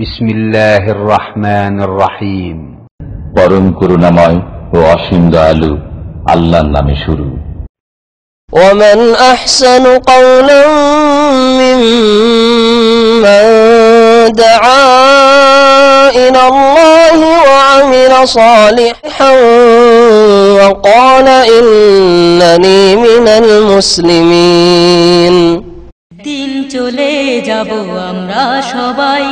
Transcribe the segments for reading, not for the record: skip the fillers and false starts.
বিসমিল্লাহির রহমানির রহিম। পরম করুণাময় ও অসীম দয়ালু আল্লাহর নামে শুরু। ومن أحسن قولا ممن دعا إلى الله وعمل صالحا وقال إنني من المسلمين। দিন চলে যাব আমরা সবাই,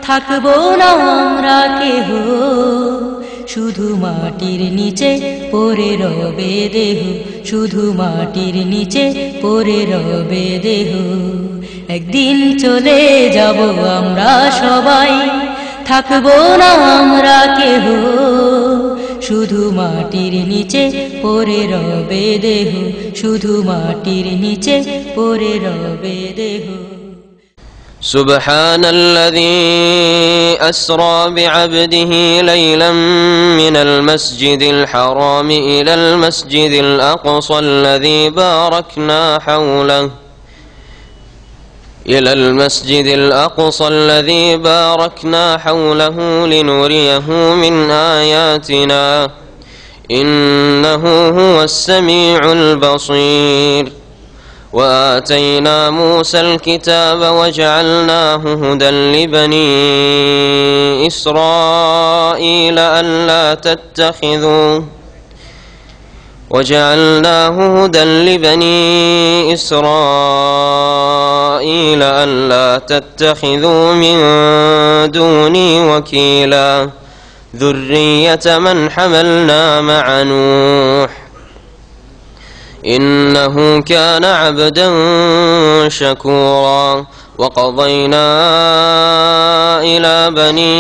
থাকবো না আমরা কেহ, শুধু মাটির নিচে পড়ে রবে দেহ, শুধু মাটির নিচে পড়ে রবে দেহ। একদিন চলে যাব আমরা সবাই, থাকবো না আমরা কেহ, শুধু মাটির নিচে পড়ে রবে দেহ, শুধু মাটির নিচে পড়ে রবে দেহ। سبحان الذي أسرى بعبده ليلا من المسجد الحرام إلى المسجد الأقصى الذي باركنا حوله لنريه من آياتنا إنه هو السميع البصير وآتينا موسى الكتاب وجعلناه هدى لبني إسرائيل ألا تتخذوا من دوني وكيلا ذرية من حملنا مع نوح إنه كان عبدا شكورا وقضينا إلى بني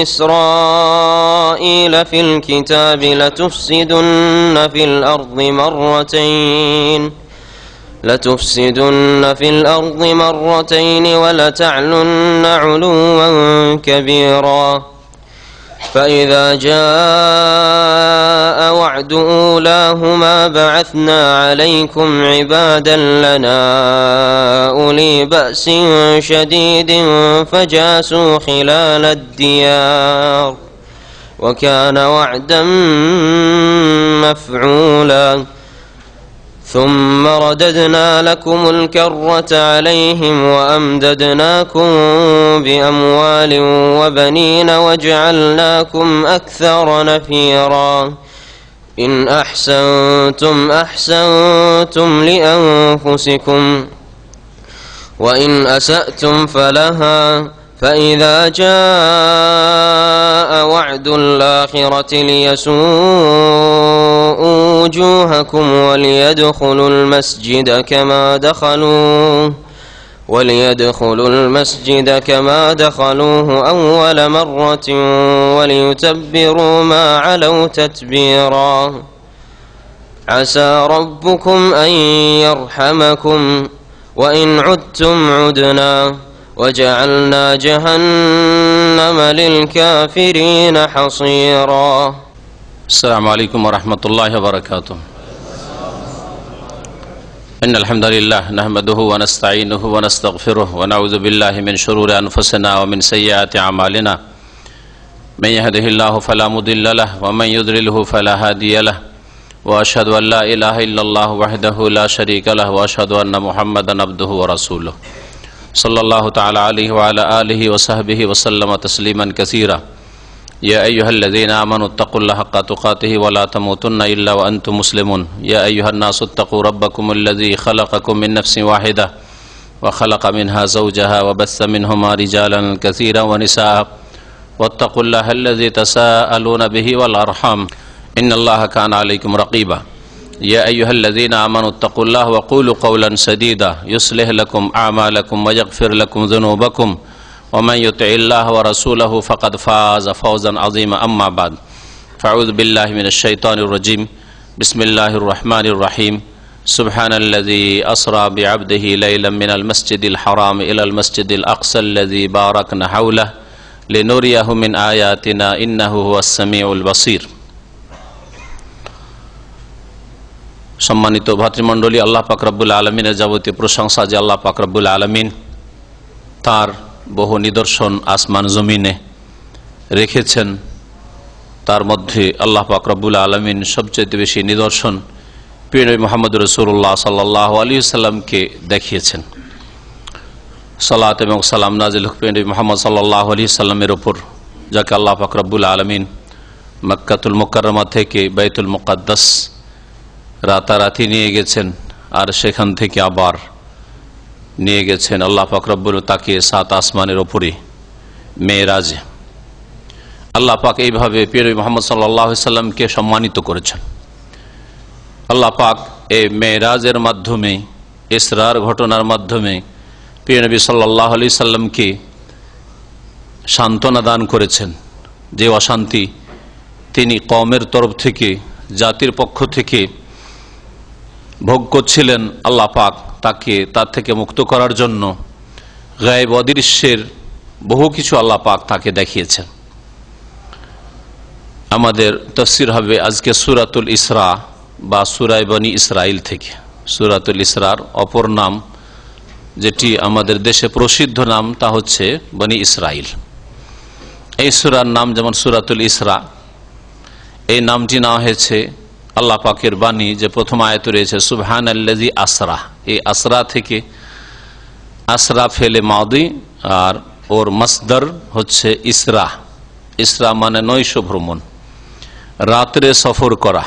إسرائيل في الكتاب لتفسدن في الأرض مرتين ولتعلن علوا كبيرا فإذا جاء وعد أولاهما بعثنا عليكم عبادا لنا أولي بأس شديد فجاسوا خلال الديار وكان وعدا مفعولا ثم رددنا لكم الكرة عليهم وأمددناكم بأموال وبنين وجعلناكم أكثر نفيرا إن أحسنتم أحسنتم لأنفسكم وإن أسأتم فلها فإذا جاء وعد الآخرة ليسوءوا وجوهكم وليدخلوا المسجد كما دخلوه أول مرة وليتبروا ما علوا تتبيرا عسى ربكم أن يرحمكم وإن عدتم عدنا وجعلنا جهنم للكافرين حصيرا. السلام عليكم ورحمة الله وبركاته. إن الحمد لله نحمده ونستعينه ونستغفره ونعوذ بالله من شرور أنفسنا ومن سيئات أعمالنا من يهده الله فلا مضل له ومن يضلله فلا هادي له وأشهد أن لا إله إلا الله وحده لا شريك له وأشهد أن محمدا عبده ورسوله صلى الله تعالى عليه وعلى آله وصحبه وسلم تسليما كثيرا. يا أيها الذين آمنوا اتقوا الله حق تقاته ولا تموتن إلا وأنتم مسلمون. يا أيها الناس اتقوا ربكم الذي خلقكم من نفس واحدة وخلق منها زوجها وبث منهما رجالا كثيرا ونساء واتقوا الله الذي تساءلون به والأرحام إن الله كان عليكم رقيبا. يا أيها الذين آمنوا اتقوا الله وقولوا قولا سديدا يصلح لكم أعمالكم ويغفر لكم ذنوبكم ومن يطع الله ورسوله فقد فاز فوزا عظيما. أما بعد فأعوذ بالله من الشيطان الرجيم. بسم الله الرحمن الرحيم. سبحان الذي أسرى بعبده ليلا من المسجد الحرام إلى المسجد الأقصى الذي باركنا حوله لنريه من آياتنا إنه هو السميع البصير. সম্মানিত ভাতৃমণ্ডলী, আল্লাহ পাক রব্বুল আলমিনের যাবতীয় প্রশংসা যে আল্লাহ পাক রব্বুল আলমিন তার বহু নিদর্শন আসমান জমিনে রেখেছেন। তার মধ্যে আল্লাহ পাক রব্বুল আলামিন সবচেয়ে বেশি নিদর্শন প্রিয় নবী মুহাম্মদ রাসূলুল্লাহ সাল্লাল্লাহু আলাইহি সাল্লামকে দেখিয়েছেন। সালাত এবং সালাম নাজিল হোক প্রিয় নবী মুহাম্মদ সাল্লাল্লাহু আলাইহি সাল্লামের উপর, যাকে আল্লাহ পাক রব্বুল আলামিন মক্কাতুল মুকাররমা থেকে বাইতুল মুকাদ্দাস রাতারাতি নিয়ে গেছেন, আর সেখান থেকে আবার নিয়ে গেছেন আল্লাহ পাক রব্বুল তাকে 7 আসমানের উপরে মেরাজে। আল্লাহ পাক এইভাবে প্রিয় নবী মুহাম্মদ সাল্লাল্লাহু আলাইহি সাল্লামকে সম্মানিত করেছেন। আল্লাহ পাক এই মেরাজের মাধ্যমে, ইসরার ঘটনার মাধ্যমে প্রিয় নবী সাল্লাল্লাহু আলাইহি সাল্লামকে সান্ত্বনা দান করেছেন। যে অশান্তি তিনি কওমের তরফ থেকে, জাতির পক্ষ থেকে ভোগ করছিলেন, আল্লাহ পাক তাকে তার থেকে মুক্ত করার জন্য গায়েব অদৃশ্যের বহু কিছু আল্লাহ পাক তাকে দেখিয়েছেন। আমাদের তাফসীর হবে আজকে সূরাতুল ইসরা বা সূরা বনী ইসরাইল থেকে। সূরাতুল ইসরার অপর নাম, যেটি আমাদের দেশে প্রসিদ্ধ নাম, তা হচ্ছে বনী ইসরাইল। এই সূরার নাম যেমন সূরাতুল ইসরা, এই নামটি নেওয়া হয়েছে আল্লাহ পাকের বাণী, যে প্রথম আয়াতে রয়েছে সুবহানাল্লাযী আসরা। এই আসরা থেকে, আসরা ফেলে মাদি আর ওর মাসদার হচ্ছে ইসরা। ইসরা মানে নৈশ ভ্রমণ, রাত্রে সফর করা।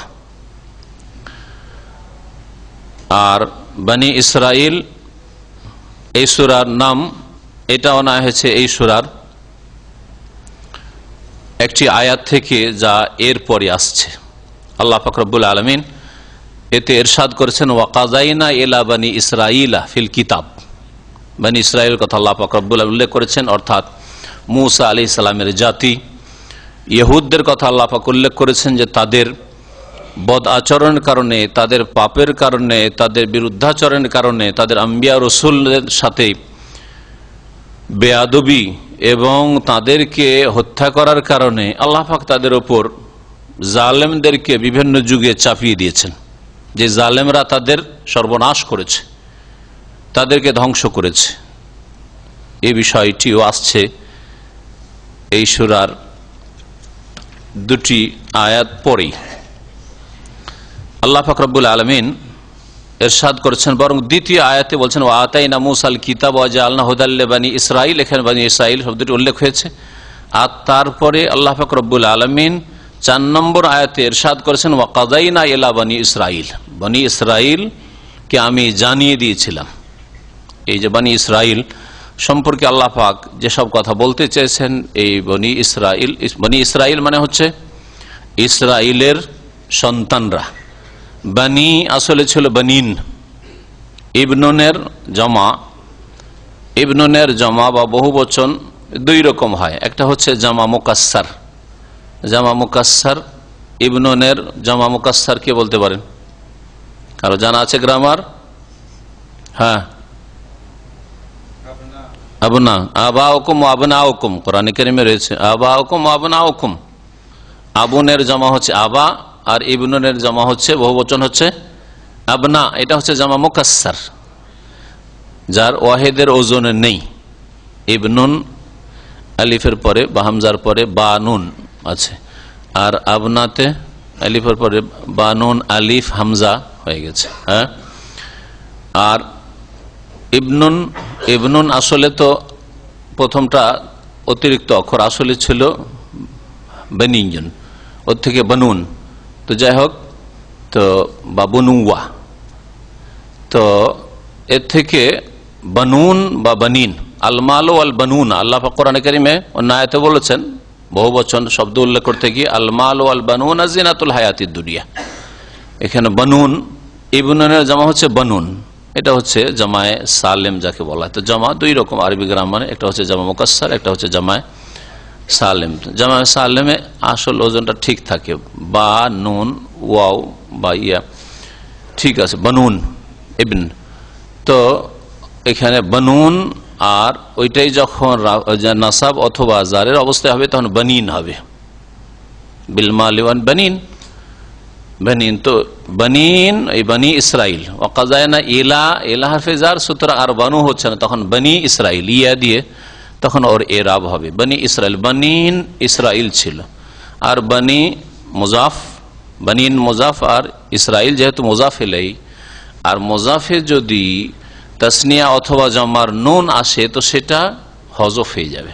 আর বনী ইসরাইল এই সূরার নাম, এটাও না হয়েছে এই সূরার একটি আয়াত থেকে, যা এর পরে আসছে। আল্লাহ পাক রব্বুল আলামিন এতে ইরশাদ করেছেন ওয়াকাযাইনা ইলা বনী ইসরাইলা ফিল কিতাব। বনী ইসরাইলের কথা আল্লাহ পাক রব্বুল আলামিন উল্লেখ করেছেন, অর্থাৎ মূসা আলাইহিস সালামের জাতি। ইহুদদের কথা আল্লাহ পাক উল্লেখ করেছেন যে তাদের বদ আচরণের কারণে, তাদের পাপের কারণে, তাদের বিরুদ্ধাচরণের কারণে, তাদের আম্বিয়া রাসূলদের সাথে বেয়াদবি এবং তাদেরকে হত্যা করার কারণে আল্লাহ পাক তাদের ওপর জালেমদেরকে বিভিন্ন যুগে চাপিয়ে দিয়েছেন। যে জালেমরা তাদের সর্বনাশ করেছে, তাদেরকে ধ্বংস করেছে। এই বিষয়টিও আসছে এই সূরার দুটি আয়াত পরেই। আল্লাহ পাক রব্বুল আলামিন ইরশাদ করেছেন, বরং দ্বিতীয় আয়াতে বলছেন ওয়া আতাইনা মূসাল কিতাব ওয়া জাআলনা হুদাল লিবানি ইসরাইল। এখানে বনী ইসরাইল শব্দটি উল্লেখ হয়েছে। আর তারপরে আল্লাহ পাক রব্বুল আলামিন 4 নম্বর আয়াতে ইরশাদ করেছেন ওয়া কাযাইনা ইলা বনী ইসরাইল। বনী ইসরাইলকে আমি জানিয়ে দিয়েছিলাম। এই যে বনী ইসরাইল সম্পর্কে আল্লাহ পাক যেসব কথা বলতে চেয়েছেন, এই বনী ইসরাইল মানে হচ্ছে ইসরাইলের সন্তানরা। বনী আসলে ছিল বনিন। ইবনুনের জমা বা বহু বচন 2 রকম হয়। একটা হচ্ছে জামা মুকাসসার। জামা মুকাসসার, ইবনুনের জামা মুকাসসার কে বলতে পারেন? কারো জানা আছে গ্রামার? হ্যাঁ, আবনা। আবাউকুম ওয়া আবনাউকুম কোরআনে কারিমে রয়েছে আবাউকুম ওয়া আবনাউকুম। আবুনের জমা হচ্ছে আবা, আর ইবনুনের জমা হচ্ছে বহুবচন হচ্ছে আবনা। এটা হচ্ছে জামা মুকাসসার, যার ওয়াহিদের ওজনে নেই। ইবনুন আলিফের পরে বা হামজার পরে বা নুন আছে, আর আবনাতে আলিফের পরে বা নুন আলিফ হামজা হয়ে গেছে। হ্যাঁ, আর ইবনুন আসলে তো প্রথমটা অতিরিক্ত অক্ষর, আসলে ছিল বনিয়ন, ওর থেকে বনুন। তো যাই হোক, তো বা বনুয়া, তো এর থেকে বনুন বা বনিন। আল মাল আল বানুন, আল্লাহ পাক কোরআনে কারিমে অন্য আয়াতে বলেছেন, বহু বচন শব্দ উল্লেখ করতে গিয়ে আল মাল আল বানুন জিনাতুল হায়াতিদ দুনিয়া। এখানে বানুন, ইবনুনের জামা হচ্ছে বানুন। এটা হচ্ছে জামায়ে সালেম যাকে বলা হয়। তো জামা 2 রকম আরবি গ্রামারে, একটা হচ্ছে জামা মুকাসসার, একটা হচ্ছে জামায়ে সালেম। জামায়ে সালেমে আসল ওজনটা ঠিক থাকে, বা নুন ওয়াও বা ইয়া, ঠিক আছে, বানুন ইবন। তো এখানে বানুন, আর ওইটাই যখন নাসাব অথবা জারের অবস্থায় হবে তখন বানিন হবে, বিল মালি ওয়ান বানিন, বানিন। তো বানিন এই বনী ইসরাইল। ওয়াকাযায়না ইলা, ইলা হারফে জার, সুতরাং আর বানু হচ্ছে না, তখন বনী ইসরাইল ইয়া দিয়ে তখন ওর এরাব হবে বনি ইসরাইল। বনিন ইসরাইল ছিল, আর বনি মুজাফ, বনিন মুজাফ, আর ইসরাইল যেহেতু মুজাফ এলাই, আর মুজাফে যদি তাসনিয়া অথবা জমার নুন আসে তো সেটা হজফ হয়ে যাবে।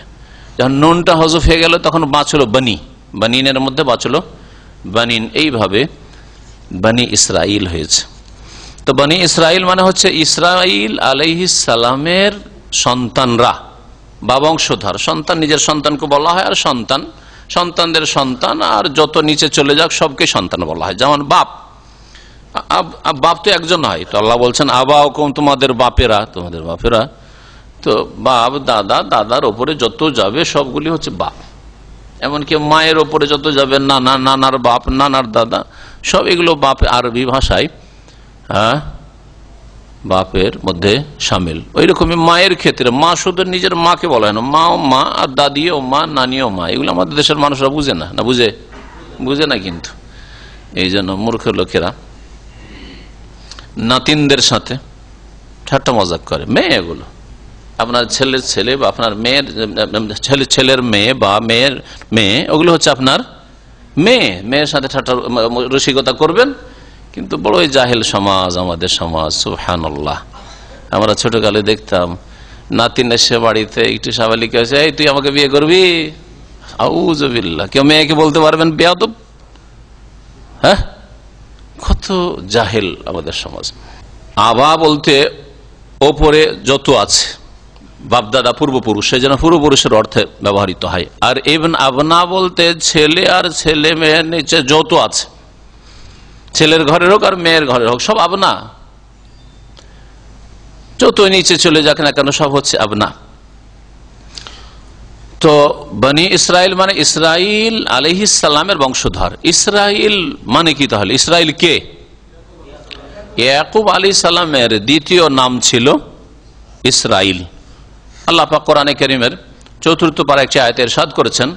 যখন নুনটা হজফ হয়ে গেল তখন বাঁচলো বনি, বনিনের মধ্যে বাঁচলো বনিন, এইভাবে বনি ইসরাইল হয়েছে। তো বনি ইসরাইল মানে হচ্ছে ইসরাইল আলাইহিস সালামের সন্তানরা বা বংশধর। সন্তান নিজের সন্তানকে বলা হয়, আর সন্তান সন্তানদের সন্তান, আর যত নিচে চলে যাক সবকে সন্তান বলা হয়। যেমন বাপ, বাপ তো একজন হয়, তো আল্লাহ বলছেন আবা হুকুম, তোমাদের বাপেরা, তোমাদের বাপেরা। তো বাপ, দাদা, দাদার ওপরে যত যাবে সবগুলি হচ্ছে বাপ। এমনকি মায়ের ওপরে যত যাবে নানা, নানার বাপ, নানার দাদা, সব এগুলো বাপ আরবি ভাষায় বাপের মধ্যে সামিল। ওই রকমই মায়ের ক্ষেত্রে মা শুধু নিজের মাকে বলা হয় না, মা ও মা, আর দাদিও মা, নানিও মা। এগুলো আমাদের দেশের মানুষরা বুঝে না, না বুঝে না কিন্তু এই জন্য মূর্খ লোকেরা নাতিনদের সাথে ঠাট্টা মজাক করে। মেয়ে এগুলো আপনার ছেলের ছেলে বা আপনার মেয়ের ছেলের মেয়ে বা মেয়ের মেয়ে, ওগুলো হচ্ছে আপনার মেয়ে। মেয়ের সাথে ঠাট্টা রসিকতা করবেন, কিন্তু বড়ই জাহেল সমাজ আমাদের সমাজ, সুবহানাল্লাহ। আমরা ছোটকালে দেখতাম নাতিন এসে বাড়িতে একটু সাবালিকা এসে, এই তুই আমাকে বিয়ে করবি, আউযুবিল্লাহ। কেউ মেয়েকে বলতে পারবেন বেয়াদব? হ্যাঁ, কত জাহেল আমাদের সমাজ। আবা বলতে ওপরে যত আছে, বাপদাদা পূর্বপুরুষ, সেই জন্য পূর্বপুরুষের অর্থে ব্যবহৃত হয়। আর ইবন আবনা বলতে ছেলে আর ছেলে মেয়ের নিচে যত আছে, ছেলের ঘরের হোক আর মেয়ের ঘরের হোক, সব আবনা, যত নিচে চলে যাক না কেন সব হচ্ছে আবনা। তো বনি ইসরাইল মানে ইসরাইল আলাইহিস সালামের বংশধর। ইসরাইল মানে কি তাহলে? ইসরাইল কে? ইয়াকুব আলাইহিস সালামের দ্বিতীয় নাম ছিল ইসরাইল। আল্লাহ পাক কোরআনে কারীমের ৪র্থ পারা একটি আয়াতে ইরশাদ করেছেন,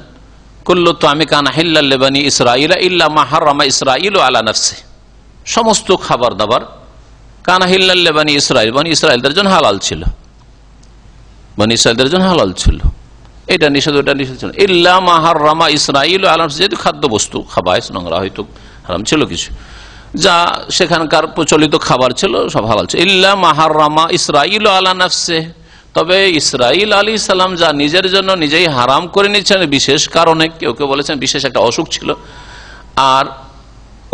কুল্লু তা'আমি কানা হিল্লাল লিবানি ইসরাঈলা ইল্লা মা হাররামা ইসরাঈলু আলা নাফসি। সমস্ত খাবার দাবার কানা হিল্লাল লিবানি ইসরাঈল, বনি ইসরাইলদের জন্য হালাল ছিল, বনি ইসরাইলদের জন্য হালাল ছিল। এটা নিষেধ, ওটা নিষেধ ছিল। ইল্লা মা হাররামা ইসরাঈলু আলা নাফসি, যেহেতু খাদ্য বস্তু, খাবাইস, নোংরা হয়তো হারাম ছিল কিছু, যা সেখানকার প্রচলিত খাবার ছিল সব হালাল ছিল। ইল্লা মা হাররামা ইসরাঈলু আলা নাফসি, তবে ইসরাইল আলাইহিস সালাম যা নিজের জন্য নিজেই হারাম করে নিচ্ছেন বিশেষ কারণে, কেউ কেউ বলেছেন বিশেষ একটা অসুখ ছিল, আর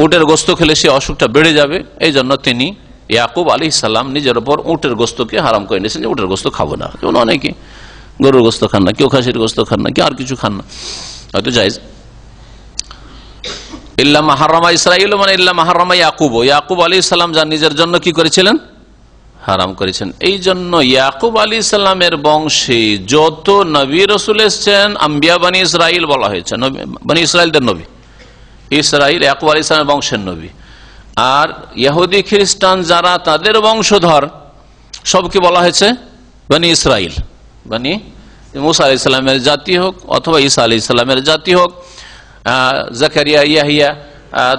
উটের গোস্ত খেলে সে অসুখটা বেড়ে যাবে, এই জন্য তিনি ইয়াকুব আলাইহিস সালাম নিজের উপর উটের গোস্তকে হারাম করে নিয়েছেন, যে উটের গোস্ত খাবো না। যেমন অনেকে গরুর গোস্ত খান না, কেউ খাসির গোস্ত খান না, কেউ আর কিছু খান না, হয়তো জায়েজ। ইল্লা মা হাররামা ইসরাঈল মানে ইল্লা মা হাররামা ইয়াকুব, ইয়াকুব আলাইহিস সালাম যা নিজের জন্য কি করেছিলেন? হারাম করেছেন। এই জন্য ইয়াকুব আলাইহিস সালামের বংশে যত নবী রাসূল এসেছেন আম্বিয়া বনি ইসরাইল বলা হয়েছে, বনি ইসরাইলদের নবী। ইসরাইল ইয়াকুব আলাইহিস সালামের বংশের নবী। আর ইহুদি খ্রিস্টান যারা তাদের বংশধর সবকে বলা হয়েছে বনি ইসরাইল। বনি মুসা আলাইহিস সালামের জাতি হোক অথবা ঈসা আলাইহিস সালামের জাতি হোক, জাকারিয়া, ইয়াহিয়া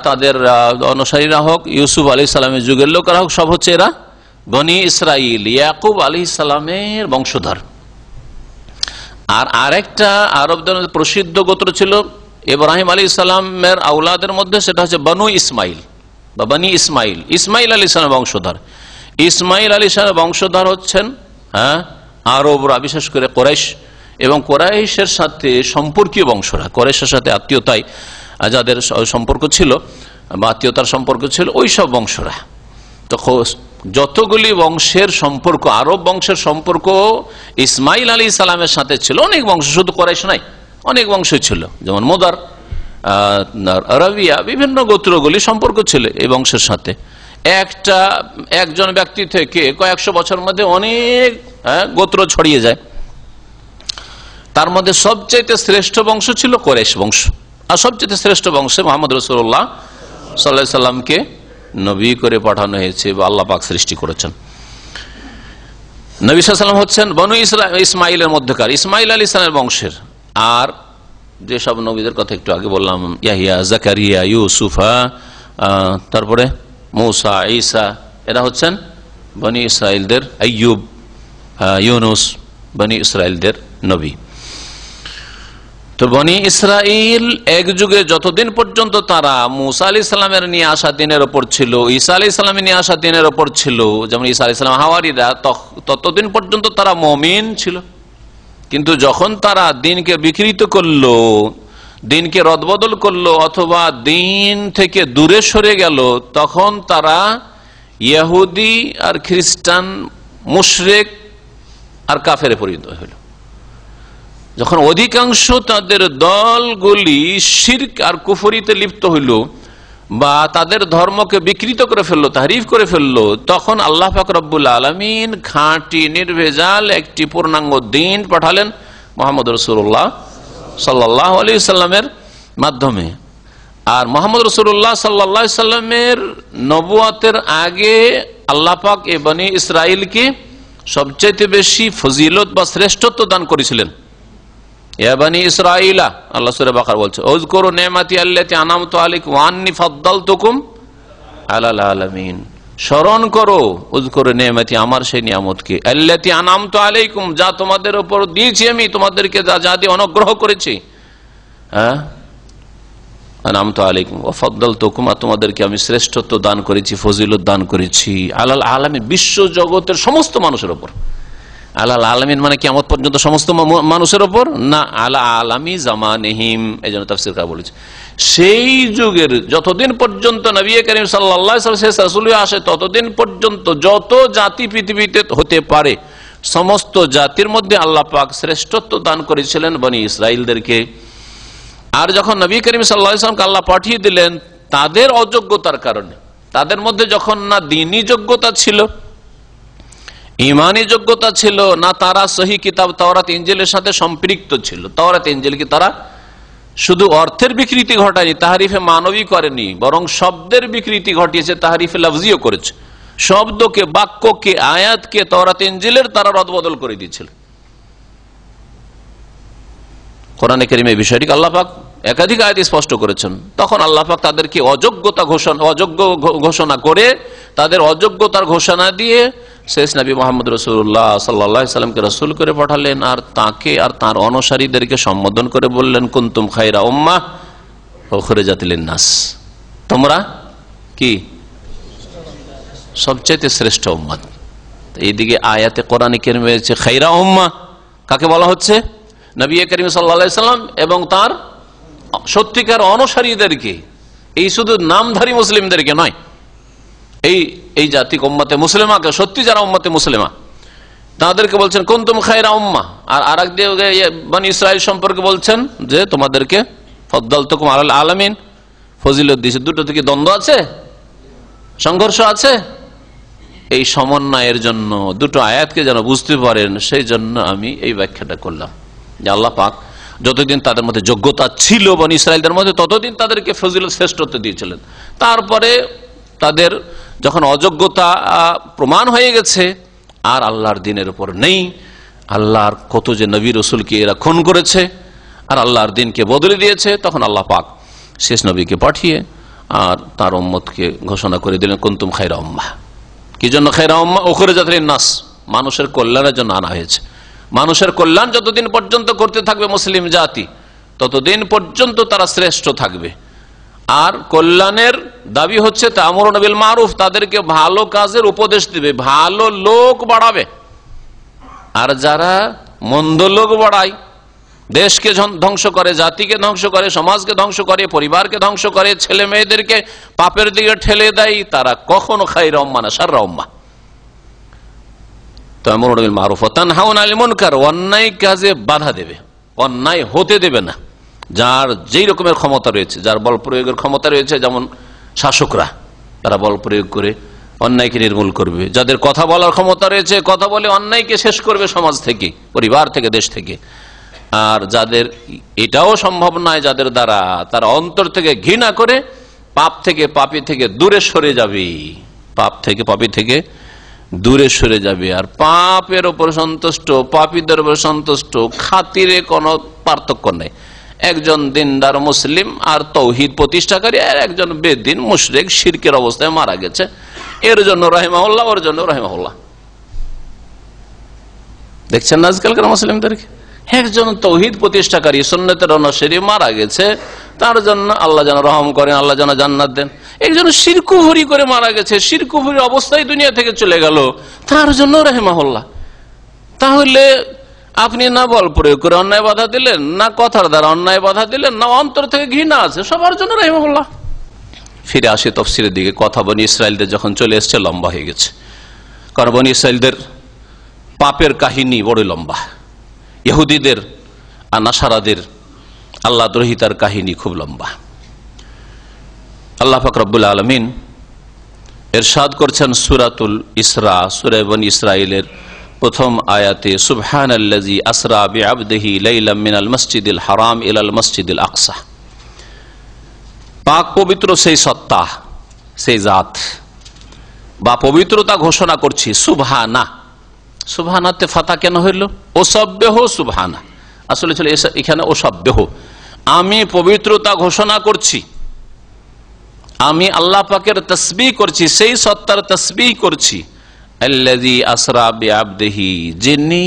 তাদের অনুসারীরা হোক, ইউসুফ আলাইহিস সালামের যুগের লোকেরা হোক, সব হচ্ছে এরা বনি ইসরাইল, ইয়াকুব আলাইহিস সালামের বংশধর। আর আরেকটা আরবদের প্রসিদ্ধ গোত্র ছিল ইব্রাহিম আলাইহিস সালামের আওলাদের মধ্যে, সেটা হচ্ছে বনু ইসমাইল বা বনি ইসমাইল। ইসমাইল আলাইহিস সালামের বংশধর। ইসমাইল আলাইহিস সালামের বংশধর হচ্ছেন আরবরা, বিশেষ করে কুরাইশ এবং কুরাইশের সাথে সম্পর্কীয় বংশরা, কুরাইশের সাথে আত্মীয়তায় যাদের সম্পর্ক ছিল বা আত্মীয়তার সম্পর্ক ছিল, ওই সব বংশরা। তো যতগুলি বংশের সম্পর্ক, আরব বংশের সম্পর্ক ইসমাইল আলাইহিস সালামের সাথে ছিল, অনেক বংশ, শুধু কুরাইশ নাই, অনেক বংশ ছিল, যেমন মোদার, রাবিয়া, বিভিন্ন গোত্রগুলি সম্পর্ক ছিল এই বংশের সাথে। একজন ব্যক্তি থেকে কয়েকশো বছরের মধ্যে অনেক গোত্র ছড়িয়ে যায়। তার মধ্যে সবচেয়ে শ্রেষ্ঠ বংশ ছিল কুরাইশ বংশ, আর সবচেয়ে শ্রেষ্ঠ বংশে মুহাম্মদ রাসূলুল্লাহ সাল্লাল্লাহু আলাইহি সাল্লামকে নবী করে পাঠানো হয়েছে বা আল্লাহ পাক সৃষ্টি করেছেন। নবী সাল্লাল্লাহু আলাইহি সাল্লাম হচ্ছেন বনু ইসমাইলের মধ্যকার, ইসমাইল আলাইহিস সালামের বংশের। আর যেসব নবীদের কথা একটু আগে বললাম, ইয়াহিয়া, জাকারিয়া, ইউসুফ, তারপরে মূসা, ঈসা, এরা হচ্ছেন বনি ইসরাইলদের, আইয়ুব, ইউনুস, বনি ইসরাইলদের নবী। তো বনি ইসরাইল এক যুগে যতদিন পর্যন্ত তারা মুসা আলাইহিস সালামের নিয়ে আসা দিনের ওপর ছিল, ঈসা আলাইহিস সালামের নিয়ে আসা দিনের ওপর ছিল, যেমন ঈসা আলাইহিস সালাম হাওয়ারিরা, ততদিন পর্যন্ত তারা মুমিন ছিল। কিন্তু যখন তারা দিনকে বিকৃত করলো, দিনকে রদবদল করলো, অথবা দিন থেকে দূরে সরে গেল, তখন তারা ইহুদি আর খ্রিস্টান, মুশরিক আর কাফেরে পরিণত হলো। যখন অধিকাংশ তাদের দলগুলি শিরক আর কুফরিতে লিপ্ত হইল, বা তাদের ধর্মকে বিকৃত করে ফেললো, তাহরিফ করে ফেললো, তখন আল্লাহ পাক রব্বুল আলামিন খাঁটি নির্ভেজাল একটি পূর্ণাঙ্গ দিন পাঠালেন মুহাম্মদ রাসূলুল্লাহ সাল্লাল্লাহু আলাইহি সাল্লামের মাধ্যমে। আর মুহাম্মদ রাসূলুল্লাহ সাল্লাল্লাহু আলাইহি সাল্লামের নবুয়াতের আগে আল্লাহ পাক এ বনি ইসরাইলকে সবচেয়ে বেশি ফজিলত বা শ্রেষ্ঠত্ব দান করেছিলেন। ইয়া বনি ইসরাইলা, আল্লাহ সূরা বাকারা বলছে, উযকুরু নি'মাতি আল্লাতী আন'আমতু আলাইকুম ওয়া আন্নী ফাদ্দালতুকুম আলাল আলামিন। স্মরণ করো, উযকুরু নি'মাতি, আমার সেই নিয়ামতকে, আল্লাতী আন'আমতু আলাইকুম, যা তোমাদের উপর দিয়েছি আমি, তোমাদেরকে যা দিয়ে অনুগ্রহ করেছি। হ্যাঁ, আন'আমতু আলাইকুম ওয়া ফাদ্দালতুকুম, তোমাদেরকে আমি শ্রেষ্ঠত্ব দান করেছি, ফজিলত দান করেছি, আলাল আলামিন, বিশ্ব জগতের সমস্ত মানুষের উপর। আলাল আলামিন মানে কিয়ামত পর্যন্ত সমস্ত মানুষের উপর না, আলা আলামি জামানিহিম, এই জন্য তাফসীরকার বলেছে সেই যুগের যতদিন পর্যন্ত নবী করিম সাল্লাল্লাহু আলাইহি ওয়াসাল্লাম রাসূল আসে, ততদিন পর্যন্ত যত জাতি পৃথিবীতে হতে পারে সমস্ত জাতির মধ্যে আল্লাহ পাক শ্রেষ্ঠত্ব দান করেছিলেন বনি ইসরাইলদেরকে। আর যখন নবী করিম সাল্লাল্লাহু আলাইহি ওয়াসাল্লামকে আল্লাহ পাঠিয়ে দিলেন, তাদের অযোগ্যতার কারণে, তাদের মধ্যে যখন না দ্বীনি যোগ্যতা ছিল, ইমানি যোগ্যতা ছিল না, তারা সহি কিতাব তাওরাত ইনজিলের সাথে সম্পৃক্ত ছিল। তাওরাত ইনজিলকে তারা শুধু অর্থের বিকৃতি ঘটায়নি, তাহরিফে মানবী করেনি, বরং শব্দের বিকৃতি ঘটিয়েছে, তাহরিফে লফজিও করেছে। শব্দকে, বাক্যকে, আয়াতকে তাওরাত ইনজিলের তারা রদবদল করে দিয়েছিল। কোরআনে কারীমে এই বিষয়টিকে আল্লাহ পাক একাধিক আয়াতে স্পষ্ট করেছেন। তখন আল্লাহ পাক তাদেরকে অযোগ্য ঘোষণা করে, তাদের অযোগ্যতার ঘোষণা দিয়ে শেষ নবী মুহাম্মদ রাসূলুল্লাহ সাল্লাল্লাহু আলাইহি সাল্লামকে রাসূল করে পাঠালেন। আর তাকে আর তার অনুসারীদেরকে সম্বোধন করে বললেন, কুনতুম খায়রা উম্মাহ উখরিজাত লিন-নাস, তোমরা কি সবচেয়ে শ্রেষ্ঠ উম্মত। এইদিকে আয়াতে কোরআনে কারীমে আছে খায়রা উম্মাহ, কাকে বলা হচ্ছে? নবী করিম সাল্লাল্লাহু আলাইহি সাল্লাম এবং তার সত্যিকার অনুসারীদেরকে, এই শুধু নামধারী মুসলিমদেরকে নয়, এই জাতিক উম্মতে মুসলিমাকে, সত্যি যারা উম্মতে মুসলিমা, তাদেরকে বলছেন কুনতুম খায়রা উম্মাহ। আর আরেক দিকে বনি ইসরাইল সম্পর্কে বলছেন যে তোমাদেরকে ফাদ্দালতুকুম আলাল আলামিন, ফজিলত দিয়েছে। দুটো থেকে দ্বন্দ্ব আছে, সংঘর্ষ আছে। এই সমন্বয়ের জন্য দুটো আয়াতকে যেন বুঝতে পারেন, সেই জন্য আমি এই ব্যাখ্যাটা করলাম যে আল্লাহ পাক যতদিন তাদের মধ্যে যোগ্যতা ছিল বনি ইসরাইলদের মধ্যে, ততদিন তাদেরকে ফজিলত শ্রেষ্ঠত্ব দিয়েছিলেন। তারপরে তাদের যখন অযোগ্যতা প্রমাণ হয়ে গেছে, আর আল্লাহর দ্বীনের উপর নেই, আল্লাহর কত যে নবী রাসূলকে এরা খুন করেছে আর আল্লাহর দ্বীনকে বদলে দিয়েছে, তখন আল্লাহ পাক শেষ নবীকে পাঠিয়ে আর তার উম্মতকে ঘোষণা করে দিলেন কুনতুম খায়রা উম্মাহ। কি জন্য খায়রা উম্মাহ? উখরিজাত লিন-নাস, মানুষের কল্যাণের জন্য আনা হয়েছে। মানুষের কল্যাণ যতদিন পর্যন্ত করতে থাকবে মুসলিম জাতি, ততদিন পর্যন্ত তারা শ্রেষ্ঠ থাকবে। আর কল্যাণের দাবি হচ্ছে তা'মুরুনা বিল মারুফ, তাদেরকে ভালো কাজের উপদেশ দিবে, ভালো লোক বাড়াবে। আর যারা মন্দ লোক বাড়ায়, দেশকে ধ্বংস করে, জাতিকে ধ্বংস করে, সমাজকে ধ্বংস করে, পরিবারকে ধ্বংস করে, ছেলে মেয়েদেরকে পাপের দিকে ঠেলে দেয়, তারা কখনো খায়রা উম্মাহ না, শাররা উম্মাহ। তা'মুরুনা বিল মারুফ ওয়া তানহাউনা আনিল মুনকার, অন্যায় কাজে বাধা দেবে, অন্যায় হতে দেবে না। যার যেই রকমের ক্ষমতা রয়েছে, যার বল প্রয়োগের ক্ষমতা রয়েছে, যেমন শাসকরা, তারা বল প্রয়োগ করে অন্যায়কে নির্মূল করবে। যাদের কথা বলার ক্ষমতা রয়েছে, কথা বলে অন্যায়কে শেষ করবে সমাজ থেকে, পরিবার থেকে, দেশ থেকে। আর যাদের এটাও সম্ভব নয়, যাদের দ্বারা তারা অন্তর থেকে ঘৃণা করে পাপ থেকে, পাপী থেকে দূরে সরে যাবে, পাপ থেকে, পাপী থেকে দূরে সরে যাবে। আর পাপের উপর সন্তুষ্ট, পাপীদের উপর সন্তুষ্ট, খাতিরে কোনো পার্থক্য নেই। একজন দিনদার মুসলিম আর তৌহিদ প্রতিষ্ঠাকারী, আর একজন বেদিন মুশরিক শিরকের অবস্থায় মারা গেছে, এর জন্য রাহিমাহুল্লাহ, ওর জন্য রাহিমাহুল্লাহ। দেখছেন না আজকালকার মুসলিমদেরকে? একজন তৌহিদ প্রতিষ্ঠাকারী সুন্নতের অনুসারী মারা গেছে, তার জন্য আল্লাহ যেন রহম করেন, আল্লাহ যেন জান্নাত দেন। একজন শিরকুফরি করে মারা গেছে, শিরকুফরির অবস্থায় দুনিয়া থেকে চলে গেল, তার জন্য রাহিমাহুল্লাহ। তাহলে আপনি না বল প্রয়োগ করে অন্যায় বাধা দিলেন, না কথার দ্বারা অন্যায় বাধা দিলেন, না অন্তর থেকে ঘৃণা আছে, সবার জন্য রাহিমাহুল্লাহ। ফিরে আসি তাফসীরের দিকে। কথা বনি ইসরায়েলদের যখন চলে এসছে লম্বা হয়ে গেছে, কারণ বনি ইসরায়েলদের পাপের কাহিনী বড় লম্বা, ইহুদিদের আর নাসারাদের আল্লাহ দ্রোহিতার কাহিনী খুব লম্বা। আল্লাহ পাক রব্বুল আলামিন ইরশাদ করছেন সূরাতুল ইসরা, সূরা বনি ইসরাইলের প্রথম আয়াতে, সুবহানাল্লাযী আসরা বিআবদিহি লাইলাম মিনাল মসজিদিল হারাম ইলাল মসজিদিল আকসা। পাক পবিত্র সেই সত্তা, সেই জাত, বা পবিত্রতা ঘোষণা করছি। সুবহানা, সুবহানাতে ফাতা কেন হইল? ওসাব্বিহ সুবহানা, আসলে চলে এখানে ওসাব্বিহ, আমি পবিত্রতা ঘোষণা করছি, আমি আল্লাহ পাকের তাসবিহ করছি, সেই সত্তার তাসবিহ করছি। আল্লাযী আসরা বিআবদিহি, যিনি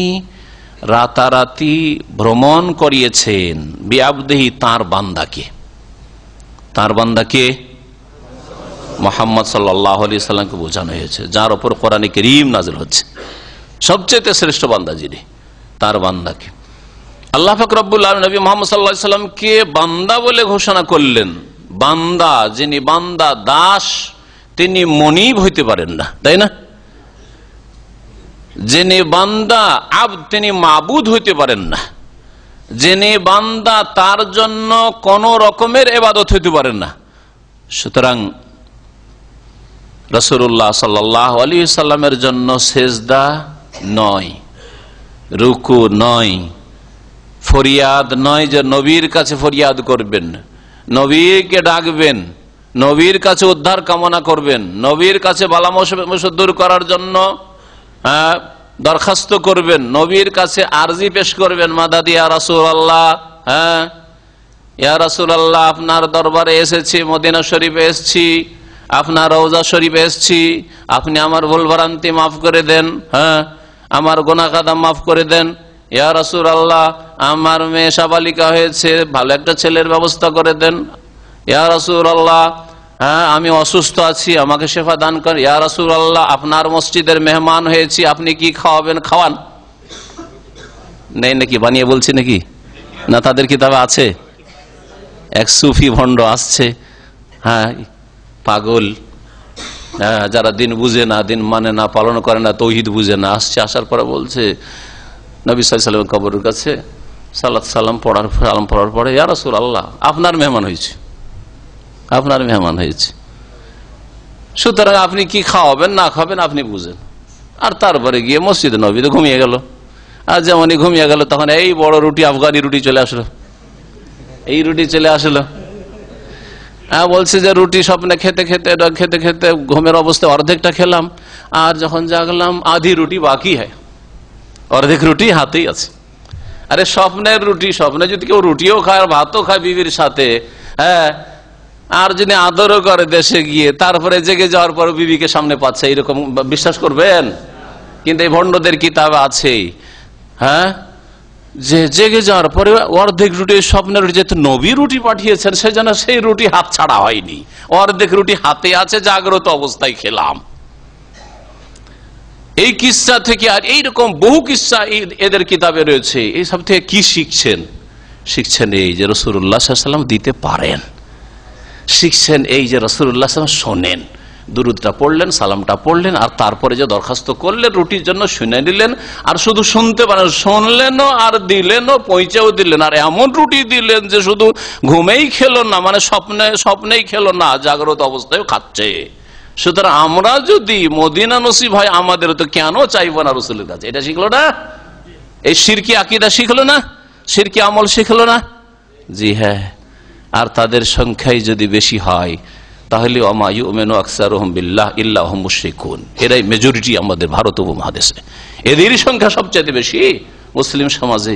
রাতারাতি ভ্রমণ করিয়েছেন, বিআবদিহি তার বান্দাকে, তার বান্দাকে মুহাম্মদ সাল্লাল্লাহু আলাইহি সাল্লামকে বোঝানো হয়েছে, যার উপর কোরআনে কারীম নাযিল হচ্ছে, সবচেয়ে শ্রেষ্ঠ বান্দা যিনি, তার বান্দাকে। আল্লাহ পাক রব্বুল আলামিন নবী মুহাম্মদ সাল্লাল্লাহু আলাইহি সাল্লামকে বান্দা বলে ঘোষণা করলেন। বান্দা, যিনি বান্দা দাস, তিনি মনিব হইতে পারেন না, তাই না? যিনি বান্দা আবদ, তিনি মাবুদ হইতে পারেন না। যিনি বান্দা, তার জন্য কোন রকমের ইবাদত হইতে পারেন না। সুতরাং রাসূলুল্লাহ সাল্লাল্লাহু আলাইহি সাল্লামের জন্য সেজদা নয়, রুকু নয়, ফরিয়াদ নয় যে নবীর কাছে ফরিয়াদ করবেন, নবীকে ডাকবেন, নবীর কাছে উদ্ধার কামনা করবেন, নবীর কাছে বালা মুসিবত দূর করার জন্য দরখাস্ত করবেন, নবীর কাছে আরজি পেশ করবেন, মাদাদ ইয়া রাসূলুল্লাহ, হ্যাঁ ইয়া রাসূলুল্লাহ, আপনার দরবারে এসেছি, মদিনা শরীফে এসেছি, আপনার রওজা শরীফে এসেছি, আপনি আমার ভুল ভ্রান্তি মাফ করে দেন, হ্যাঁ আমার গুনাহ কাদা মাফ করে দেন। ইয়া রাসূলুল্লাহ, আমার মেয়ে সাবালিকা হয়েছে, ভালো একটা ছেলের ব্যবস্থা করে দেন। ইয়া রাসূলুল্লাহ, হ্যাঁ আমি অসুস্থ আছি, আমাকে শেফা দান করেন। ইয়া রাসূলুল্লাহ, আপনার মসজিদের মেহমান হয়েছি, আপনি কি খাওয়াবেন খাওয়ান। নেই নাকি, বানিয়ে বলছি নাকি? না, তাদের কিতাবে আছে। এক সুফি ভণ্ড আসছে, হ্যাঁ পাগল, যারা দিন বুঝে না, দিন মানে না, পালন করে না, তৌহিদ বুঝে না, আসছে। আসার পরে বলছে নবী সাল্লাল্লাহু আলাইহি ওয়াসাল্লাম কবরের কাছে সালাম পড়ার পরে, ইয়া রাসূলুল্লাহ, আপনার মেহমান হয়েছে, আপনার মেহমান হয়েছে, সুতরাং আপনি কি খাওয়াবেন না খাওয়াবেন আপনি বুঝেন। আর তারপরে গিয়ে মসজিদে নবীতে ঘুমিয়ে গেল। আর যেমনই ঘুমিয়ে গেল, তখন এই বড় রুটি, আফগানি রুটি চলে আসলো, এই রুটি চলে আসলো। বলছে যে রুটি স্বপ্নে খেতে খেতে খেতে খেতে ঘুমের অবস্থায় অর্ধেকটা খেলাম, আর যখন জাগলাম আধি রুটি বাকি হয়, অর্ধেক রুটি হাতেই আছে। আরে স্বপ্নের রুটি, স্বপ্নে যদি কেউ রুটিও খায় আর ভাতও খায় বিবির সাথে, হ্যাঁ, আর যদি আদরও করে দেশে গিয়ে, তারপরে জেগে যাওয়ার পর বিবিকে সামনে পাচ্ছে, এরকম বিশ্বাস করবেন? কিন্তু এই ভণ্ডদের কিতাবে আছে, হ্যাঁ, যে জেগে যাওয়ার পরে অর্ধেক রুটি, স্বপ্নের রুটি, যেহেতু নবী রুটি পাঠিয়েছেন, সেজন্য সেই রুটি হাত ছাড়া হয়নি, অর্ধেক রুটি হাতে আছে, জাগ্রত অবস্থায় খেলাম। এই কিসসা থেকে আর এইরকম বহু কিসসা এদের কিতাবে রয়েছে। এই সব থেকে কি শিখছেন? শিখছেন এই যে রাসূলুল্লাহ সাল্লাল্লাহু আলাইহি ওয়াসাল্লাম দিতে পারেন, শিখছেন এই যে রাসূলুল্লাহ সাল্লাল্লাহু আলাইহি ওয়াসাল্লাম শোনেন, দুরুদটা পড়লেন, সালামটা পড়লেন, আর তারপরে যে দরখাস্ত করলেন রুটির জন্য শুনে নিলেন। আর শুধু শুনতে পারেন, শুনলেনও আর দিলেনও, পৌঁছেও দিলেন। আর এমন রুটি দিলেন যে শুধু ঘুমেই খেলো না, মানে স্বপ্নেই খেলো না, জাগ্রত অবস্থায় খাচ্ছে। সুতরাং আমরা যদি মদিনা নসিব হয় আমাদের, তো কেন চাইবো না রাসূলের কাছে? এটা শিখলো না, এই শিরকি আকীদা শিখলো না, শিরকি আমল শিখলো না। জি হ্যাঁ, আর তাদের সংখ্যাই যদি বেশি হয়, তাহলে ওমা ইউমিনু আকসারুহুম বিল্লাহ ইল্লা হুম মুশরিকুন, এরাই মেজরিটি আমাদের ভারত উপমহাদেশে, এদেরই সংখ্যা সবচেয়ে বেশি মুসলিম সমাজে।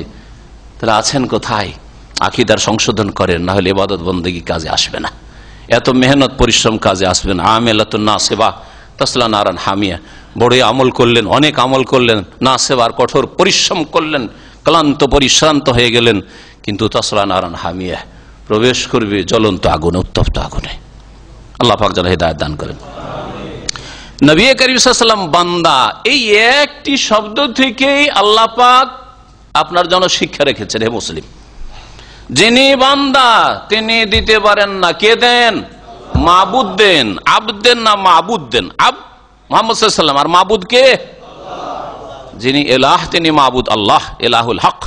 তারা আছেন কোথায়? আকীদার সংশোধন করেন, না হলে ইবাদত বন্দেগী কাজে আসবে না, এত মেহনত পরিশ্রম কাজে আসবে না। আমেলাতুন নাসিবা তাসলা নারান হামিয়া, বড় আমল করলেন, অনেক আমল করলেন, নাসিবার কঠোর পরিশ্রম করলেন, ক্লান্ত পরিশ্রান্ত হয়ে গেলেন, কিন্তু তাসলা নারান হামিয়া, প্রবেশ করবে জ্বলন্ত আগুনে, উত্তপ্ত আগুনে। আল্লাহ পাক যেন হিদায়াত দান করেন। নবী করিম সাল্লাল্লাহু আলাইহি ওয়াসাল্লাম বান্দা, এই একটি শব্দ থেকেই আল্লাহ পাক আপনার জন্য শিক্ষা রেখেছেন। হে মুসলিম, যিনি বান্দা তিনি দিতে পারেন না। কে দেন? মাবুদ দেন। আবদ দেন না মাবুদ দেন। মুহাম্মদ সাল্লাল্লাহু আলাইহি ওয়াসাল্লাম। আর মাবুদ কে? যিনি এলাহ তিনি মাবুদ। আল্লাহ এলাহুল হক,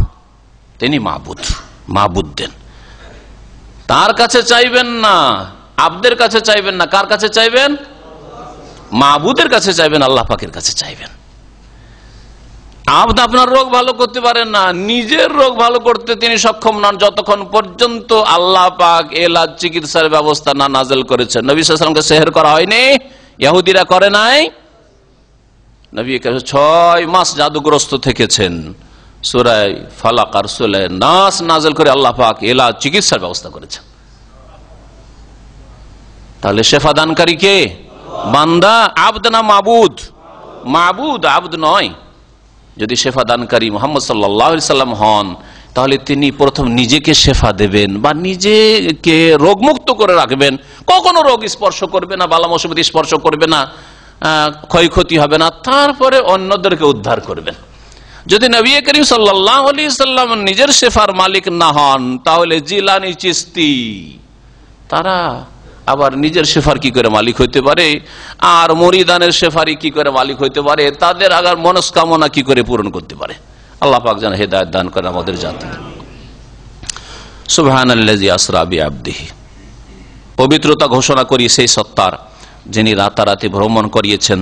তিনি মাবুদ। মাবুদ দেন, তার কাছে চাইবেন না, আবদের কাছে চাইবেন না। কার কাছে চাইবেন? মাবুদের কাছে চাইবেন, আল্লাহ পাকের কাছে চাইবেন। আবদ আপনার রোগ ভালো করতে পারেন না, নিজের রোগ ভালো করতে তিনি সক্ষম নন, যতক্ষণ পর্যন্ত আল্লাহ পাক এলাজ চিকিৎসার ব্যবস্থা না নাযিল করেছেন। নবী সাল্লাল্লাহু আলাইহি ওয়াসাল্লামকে সেহর করা হয়নি, ইহুদিরা করে নাই। নবী 6 মাস জাদুগ্রস্ত থেকেছেন। সূরা ফালাক আর সূরা নাস নাযিল করে আল্লাহ পাক এলাজ চিকিৎসার ব্যবস্থা করেছেন। তাহলে শেফা দানকারী কে? বান্দা। আবদ না মাবুদ? মাবুদ, আবদ নয়। যদি শেফা দানকারী মুহাম্মদ সাল্লাল্লাহু আলাইহি সাল্লাম হন, তাহলে তিনি প্রথম নিজেকে শেফা দেবেন বা নিজেকে রোগমুক্ত করে রাখবেন। কখনো রোগ স্পর্শ করবে না, বালা মুসিবত স্পর্শ করবে না, ক্ষয়ক্ষতি হবে না, তারপরে অন্যদেরকে উদ্ধার করবেন। যদি নবী করিম সাল্লাল্লাহু আলাইহি সাল্লাম নিজের শেফার মালিক না হন, তাহলে জিলানী, চিশতি তারা আবার নিজের শেফার কি করে মালিক হইতে পারে? আর মুরিদানের শেফারি কি করে মালিক হইতে পারে? তাদের আগার মনস্কামনা কি করে পূরণ করতে পারে? আল্লাহ পাক যেন হেদায়েত দান করেন আমাদের জাতি। সুবহানাল্লাযী আসরা বিআবদিহি, পবিত্রতা ঘোষণা করি সেই সত্তার যিনি রাতারাতি ভ্রমণ করিয়েছেন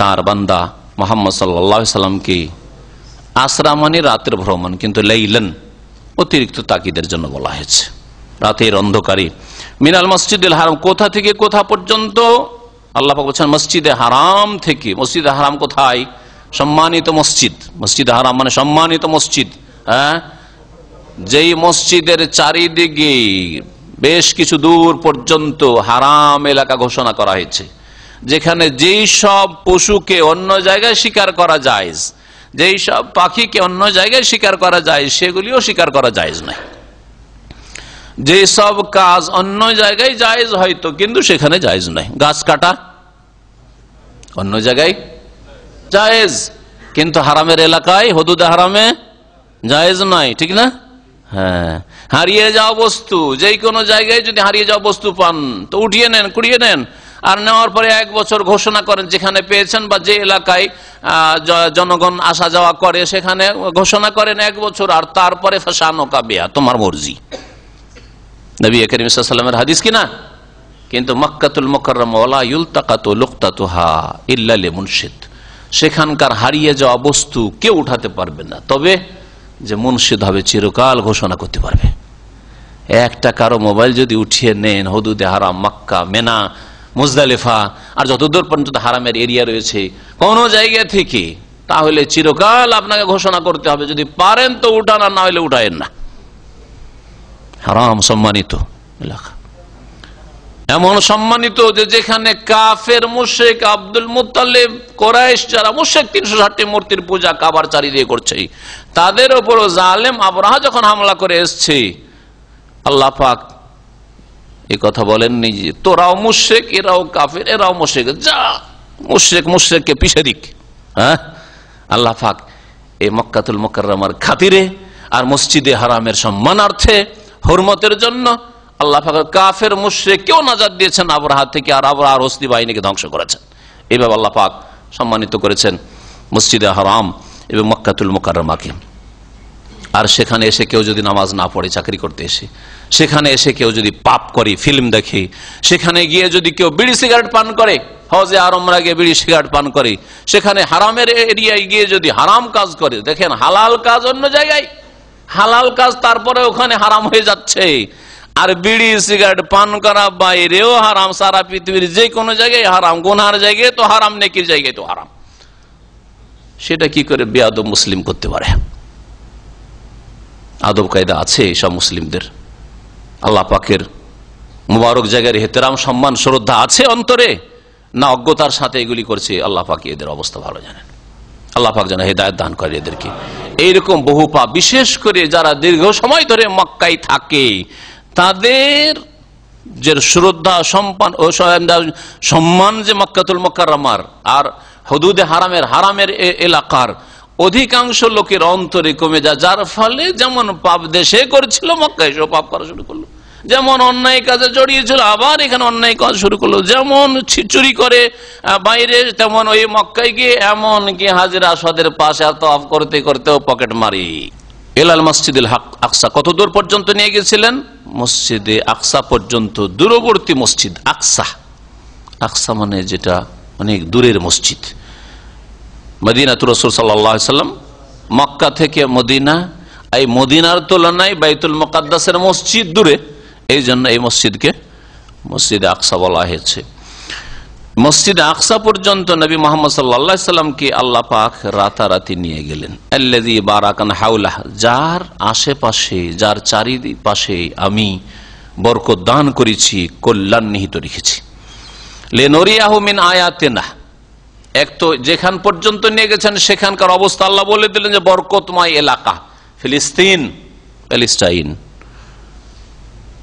তার বান্দা মুহাম্মদ সাল্লাল্লাহু আলাইহি সাল্লামকে। আসরা মানে রাতের ভ্রমণ, কিন্তু লাইলান অতিরিক্ত তাকিদের জন্য বলা হয়েছে। রাতের অন্ধকারে মিনাল মসজিদুল হারাম, কোথা থেকে কোথা পর্যন্ত? আল্লাহ পাক বলেছেন মসজিদে হারাম থেকে। মসজিদে হারাম কোথায়? সম্মানিত মসজিদ। মসজিদে হারাম মানে সম্মানিত মসজিদ। হ্যাঁ, যেই মসজিদের চারিদিকে বেশ কিছু দূর পর্যন্ত হারাম এলাকা ঘোষণা করা হয়েছে, যেখানে যেই সব পশুকে অন্য জায়গায় শিকার করা যায়, যেই সব পাখিকে অন্য জায়গায় শিকার করা যায়, সেগুলিও শিকার করা জায়েজ নয়। যে সব কাজ অন্য জায়গায় জায়েজ হয়তো, কিন্তু সেখানে জায়েজ নয়। গাছ কাটা অন্য জায়গায় জায়েজ, কিন্তু হারামের এলাকায় হুদুদে হারামে জায়েজ নয়, ঠিক না? হ্যাঁ, হারিয়ে যাওয়া বস্তু, যেই কোনো জায়গায় যদি হারিয়ে যাওয়া বস্তু পান তো উঠিয়ে নেন, কুড়িয়ে নেন, আর নেওয়ার পরে 1 বছর ঘোষণা করেন যেখানে পেয়েছেন, বা যে এলাকায় জনগণ আসা যাওয়া করে সেখানে ঘোষণা করেন 1 বছর, আর তারপরে ফাসানুকা বিহা, তোমার মর্জি। নবী করিম সাল্লাল্লাহু আলাইহি ওয়াসাল্লামের হাদিস কিনা? কিন্তু মক্কাতুল মুকাররমা ওয়ালা ইলতাকাতু লুকতাতুহা ইল্লা লিমুনশিদ, সেখানকার হারিয়ে যাওয়া বস্তু কেউ উঠাতে পারবে না, তবে যে মুনশিদ হবে চিরকাল ঘোষণা করতে পারবে। একটা কারো মোবাইল যদি উঠিয়ে নেন হুদুদে হারাম, মক্কা, মেনা, মুজদালিফা, আর যতদূর পর্যন্ত হারামের এরিয়া রয়েছে কোন জায়গা থেকে, তাহলে চিরকাল আপনাকে ঘোষণা করতে হবে। যদি পারেন তো উঠান, আর না হলে উঠায়েন না। হারাম সম্মানিত এলাকা, এমন সম্মানিত যে যেখানে কাফের মুশরিক আব্দুল মুত্তালিব, কুরাইশ যারা মুশরিক 360টি মূর্তির পূজা কাবার চারিদিকে করছে, তাদের উপর জালেম আবরাহা যখন হামলা করে এসছে, আল্লাহ পাক এই কথা বলেননি যে তোরাও মুশরিক, এরাও কাফের, এরাও মুশরিক, যা মুশরিককে পিছে দিক। হ্যাঁ, আল্লাহ পাক এই মক্কাতুল মুকাররমার খাতিরে আর মসজিদে হারামের সম্মানার্থে, হুরমতের জন্য আল্লাহ পাক কাফের মুশরিক কেউ নাজাত দিয়েছেন আবরাহা থেকে, আর আবরাহার হস্তি বাহিনীকে ধ্বংস করেছেন। এইভাবে আল্লাহ পাক সম্মানিত করেছেন মসজিদে হারাম এবং মক্কাতুল মুকাররমাকে। আর সেখানে এসে কেউ যদি নামাজ না পড়ে, চাকরি করতে এসে সেখানে এসে কেউ যদি পাপ করে, ফিল্ম দেখে, সেখানে গিয়ে যদি কেউ বিড়ি সিগারেট পান করে, হজে আর উমরা গিয়ে বিড়ি সিগারেট পান করে, সেখানে হারামের এরিয়ায় গিয়ে যদি হারাম কাজ করে, দেখেন হালাল কাজ অন্য জায়গায় হালাল কাজ, তারপরে ওখানে হারাম হয়ে যাচ্ছে। আর বিড়ি সিগারেট পান করা বাইরেও হারাম, সারা পৃথিবীর যে কোনো জায়গায় হারাম, গুনার জায়গায় তো হারাম, নেকির জায়গায় তো হারাম। সেটা কি করে বেয়াদব মুসলিম করতে পারে? আদব কায়দা আছে সব মুসলিমদের? আল্লাহ পাকের মুবারক জায়গার ইহতিরাম, সম্মান, শ্রদ্ধা আছে অন্তরে, না অজ্ঞতার সাথে এগুলি করছে? আল্লাহ পাক এদের অবস্থা ভালো জানেন। আল্লাহ পাক যেন হেদায়েত দান করে এদেরকে। এইরকম বহু পাপ, বিশেষ করে যারা দীর্ঘ সময় ধরে মক্কায় থাকে তাদের যে শ্রদ্ধা সম্মান যে মক্কাতুল মুকাররমার আর হুদুদে হারামের এলাকার অধিকাংশ লোকের অন্তরে কমে যায়, যার ফলে যেমন পাপ দেশে করেছিল মক্কায় এসে পাপ করা শুরু করলো, যেমন অন্যায় কাজে জড়িয়েছিল আবার এখানে অন্যায় কাজ শুরু করলো, যেমন চুরি করে বাইরে তেমন ওই মক্কায় গিয়ে এমন কি হাজের আসওয়াদের পাশে তওয়াফ করতে করতেও পকেট মারি। এলাল মসজিদুল আকসা, কত দূর পর্যন্ত নিয়ে গেছিলেন? মসজিদে আকসা পর্যন্ত, দূরবর্তী মসজিদ আকসা। আকসা মানে যেটা অনেক দূরের মসজিদ। মদিনাতুর রাসূল সাল্লাল্লাহু আলাইহি সাল্লাম, মক্কা থেকে মদিনা, এই মদিনার তুলনায় বাইতুল মুকাদ্দাসের মসজিদ দূরে, এই জন্য এই মসজিদকে মসজিদে আকসা বলা হয়েছে। মসজিদে আকসা পর্যন্ত নবী মুহাম্মদ সাল্লাল্লাহু আলাইহি সাল্লামকে আল্লাহ পাক রাতারাতি নিয়ে গেলেন। আল্লাযী বারাকানা হাওলাহ, যার আশেপাশে যার চারিপাশে আমি বরকত দান করেছি, কল্যাণ নিহিত রেখেছি। লিনুরিয়াহু মিন আয়াতিনা, এক তো যেখান পর্যন্ত নিয়ে গেছেন সেখানকার অবস্থা আল্লাহ বলে দিলেন যে বরকতময় এলাকা, প্যালেস্টাইন,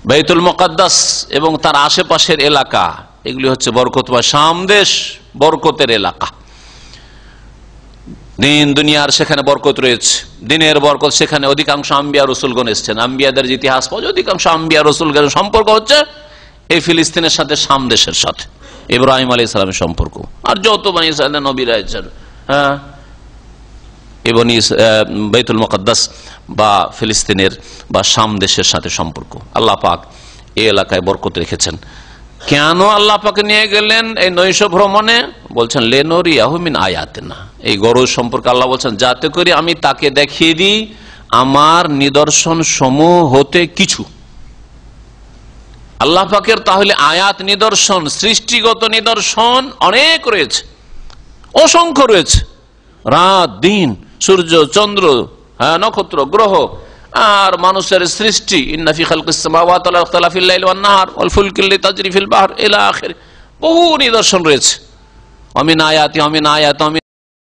বাইতুল মুকাদ্দাস এবং তার আশেপাশের এলাকা, এগুলি হচ্ছে বরকতময়। শাম দেশ বরকতের এলাকা, দিন দুনিয়ার সেখানে বরকত রয়েছে, দিনের বরকত সেখানে। অধিকাংশ আম্বিয়া রসুলগণ এসছেন, আম্বিয়াদের যে ইতিহাস পাওয়া যায় অধিকাংশ আম্বিয়া রসুলগণের সম্পর্ক হচ্ছে এই ফিলিস্তিনের সাথে, শাম দেশের সাথে, ইব্রাহিম আলাইহিস সালামের সম্পর্ক। আর যত বনি ইসরাইলের নবী রয়েছেন, হ্যাঁ, এবং বাইতুল মুকাদ্দাস বা ফিলিস্তিনের বা শাম দেশের সাথে সম্পর্ক। আল্লাহ পাক এই এলাকায় বরকত রেখেছেন। কেন আল্লাহ পাক নিয়ে গেলেন এই নৈশ ভ্রমণে? বলছেন লিনুরিয়াহু মিন আয়াতিনা, এই গরজ সম্পর্কে আল্লাহ বলছেন যাতে করে আমি তাকে দেখিয়ে দিই আমার নিদর্শন সমূহ হতে কিছু। আল্লাহ পাকের তাহলে আয়াত, নিদর্শন, সৃষ্টিগত নিদর্শন অনেক রয়েছে, অসংখ্য রয়েছে। রাত দিন, সূর্য চন্দ্র, নক্ষত্র গ্রহ, আর মানুষের সৃষ্টি, ইন্না ফি খালকিস সামাওয়াতি ওয়াল ইখতিলাফিল লাইলি ওয়ান নাহার ওয়াল ফুলকি আল্লাতী তাজরি ফিল বাহর ইলা আখির, বহু নিদর্শন রয়েছে। আমিন আয়াতি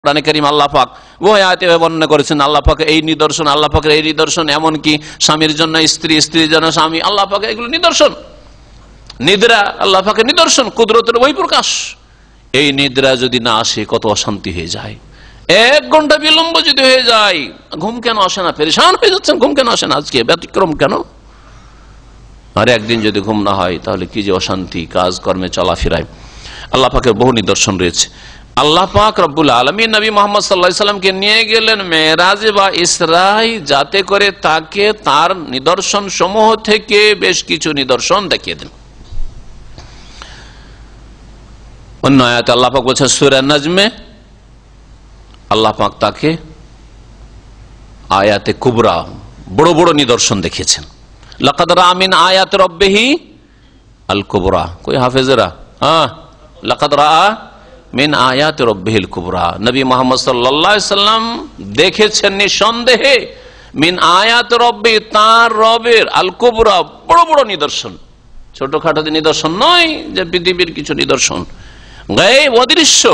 কোরআনে কারীম আল্লাহ পাক বহু আয়াতে বর্ণনা করেছেন আল্লাহ পাক এই নিদর্শন, আল্লাহ পাকের এই নিদর্শন, এমনকি স্বামীর জন্য স্ত্রী, স্ত্রীর জন্য স্বামী, আল্লাহ পাক এগুলো নিদর্শন। নিদ্রা আল্লাহ পাকের নিদর্শন, কুদরতের বহিঃপ্রকাশ। এই নিদ্রা যদি না আসে কত অশান্তি হয়ে যায়। 1 ঘন্টা বিলম্ব যদি হয়ে যায়, ঘুম কেন আসে না? পেরেশান হয়ে যাচ্ছেন, ঘুম কেন আসে না? আজকে ব্যতিক্রম কেন? আর একদিন যদি ঘুম না হয় তাহলে কি যে অশান্তি কাজ কর্মে চলাফেরায়। আল্লাহ পাকের বহু নিদর্শন রয়েছে। আল্লাহ পাক রব্বুল আলামিন নবী মুহাম্মদ সাল্লাল্লাহু আলাইহি সাল্লামকে নিয়ে গেলেন মেরাজে বা ইসরায়, যাতে করে তাকে তার নিদর্শন সমূহ থেকে বেশ কিছু নিদর্শন দেখিয়ে দেন। অন্য আয়াতে আল্লাহ পাক বলছেন সূরা নাজমে, আল্লাহ পাক তাকে আয়াতে কুবরা, বড় বড় নিদর্শন দেখিয়েছেন। লাকাদ রা মিন আয়াতি রাব্বিহি আল কুবরা, কই হাফেজরা? লাকাদ রা মিন আয়াতি রাব্বিহিল কুবরা, নবী মুহাম্মদ সাল্লাল্লাহু আলাইহি সাল্লাম দেখেছেন নিঃসন্দেহে মিন আয়াতি রাব্বি, তার রবের, আল কুবরা, বড় বড় নিদর্শন। ছোটখাটো নিদর্শন নয় যে পৃথিবীর কিছু নিদর্শন, গায়েব, অদৃশ্য।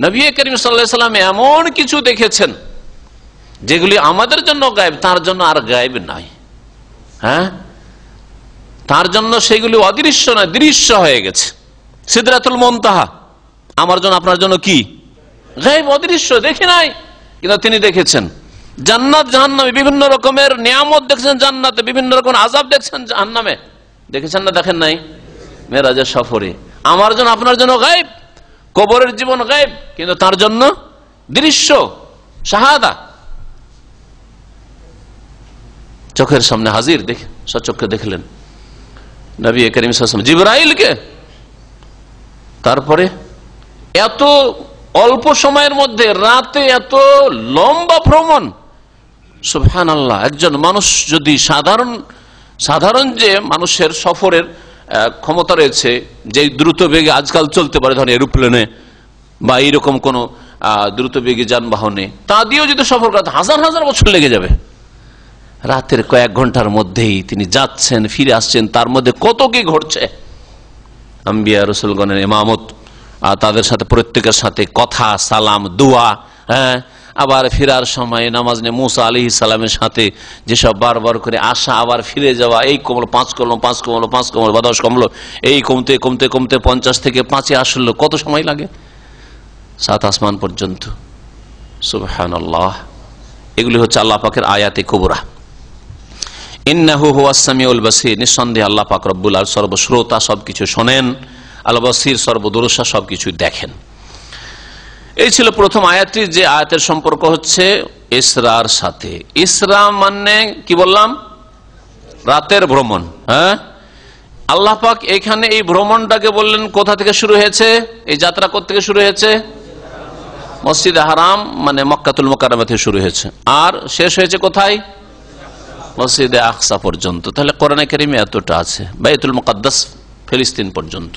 নবী করিম সাল্লাল্লাহু আলাইহি সাল্লাম এমন কিছু দেখেছেন যেগুলি আমাদের জন্য গায়েব, তার জন্য আর গায়েব নাই। হ্যাঁ, তার জন্য সেগুলি অদৃশ্য নয়, দৃশ্য হয়ে গেছে। সিদরাতুল মুনতাহা আমার জন্য, আপনার জন্য কি? গায়েব, অদৃশ্য, দেখি নাই, কিন্তু তিনি দেখেছেন। জান্নাত জাহান্নামে বিভিন্ন রকমের নিয়ামত দেখছেন, জান্নাতে বিভিন্ন রকম আযাব দেখছেন, জাহান্নামে দেখেছেন না? দেখেন নাই? মেরাজের সফরে আমার জন্য, আপনার জন্য গায়েব। কবরের জীবন গায়েব, কিন্তু তার জন্য দৃশ্য, শাহাদা, চোখের সামনে হাজির, দেখে সচক্ষে দেখলেন নবী করিম সাল্লাল্লাহু আলাইহি ওয়াসাল্লাম জিবরাইলকে। তারপরে এত অল্প সময়ের মধ্যে রাতে এত লম্বা ভ্রমণ, সুবহানাল্লাহ। একজন মানুষ যদি সাধারণ যে মানুষের সফরের ক্ষমতা রয়েছে, যে দ্রুত বেগে আজকাল চলতে পারে, ধরেন এরোপ্লেনে বা এইরকম কোন দ্রুত বেগে যানবাহনে, তা দিয়েও যদি সফর করতে হাজার হাজার বছর লেগে যাবে। রাতের কয়েক ঘন্টার মধ্যেই তিনি যাচ্ছেন, ফিরে আসছেন, তার মধ্যে কত কি ঘটছে। আম্বিয়া রাসূলগণের ইমামত, তাদের সাথে প্রত্যেকের সাথে কথা, সালাম, দোয়া, আবার ফেরার সময় নামাজ নিয়ে মুসা আলাইহিস সালামের সাথে যেসব বারবার করে আসা আবার ফিরে যাওয়া, এই কমলো 5 কমলো 5 কমলো 5 কমলো বা 10 কমলো, এই কমতে কমতে কমতে 50 থেকে 5-এ আসলো, কত সময় লাগে? 7 আসমান পর্যন্ত। সুবহানাল্লাহ। এগুলি হচ্ছে আল্লাহ পাকের আয়াতে কুবরা। ইন্নাহু হুয়াস সামিউল বাসীর, নিঃসন্দেহে আল্লাহ পাক রব্বুল আলামিন সর্বশ্রোতা, সবকিছু শোনেন, আল বাসীর সর্বদর্শা, সবকিছু দেখেন। এই ছিল প্রথম আয়াতটি, যে আয়াতের সম্পর্ক হচ্ছে ইসরার সাথে। ইসরা মানে কি বললাম? রাতের ভ্রমণ। হ্যাঁ, আল্লাহ পাক এখানে এই ভ্রমণটাকে বললেন কোথা থেকে শুরু হয়েছে, এই যাত্রা কোথা থেকে শুরু হয়েছে? মসজিদে হারাম মানে মক্কাতুল মুকাররমা থেকে শুরু হয়েছে, আর শেষ হয়েছে কোথায়? মসজিদে আকসা পর্যন্ত। তাহলে কোরআনে কারিমে এতটা আছে, বাইতুল মুকাদ্দাস ফিলিস্তিন পর্যন্ত।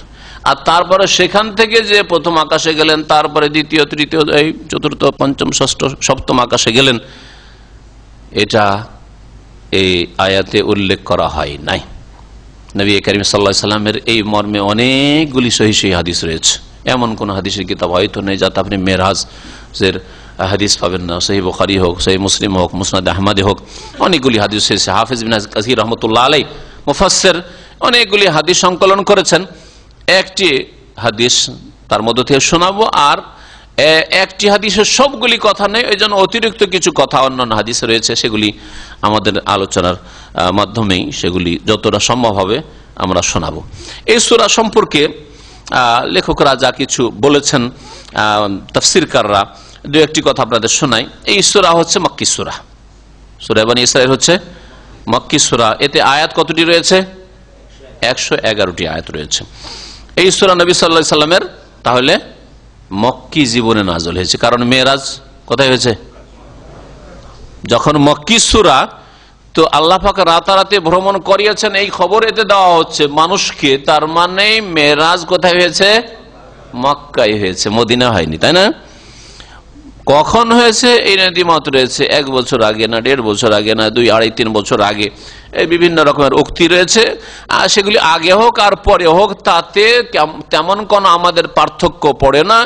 আর তারপরে সেখান থেকে যে প্রথম আকাশে গেলেন, তারপরে দ্বিতীয়, তৃতীয়, এই চতুর্থ, পঞ্চম, ষষ্ঠ, সপ্তম আকাশে গেলেন, এটা এই আয়াতে উল্লেখ করা হয় নাই। নবী করিম সাল্লাল্লাহু আলাইহি সাল্লামের এই মর্মে অনেকগুলি সহিহ হাদিস রয়েছে। এমন কোন হাদিসের কিতাব হয়তো নেই যাতে আপনি মেরাজের হাদিস পাবেন না। সহিহ বুখারী হোক, সহিহ মুসলিম হোক, মুসনাদ আহমদে হোক, অনেকগুলি হাদিস এসেছে। হাফিজ বিন কাসির রহমতুল্লাহ আলাইহি মুফাসসির অনেকগুলি হাদিস সংকলন করেছেন। একটি হাদিস তার মধ্য থেকে শোনাবো, আর একটি হাদিসের সবগুলি কথা নেই, এই জন্য অতিরিক্ত কিছু কথা অন্যান্য হাদিসে রয়েছে, সেগুলি আমাদের আলোচনার মাধ্যমেই সেগুলি যতটা সম্ভব হবে আমরা শোনাবো। এই সূরা সম্পর্কে লেখকরা যা কিছু বলেছেন, তাফসীরকাররা, দু একটি কথা আপনাদের শোনাই। এই সূরা হচ্ছে মক্কি সূরা, সূরা বনী ইসরাঈল হচ্ছে মক্কি সূরা। এতে আয়াত কতটি রয়েছে? 111টি আয়াত রয়েছে। এই সূরা নবী সাল্লাল্লাহু আলাইহি সাল্লামের তাহলে মক্কি জীবনে নাযিল হয়েছে, কারণ মেরাজ কোথায় হয়েছে? যখন মক্কি সূরা, তো আল্লাহ পাক রাতারাতি ভ্রমণ করিয়েছেন এই খবর এতে দেওয়া হচ্ছে মানুষকে, তার মানে মেরাজ কোথায় হয়েছে? মক্কায় হয়েছে, মদিনা হয়নি, তাই না? কখন হয়েছে এই নদীমত রয়েছে, 1 বছর আগে না 1.5 বছর আগে না 2, 2.5, 3 বছর আগে, এই বিভিন্ন রকমের উক্তি রয়েছে। আর সেগুলি আগে হোক আর পরে হোক তাতে তেমন কোন আমাদের পার্থক্য পড়ে না।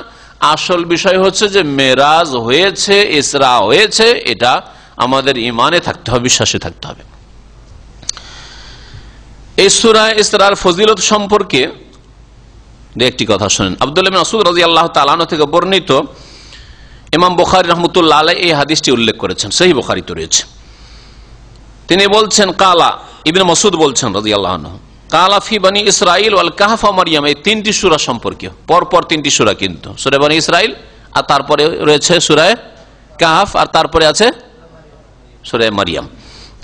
আসল বিষয় হচ্ছে যে মেরাজ হয়েছে, ইসরা হয়েছে, এটা আমাদের ঈমানে থাকতে হবে, বিশ্বাসে থাকতে হবে। এই সূরা ইসরার ফজিলত সম্পর্কে একটি কথা শুনেন। আব্দুল্লাহ ইবনে মাসউদ রাদিয়াল্লাহু তাআলা আনহু থেকে বর্ণিত, ইমাম বুখারী রাহমাতুল্লাহ আলাইহি এই হাদিসটি উল্লেখ করেছেন, সহিহ বুখারীতে রয়েছে। তিনি বলছেন, কালা ইবনে মাসউদ বলছেন রাদিয়াল্লাহু আনহু, কালা ফি বনি ইসরাঈল ওয়াল কাহফ ওয়া মারইয়াম, এই 3টি সূরা সম্পর্কে, পরপর 3টি সূরা, কিন্তু সূরা বনি ইসরাঈল, আর তারপরে রয়েছে সূরা কাহফ, আর তারপরে আছে সূরা মারইয়াম।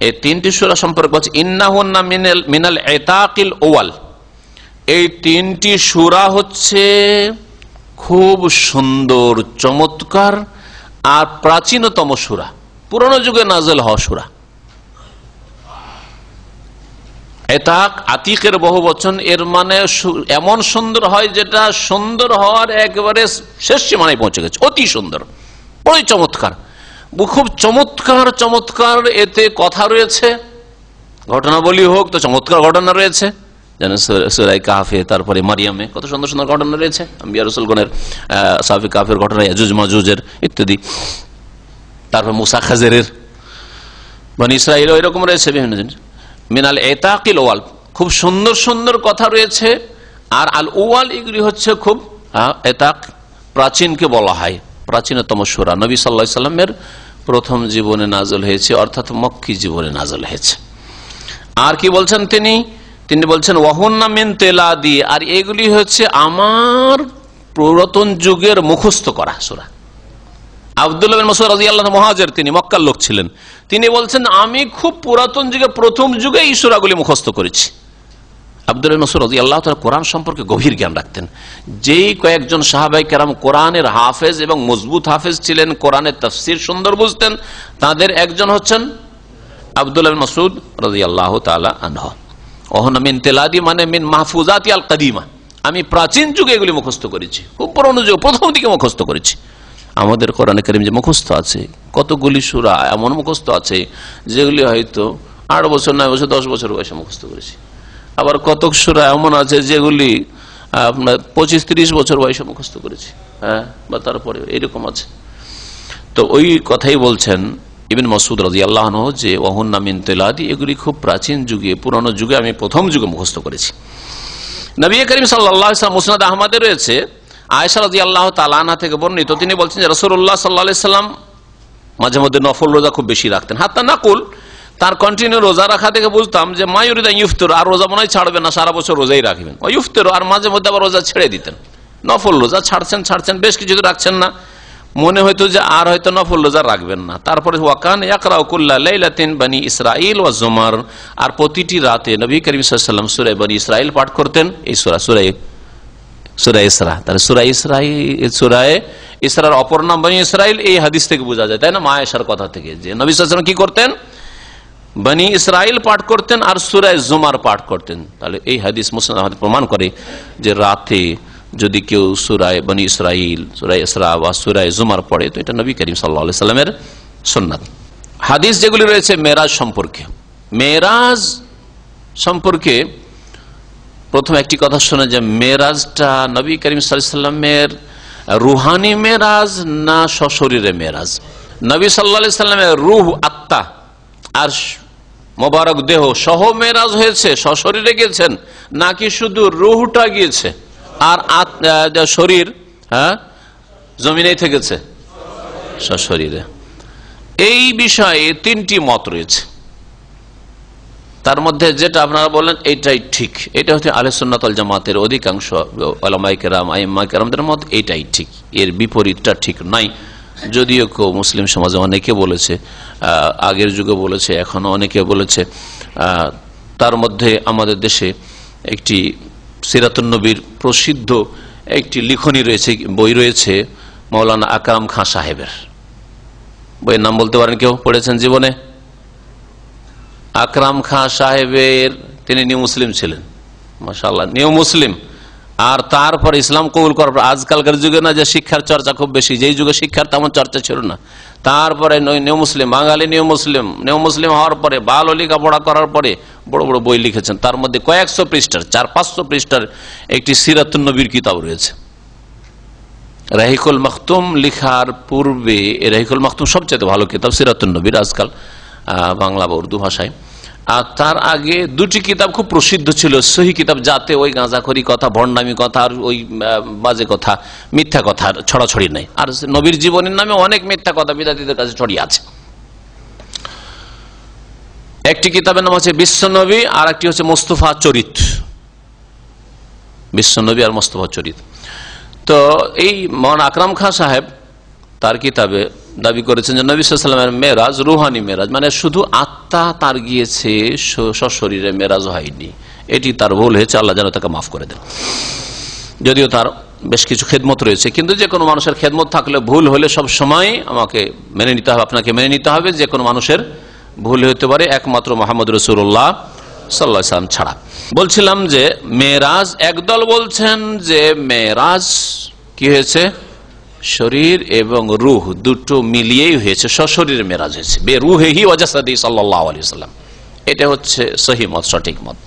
এই 3টি সূরা সম্পর্কে বলছে, ইন্নাহুন্না মিনাল ইতাকিল আউয়াল, এই 3টি সূরা হচ্ছে খুব সুন্দর, চমৎকার আর প্রাচীনতম সূরা, পুরনো যুগে নাযিল হওয়া সূরা। এতাক আতিকের বহু বচন, এর মানে এমন সুন্দর হয় যেটা সুন্দর হওয়ার একেবারে শেষ সীমানায় পৌঁছে গেছে, অতি সুন্দর, বড়ই চমৎকার, খুব চমৎকার চমৎকার এতে কথা রয়েছে। ঘটনাবলী হোক তো চমৎকার ঘটনা রয়েছে, যেন সূরা কাহফে, তারপরে মারিয়ামে কত সুন্দর সুন্দর ঘটনা রয়েছে, আম্বিয়া রাসূলগণের, আসহাবে কাহফের ঘটনা, ইয়াজুজ মাজুজের ইত্যাদি, তারপর মুসা খাজিরের, বনী ইসরাঈল এরকম রয়েছে বিভিন্ন জিনিস। মিনাল ইতাকিল ওয়াল, খুব সুন্দর সুন্দর কথা রয়েছে। আর আল ওয়াল, এগুলি হচ্ছে খুব ইতাক, প্রাচীনকে বলা হয়, প্রাচীনতম সূরা। নবী সাল্লাল্লাহু আলাইহি সাল্লামের প্রথম জীবনে নাযিল হয়েছে, অর্থাৎ মক্কি জীবনে নাযিল হয়েছে। আর কি বলছেন তিনি বলছেন, ওয়াহুন্না মিন তেলাদি, আর এগুলি হচ্ছে আমার পুরাতন যুগের মুখস্থ করা সূরা। আব্দুল্লাহ বিন মাসউদ রাদিয়াল্লাহু আনহু মুহাজির, তিনি মক্কার লোক ছিলেন, তিনি বলছেন আমি খুব পুরাতন যুগে, প্রথম যুগে এই সূরাগুলি মুখস্থ করেছি। আব্দুল্লাহ বিন মাসউদ রাদিয়াল্লাহু তাআলা কোরআন সম্পর্কে গভীর জ্ঞান রাখতেন। যেই কয়েকজন সাহাবায়ে কেরাম কোরআনের হাফেজ এবং মজবুত হাফেজ ছিলেন, কোরআনের তাফসীর সুন্দর বুঝতেন, তাদের একজন হচ্ছেন আব্দুল্লাহ বিন মাসউদ রাদিয়াল্লাহু তাআলা আনহু। ওহুনা মিন তেলাদি মানে মিন মাহফুজাতি আল কাদিমা, আমি প্রাচীন যুগে এগুলি মুখস্থ করেছি, খুব পুরনো যুগে প্রথম দিকে মুখস্থ করেছি। আমাদের কোরআনে কারীম যে মুখস্থ আছে, কতগুলি সূরা এমন মুখস্থ আছে যেগুলি হয়তো 8 বছর, 9 বছর, 10 বছর বয়সে মুখস্থ করেছি। আবার কতক সূরা এমন আছে যেগুলি আপনার 25-30 বছর বয়সে মুখস্থ করেছি, হ্যাঁ, বা তারপরে এরকম আছে। তো ওই কথাই বলছেন ইবনে মাসউদ রাদিয়াল্লাহু আনহু যে ওয়াহুন্না মিন তিলাদি, এগুলি খুব প্রাচীন যুগে, পুরানো যুগে আমি প্রথম যুগে মুখস্থ করেছি। নবী করিম সাল্লাল্লাহু আলাইহি ওয়াসাল্লাম মুসনাদ আহমদে রয়েছে, আয়েশা রাদিয়াল্লাহু তাআলা আনহা থেকে বর্ণিত, তিনি বলছেন যে রাসূলুল্লাহ সাল্লাল্লাহু আলাইহি ওয়াসাল্লাম মাঝে মধ্যে নফল রোজা খুব বেশি রাখতেন। হাত্তা নাকুল, তার কন্টিনিউ রোজা রাখা থেকে বুঝতাম যে মা ইউরিদু আন ইফতির, আর রোজা মনে হয় ছাড়বেন না, সারা বছর রোজাই রাখবেন। ও ইফতির, আর মাঝে মধ্যে আবার রোজা ছেড়ে দিতেন। নফল রোজা ছাড়ছেন বেশ কিছু রাখছেন না, মনে হয়তো যে আর হয়তো নফল রোজা রাখবেন না। তারপরে ওয়াকান ইয়াকরাউ কুল্লা লাইলাতিন বনি ইসরাঈল ওয়া জুমার, আর প্রতিটি রাতে নবী করিম সাল্লাল্লাহু আলাইহি ওয়াসাল্লাম সূরা বনি ইসরাঈল পাঠ করতেন। এই সূরা ইসরা, তাহলে সূরা ইসরার অপর নাম বনি ইসরাঈল, এই হাদিস থেকে বোঝা যায়, তাই না? মা আয়েশার কথা থেকে যে নবী সাল্লাল্লাহু আলাইহি ওয়াসাল্লাম কি করতেন, বনি ইসরাঈল পাঠ করতেন আর সূরা জুমার পাঠ করতেন। তাহলে এই হাদিস মুসনাদ আহমদ প্রমাণ করে যে রাতে যদি কেউ সূরা বনি ইসরাঈল, সূরা ইসরা বা সূরা জুমার পড়ে তো এটা নবী করিম সাল্লাল্লাহু আলাইহি সাল্লামের সুন্নাত। হাদিস যেগুলি রয়েছে মেরাজ সম্পর্কে প্রথম একটি কথা শোনা যে মেরাজটা নবী করিম সাল্লাল্লাহু আলাইহি সাল্লামের রুহানি মেরাজ না সশরীরে মেরাজ। নবী সাল্লাল্লাহু আলাইহি সাল্লামের রূহ, আত্মা আর মোবারক দেহ সহ মেরাজ হয়েছে, সশরীরে গিয়েছেন, নাকি শুধু রূহটা গিয়েছে আর শরীর জমিনেই থেকেছে সশরীরে? এই বিষয়ে তিনটি মত রয়েছে, তার মধ্যে যেটা আপনারা বলেন এইটাই ঠিক, এটা হচ্ছে আহলে সুন্নাত ওয়াল জামাতের অধিকাংশ উলামায়ে কেরাম, আইম্মায়ে কেরামদের মত, এইটাই ঠিক, এর বিপরীতটা ঠিক নাই। যদিও কেউ মুসলিম সমাজে অনেকে বলেছে, আগের যুগে বলেছে, এখনো অনেকে বলেছে। তার মধ্যে আমাদের দেশে একটি সিরাতুন নবীর প্রসিদ্ধ একটি লিখনী রয়েছে, বই রয়েছে মাওলানা আকরাম খাঁ সাহেবের। বইয়ের নাম বলতে পারেন কেউ? পড়েছেন জীবনে? আকরাম খাঁ সাহেবের, তিনি নিউ মুসলিম ছিলেন, মাশাআল্লাহ, নিউ মুসলিম। আর তারপর ইসলাম কবুল করার পর, আজকালকার যুগে না যে শিক্ষার চর্চা খুব বেশি, যেই যুগে শিক্ষার তেমন চর্চা ছিল না, তারপরে নিউ মুসলিম, বাঙালি নিউ মুসলিম হওয়ার পরে, বাল লেখাপড়া করার পরে বড় বড় বই লিখেছেন। তার মধ্যে কয়েকশো পৃষ্ঠার, 400-500 পৃষ্ঠার একটি সিরাতুন নবীর কিতাব রয়েছে। রাহিকুল মাখতুম লিখার পূর্বে, রাহিকুল মাখতুম সবচেয়ে ভালো কিতাব সিরাতুন নবীর আজকাল বাংলা বা উর্দু ভাষায়। আর তার আগে দুটি কিতাব খুব প্রসিদ্ধ ছিল, সহি কিতাব, যাতে ওই গাঁজাখড়ি কথা, ভণ্ডামি কথা আর ওই বাজে কথা, মিথ্যা কথা ছড়াছড়ি নাই। আর নবীর জীবনের নামে অনেক মিথ্যা কথা বিদ্যার্থীদের কাছে ছড়িয়ে আছে। একটি কিতাবের নাম হচ্ছে বিশ্বনবী, আর একটি হচ্ছে মোস্তফা চরিত। বিশ্বনবী আর মোস্তফা চরিত। তো এই মাওলানা আকরাম খাঁ সাহেব তার কিতাবে দাবি করেছেন যে নবী সাল্লাল্লাহু আলাইহি ওয়াসাল্লামের মেরাজ রুহানি মেরাজ, মানে শুধু আত্মা তার গিয়েছে, সশরীরে মেরাজ হয়নি। এটি তার ভুল হয়েছে, আল্লাহ যেন তাকে মাফ করে দেন। যদিও তার বেশ কিছু খেদমত রয়েছে, কিন্তু যে কোনো মানুষের খেদমত থাকলে ভুল হলে সব সময় আমাকে মেনে নিতে হবে, আপনাকে মেনে নিতে হবে। যে কোনো মানুষের ভুল হতে পারে, একমাত্র মুহাম্মদ রাসূলুল্লাহ সাল্লাল্লাহু আলাইহি ওয়াসাল্লাম ছাড়া। বলছিলাম যে মেরাজ, একদল বলছেন যে মেরাজ কি হয়েছে, শরীর এবং রূহ দুটো মিলিয়েই হয়েছে, সশরীরে মেরাজ হয়েছে, বেরূহিহি ওয়া জাসাদিহি সাল্লাল্লাহু আলাইহি ওয়াসাল্লাম। এটা হচ্ছে সহিহ মত, সঠিক মত।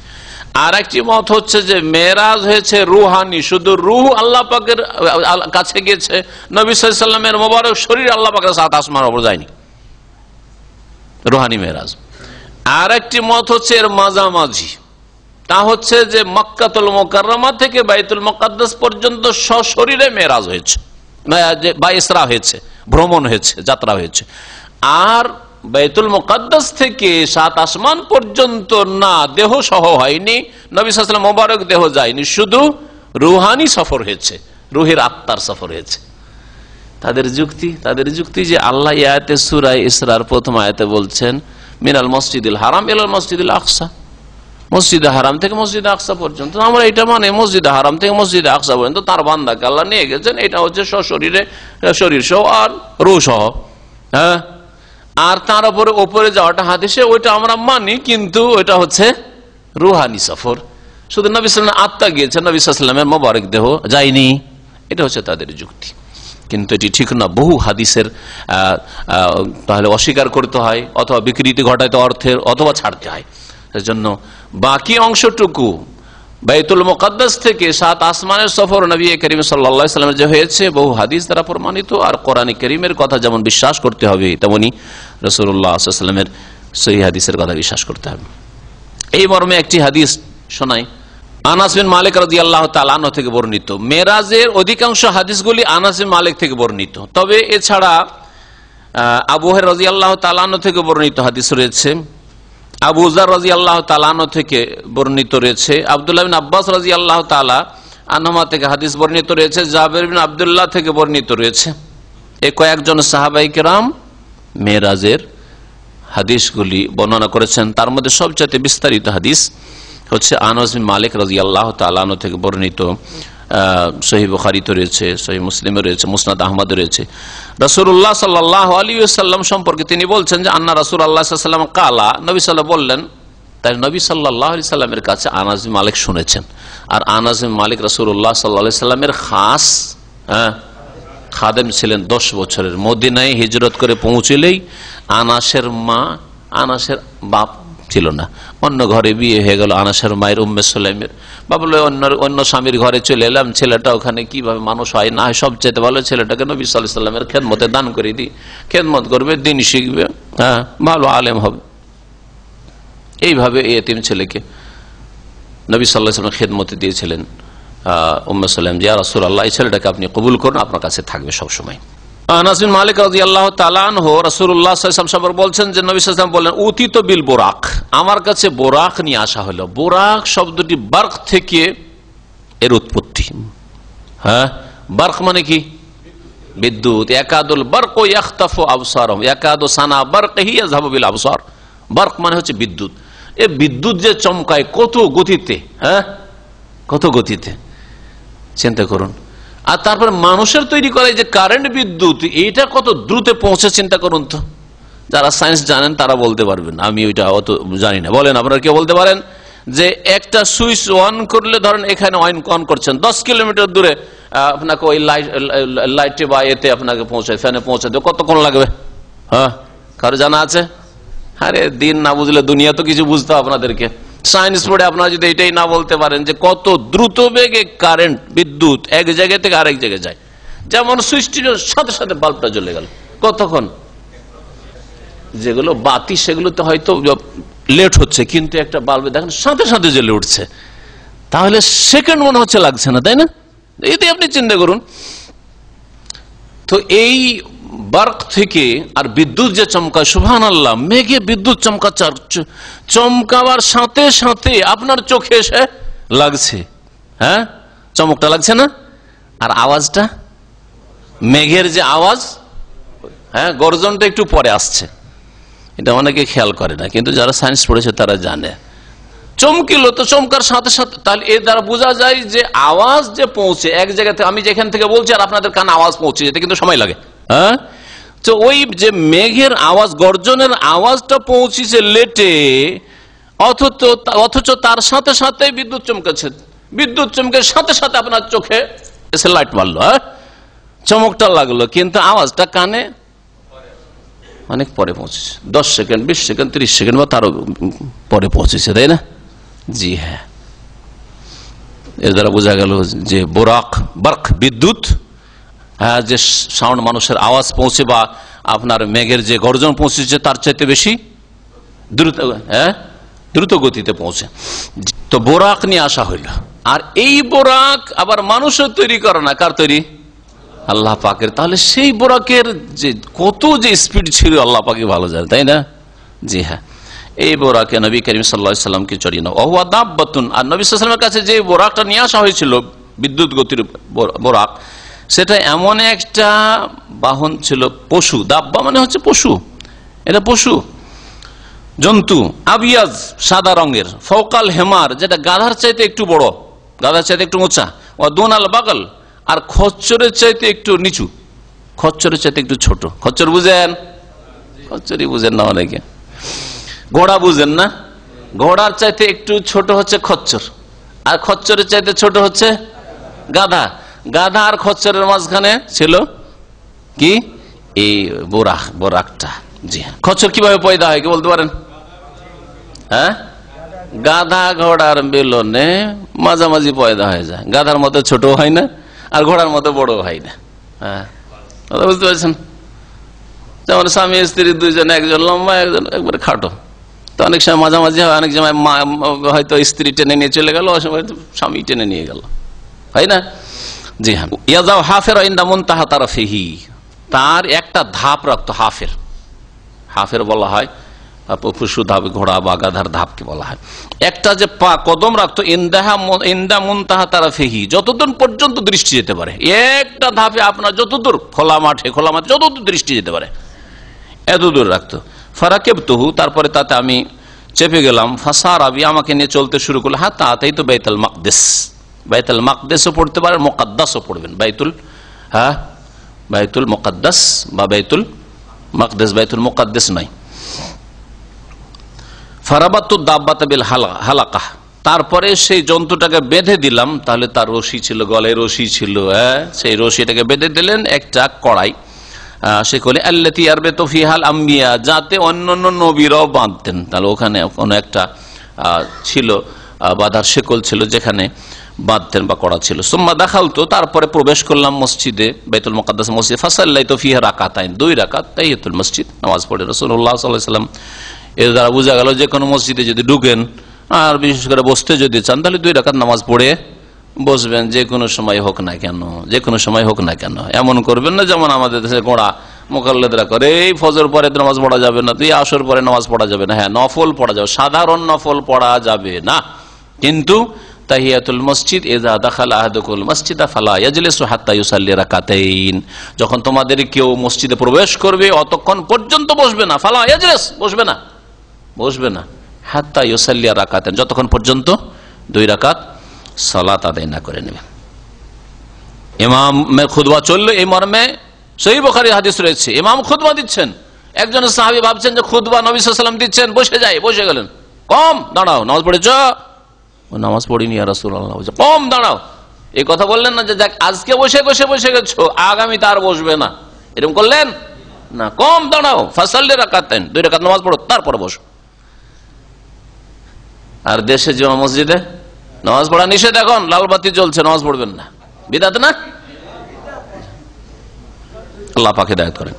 আর একটি মত হচ্ছে যে মেরাজ হয়েছে রুহানি, শুধু রূহ আল্লাহ পাকের কাছে গিয়েছে, নবী সাল্লাল্লাহু আলাইহি ওয়াসাল্লামের মোবারক শরীর আল্লাহ পাকের সাত আসমানের উপর যায়নি, রুহানি মেরাজ। আর একটি মত হচ্ছে এর মাঝামাঝি, তা হচ্ছে যে মক্কাতুল মুকাররমা থেকে বাইতুল মুকাদ্দাস পর্যন্ত সশরীরে মেরাজ হয়েছে বা ইসরা হয়েছে, ভ্রমণ হয়েছে, যাত্রা হয়েছে। আর বাইতুল মুকাদ্দাস থেকে সাত আসমান পর্যন্ত না, দেহ সহ হয়নি, নবী সাল্লাল্লাহু আলাইহি ওয়াসাল্লাম মোবারক দেহ যায়নি, শুধু রুহানি সফর হয়েছে, রুহের আত্মার সফর হয়েছে। তাদের যুক্তি যে আল্লাহ আয়াতে সূরা ইসরার প্রথম আয়াতে বলছেন মিনাল মসজিদুল হারাম ইলাল মসজিদুল আকসা, মসজিদে হারাম থেকে মসজিদে আকসা পর্যন্ত। আমরা এটা মানে মসজিদে হারাম থেকে মসজিদে আকসা পর্যন্ত তার বান্দাকে আল্লাহ নিয়ে গেছেন, এটা হচ্ছে সশরীরে, শরীর সহ আর রূহ সহ। হ্যাঁ, আর তার উপরে যাওয়াটা হাদিসে, ওইটা আমরা মানি, কিন্তু ওইটা হচ্ছে রুহানি সফর, শুধু নবী সাল্লাল্লাহু আলাইহি ওয়াসাল্লাম আত্মা গিয়েছেন, নবী সাল্লাল্লাহু আলাইহি ওয়াসাল্লামের মোবারক দেহ যায়নি। এটা হচ্ছে তাদের যুক্তি, কিন্তু এটি ঠিক না। বহু হাদিসের তাহলে অস্বীকার করতে হয়, অথবা বিকৃতি ঘটাইতে অর্থের, অথবা ছাড়তে হয়। সেজন্য বাকি অংশটুকু বাইতুল মুকাদ্দাস থেকে 7 আসমানের সফর নবী করিম সাল্লাল্লাহু আলাইহি ওয়াসাল্লামের যে হয়েছে বহু হাদিস দ্বারা প্রমাণিত। আর কোরআনে কারীমের কথা যেমন বিশ্বাস করতে হবে, তেমনি রাসূলুল্লাহ সাল্লাল্লাহু আলাইহি ওয়াসাল্লামের সহিহ হাদিসের কথা বিশ্বাস করতে হবে। এই মর্মে একটি হাদিস শোনাই, আনাস বিন মালিক রাদিয়াল্লাহু তাআলা আনহু থেকে বর্ণিত। মেরাজের অধিকাংশ হাদিসগুলি আনাস বিন মালিক থেকে বর্ণিত, তবে এছাড়া আবু হুরায়রা রাদিয়াল্লাহু তাআলা আনহু থেকে বর্ণিত হাদিস রয়েছে, আবু যর রাদিয়াল্লাহু তাআলা আনহু থেকে বর্ণিত রয়েছে, আব্দুল্লাহ বিন আব্বাস রাদিয়াল্লাহু তাআলা আনহুমা থেকে হাদিস বর্ণিত রয়েছে, জাবের বিন আব্দুল্লাহ থেকে বর্ণিত রয়েছে। এই কয়েকজন সাহাবায়ে কেরাম মেরাজের হাদিসগুলি বর্ণনা করেছেন। তার মধ্যে সবচেয়ে বিস্তারিত হাদিস হচ্ছে আনাস বিন মালিক রাদিয়াল্লাহু তাআলা আনহু থেকে বর্ণিত, সহিহ বুখারীতে রয়েছে, সহিহ মুসলিমে রয়েছে, মুসনাদ আহমদে রয়েছে। রাসূলুল্লাহ সাল্লাল্লাহু আলাইহি ওয়াসাল্লাম সম্পর্কে তিনি বলছেন যে আন্না রাসূলুল্লাহ সাল্লাল্লাহু আলাইহি ওয়াসাল্লাম কালা, নবী সাল্লাল্লাহু বললেন। তাই নবী সাল্লাল্লাহু আলাইহি সাল্লামের কাছে আনাস বিন মালিক শুনেছেন। আর আনাস বিন মালিক রাসূলুল্লাহ সাল্লাল্লাহু আলাইহি সাল্লামের খাস খাদেম ছিলেন 10 বছরের। মদিনায় হিজরত করে পৌঁছলেই আনাসের মা, আনাসের বাপ ছিল না, অন্য ঘরে বিয়ে হয়ে গেল আনাসের মায়ের উম্মে সুলাইমের। বাবলে অন্য স্বামীর ঘরে চলে এলাম, ছেলেটা ওখানে কিভাবে মানুষ হয় না হয়, সবচেয়ে ভালো ছেলেটাকে নবী সাল্লাল্লাহু আলাইহি সাল্লামের খেদমতে দান করে দিই, খেদমত করবে, দিন শিখবে, ভালো আলেম হবে। এইভাবে এই এতিম ছেলেকে নবী সাল্লাল্লাহু আলাইহি সাল্লাম খেদমতে দিয়েছিলেন উম্মে সুলাইম, যে ইয়া রাসূলুল্লাহ, এই ছেলেটাকে আপনি কবুল করুন, আপনার কাছে থাকবে সব সময়। আনাস বিন মালিক রাদিয়াল্লাহু তাআলা আনহু রাসূলুল্লাহ সাল্লাল্লাহু আলাইহি ওয়াসাল্লাম বলছেন যে নবী সাল্লাল্লাহু আলাইহি ওয়াসাল্লাম বলেন, উতিত বিল বুরাক, আমার কাছে বোরাক নিয়ে আসা হলো। বোরাক শব্দটি বার্ক থেকে এর উৎপত্তি। বার্ক মানে কি? বিদ্যুৎ। ইয়াকাদুল বারকু ইয়াখতাফু আবসারহুম, ইয়াকাদু সানা বারকিহি ইয়াযহাবু বিল আবসার। বার্ক মানে হচ্ছে বিদ্যুৎ। এই বিদ্যুৎ যে চমকায় কত গতিতে, কত গতিতে, চিন্তা করুন। আর তারপরে মানুষের তৈরি করা যে কারেন্ট বিদ্যুৎ, এটা কত দ্রুত পৌঁছে, চিন্তা করুন তো। যারা সায়েন্স জানেন তারা বলতে পারবেন, আমি ওইটা অত জানি না। বলেন আপনারা, কেউ বলতে পারেন যে একটা সুইচ অন করলে, ধরেন এখানে অন করছেন, 10 কিলোমিটার দূরে আপনাকে ওই লাইটে বা এতে আপনাকে পৌঁছায়, ফ্যানে পৌঁছাতে কতক্ষণ লাগবে? কারো জানা আছে? আরে দিন না বুঝলে দুনিয়া তো কিছু বুঝতে হবে আপনাদেরকে। সায়েন্স পড়ে আপনারা যদি এটাই না বলতে পারেন যে কত দ্রুত বেগে কারেন্ট বিদ্যুৎ এক জায়গা থেকে আরেক জায়গায় যায়, যেমন সুইচটির সাথে সাথে বাল্বটা জ্বলে গেল, কতক্ষণ? যেগুলো বাতি সেগুলোতে হয়তো লেট হচ্ছে, কিন্তু একটা বাল্বে দেখেন সাথে সাথে জ্বলে উঠছে, তাহলে সেকেন্ড মনে হচ্ছে লাগছে না, তাই না? এতে আপনি চিন্তা করুন তো। এই বার্ক থেকে আর বিদ্যুৎ যে চমকায়, সুবহানাল্লাহ, মেঘে বিদ্যুৎ চমকাচ্ছে, চমকাবার সাথে সাথে আপনার চোখে এসে লাগছে, চমকটা লাগছে না? আর আওয়াজটা, মেঘের যে আওয়াজ, গর্জনটা একটু পরে আসছে, এটা অনেকে খেয়াল করে না, কিন্তু যারা সায়েন্স পড়েছে তারা জানে। চমকিল তো, চমকার সাথে সাথে, তাহলে এর দ্বারা বোঝা যায় যে আওয়াজ যে পৌঁছে এক জায়গা থেকে, আমি যেখান থেকে বলছি আর আপনাদের কানে আওয়াজ পৌঁছে যেতে কিন্তু সময় লাগে। তো ওই যে মেঘের আওয়াজ, গর্জনের আওয়াজটা পৌঁছেছে লেটে, অথচ তার সাথে সাথে বিদ্যুৎ চমকেছে, বিদ্যুৎ চমকের সাথে সাথে আপনার চোখে এসে লাইট মারলো, চমকটা লাগলো, কিন্তু আওয়াজটা কানে অনেক পরে পৌঁছেছে, 10 সেকেন্ড, 20 সেকেন্ড, 30 সেকেন্ড বা তারও পরে পৌঁছেছে, তাই না? জি হ্যাঁ। এর দ্বারা বোঝা গেল যে বার্ক বিদ্যুৎ, যে সাউন্ড, মানুষের আওয়াজ পৌঁছে বা আপনার মেঘের যে গর্জন পৌঁছেছে তার চাইতে বেশি দ্রুত গতিতে পৌঁছে। তো বোরাক নিয়ে আসা হইল। আর এই বোরাক আবার মানুষের তৈরি করে না, কার তৈরি? আল্লাহ পাকের। তাহলে সেই বোরাকের যে কত যে স্পিড ছিল আল্লাহ পাকে ভালো জানে, তাই না? জি হ্যাঁ। এই বোরাকে নবী করিম সাল্লাল্লাহু আলাইহি সাল্লামকে চড়িয়ে নাও। ওয়া দাব্বাতুন, আর নবী সাল্লাল্লাহু আলাইহি ওয়াসাল্লামের কাছে যে বোরাকটা নিয়ে আসা হয়েছিল, বিদ্যুৎ গতির বোরাক, সেটা এমন একটা বাহন ছিল, পশু। দাব্বা মানে হচ্ছে পশু, এটা পশু জন্তু। আবিয়াজ, সাদা রঙের। ফৌকাল হেমার, যেটা গাধার চাইতে একটু বড়, গাধার চাইতে একটু উঁচা। ও দুনাল বাগল, আর খচ্চরের চাইতে একটু নিচু, খচ্চরের চাইতে একটু ছোট। খচ্চর বুঝেন? খচ্চরই বুঝেন না অনেকে। ঘোড়া বুঝেন না? ঘোড়ার চাইতে একটু ছোট হচ্ছে খচ্চর, আর খচ্চরের চাইতে ছোট হচ্ছে গাধা। গাধা আর খচ্চরের মাঝখানে ছিল কি? এই বোরাকটা। জি হ্যাঁ। খচ্চর কিভাবে পয়দা হয়, কি বলতে পারেন? গাধা ঘোড়ার মিলনে মাঝামাঝি পয়দা হয়ে যায়, গাধার মতো ছোট হয় না আর ঘোড়ার মতো বড় হয় না। হ্যাঁ, বুঝতে পারছেন? যেমন স্বামী স্ত্রী দুইজন, একজন লম্বা একজন একবারে খাটো, তো অনেক সময় মাঝামাঝি হয়, অনেক সময় হয়তো স্ত্রী টেনে নিয়ে চলে গেল, সময় স্বামী টেনে নিয়ে গেল, হয় না? জি হ্যাঁ। ইয়াজাও হাফের ইনদা মুনতাহা তারাফিহি, তার একটা ধাপ রাখতো, হাফের, হাফের বলা হয় পশু ধাপ, ঘোড়া বা গাধার ধাপকে বলা হয়। একটা যে পা কদম রাখতো ইনদা মুনতাহা তারাফিহি, যতদূর পর্যন্ত দৃষ্টি যেতে পারে, একটা ধাপে আপনার যতদূর খোলা মাঠে যতদূর দৃষ্টি যেতে পারে এতদূর রাখতো। ফারাকেবতুহু, তারপরে তাতে আমি চেপে গেলাম, ফাসার আবি, আমাকে নিয়ে চলতে শুরু করলো, হ্যাঁ তাতেই তো বাইতুল মাকদেস, বাইতুল মাকদেসও পড়তে পারেন, মুকাদ্দাসও পড়বেন, বাইতুল মুকাদ্দাস বা বাইতুল মাকদেস, বাইতুল মুকাদ্দাস নয়। ফারাবাতু দাব্বাতা বিল হালাকা, তারপরে সেই জন্তুটাকে বেঁধে দিলাম, তাহলে তার রশি ছিল, গলায় রশি ছিল, সেই রশিটাকে বেঁধে দিলেন একটা কড়াই, সে কলে আল্লাতি ইয়ারবিতু ফিহাল আম্বিয়া, যাতে অন্যান্য নবীরাও বাঁধতেন, তাহলে ওখানে কোনো একটা ছিল বাঁধার শেকল ছিল যেখানে বাঁধতেন বা করা ছিল। সুম্মা দাখালতু, তারপরে প্রবেশ করলাম মসজিদে, বাইতুল মুকাদ্দাস মসজিদ, ফাসাল্লাইতু ফিহা রাকাতাইন, 2 রাকাত তাহিয়াতুল মসজিদ নামাজ পড়ে রাসূলুল্লাহ সাল্লাল্লাহু আলাইহি ওয়াসাল্লাম। এর দ্বারা বোঝা গেল যে কোনো মসজিদে যদি ঢুকেন আর বিশেষ করে বসতে যদি চান, তাহলে 2 রাকাত নামাজ পড়ে বসবেন, যে কোনো সময় হোক না কেন, যে কোনো সময় হোক না কেন। এমন করবেন না যেমন আমাদের দেশে গোড়া মুকাল্লিদরা করে, এই ফজর পরে নামাজ পড়া যাবে না, তুই আসর পরে নামাজ পড়া যাবে না। হ্যাঁ, নফল পড়া যাবে, সাধারণ নফল পড়া যাবে না, কিন্তু তাহিয়াতুল মসজিদ ইযা দাখালা আহাদুকুল মসজিদা ফালা ইয়াজলিসু হাত্তা ইউসাল্লি রাকাতাইন, যখন তোমাদের কেউ মসজিদে প্রবেশ করবে অতক্ষণ পর্যন্ত বসবে না, ফালা ইয়াজলিস, বসবে না, হাত্তা ইউসাল্লি রাকাতাইন, যতক্ষণ পর্যন্ত 2 রাকাত সালাত আদায় না করে নেবে। ইমামের খুতবা চললো, এই মর্মে সহিহ বুখারী হাদিস রয়েছে, ইমাম খুতবা দিচ্ছেন, একজন সাহাবী ভাবছেন যে খুতবা নবী সাল্লাল্লাহু আলাইহি ওয়াসাল্লাম দিচ্ছেন, বসে গেলেন, কম দাঁড়াও, নামাজ পড়েছ? নামাজ পড়িনি ইয়া রাসূলুল্লাহ। কম দাঁড়াও, এই কথা বললেন না যে যাক আজকে বসে গেছো, আগামী তার বসবে না, এরকম করলেন না, কম দাঁড়াও, ফাসাল্লি রাকাতাইন, 2 রাকাত নামাজ পড়ো, তারপর বসো। আর দেশে যে মসজিদে নামাজ পড়া নিষেধ, এখন লাল বাতি জ্বলছে, নামাজ পড়বেন না, বিদআত না? আল্লাহ পাক হিদায়াত করেন।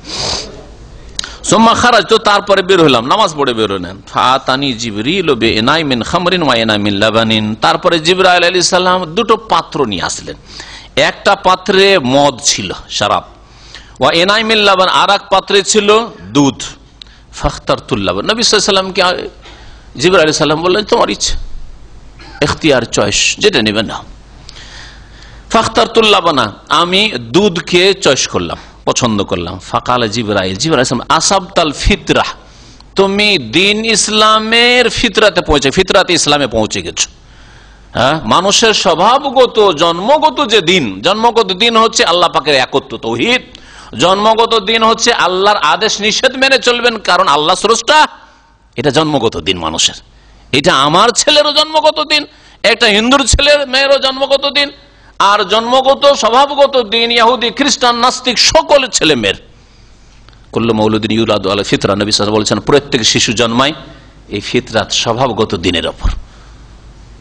সুম্মা খারাজতু, তারপরে বের হলাম, নামাজ পড়ে বের হলেন। ফাতানি জিবরিল বিইনাই মিন খামরিন ওয়া ইনাই মিন লাবানিন, তারপরে জিবরাইল আলাইহিস সালাম 2টো পাত্র নিয়ে আসলেন, একটা পাত্রে মদ ছিল, শরাব, ওয়া ইনাই মিন লাবান, আরেক পাত্রে ছিল দুধ। ফাখতারতুল লাবান, নবী সাল্লাল্লাহু আলাইহি ওয়াসাল্লামকে জিবরাইল আলাইহিস সালাম বললেন, তোমার ইচ্ছা, ইখতিয়ার, চয়েস, যেটা নেবেন নাও। ফাখতারতুল লাবানা, আমি দুধকে চয়েস করলাম, পছন্দ করলাম। ফাকাল জিবরাইল আসাবতাল ফিতরা, তুমি দিন ইসলামের ফিতরাতে ইসলামে পৌঁছে গেছো। হ্যাঁ, মানুষের স্বভাবগত জন্মগত যে দিন, জন্মগত দিন হচ্ছে আল্লাহ পাকের একত্ব, তাওহীদ। জন্মগত দিন হচ্ছে আল্লাহর আদেশ নিষেধ মেনে চলবেন, কারণ আল্লাহ স্রষ্টা, এটা জন্মগত দিন মানুষের। এটা আমার ছেলেরও জন্মগত দিন, একটা হিন্দুর ছেলের মেয়েরও জন্মগত দিন, আর জন্মগত স্বভাবগত দিন ইহুদি খ্রিস্টান নাস্তিক সকল ছেলে মেয়ের। কুল্লু মাউলুদিন ইউলাদু আলা ফিতরা, নবী সাল্লাল্লাহু আলাইহি ওয়াসাল্লাম বলেছেন প্রত্যেক শিশু জন্মায় এই ফিতরাত, স্বভাবগত দিনের উপর।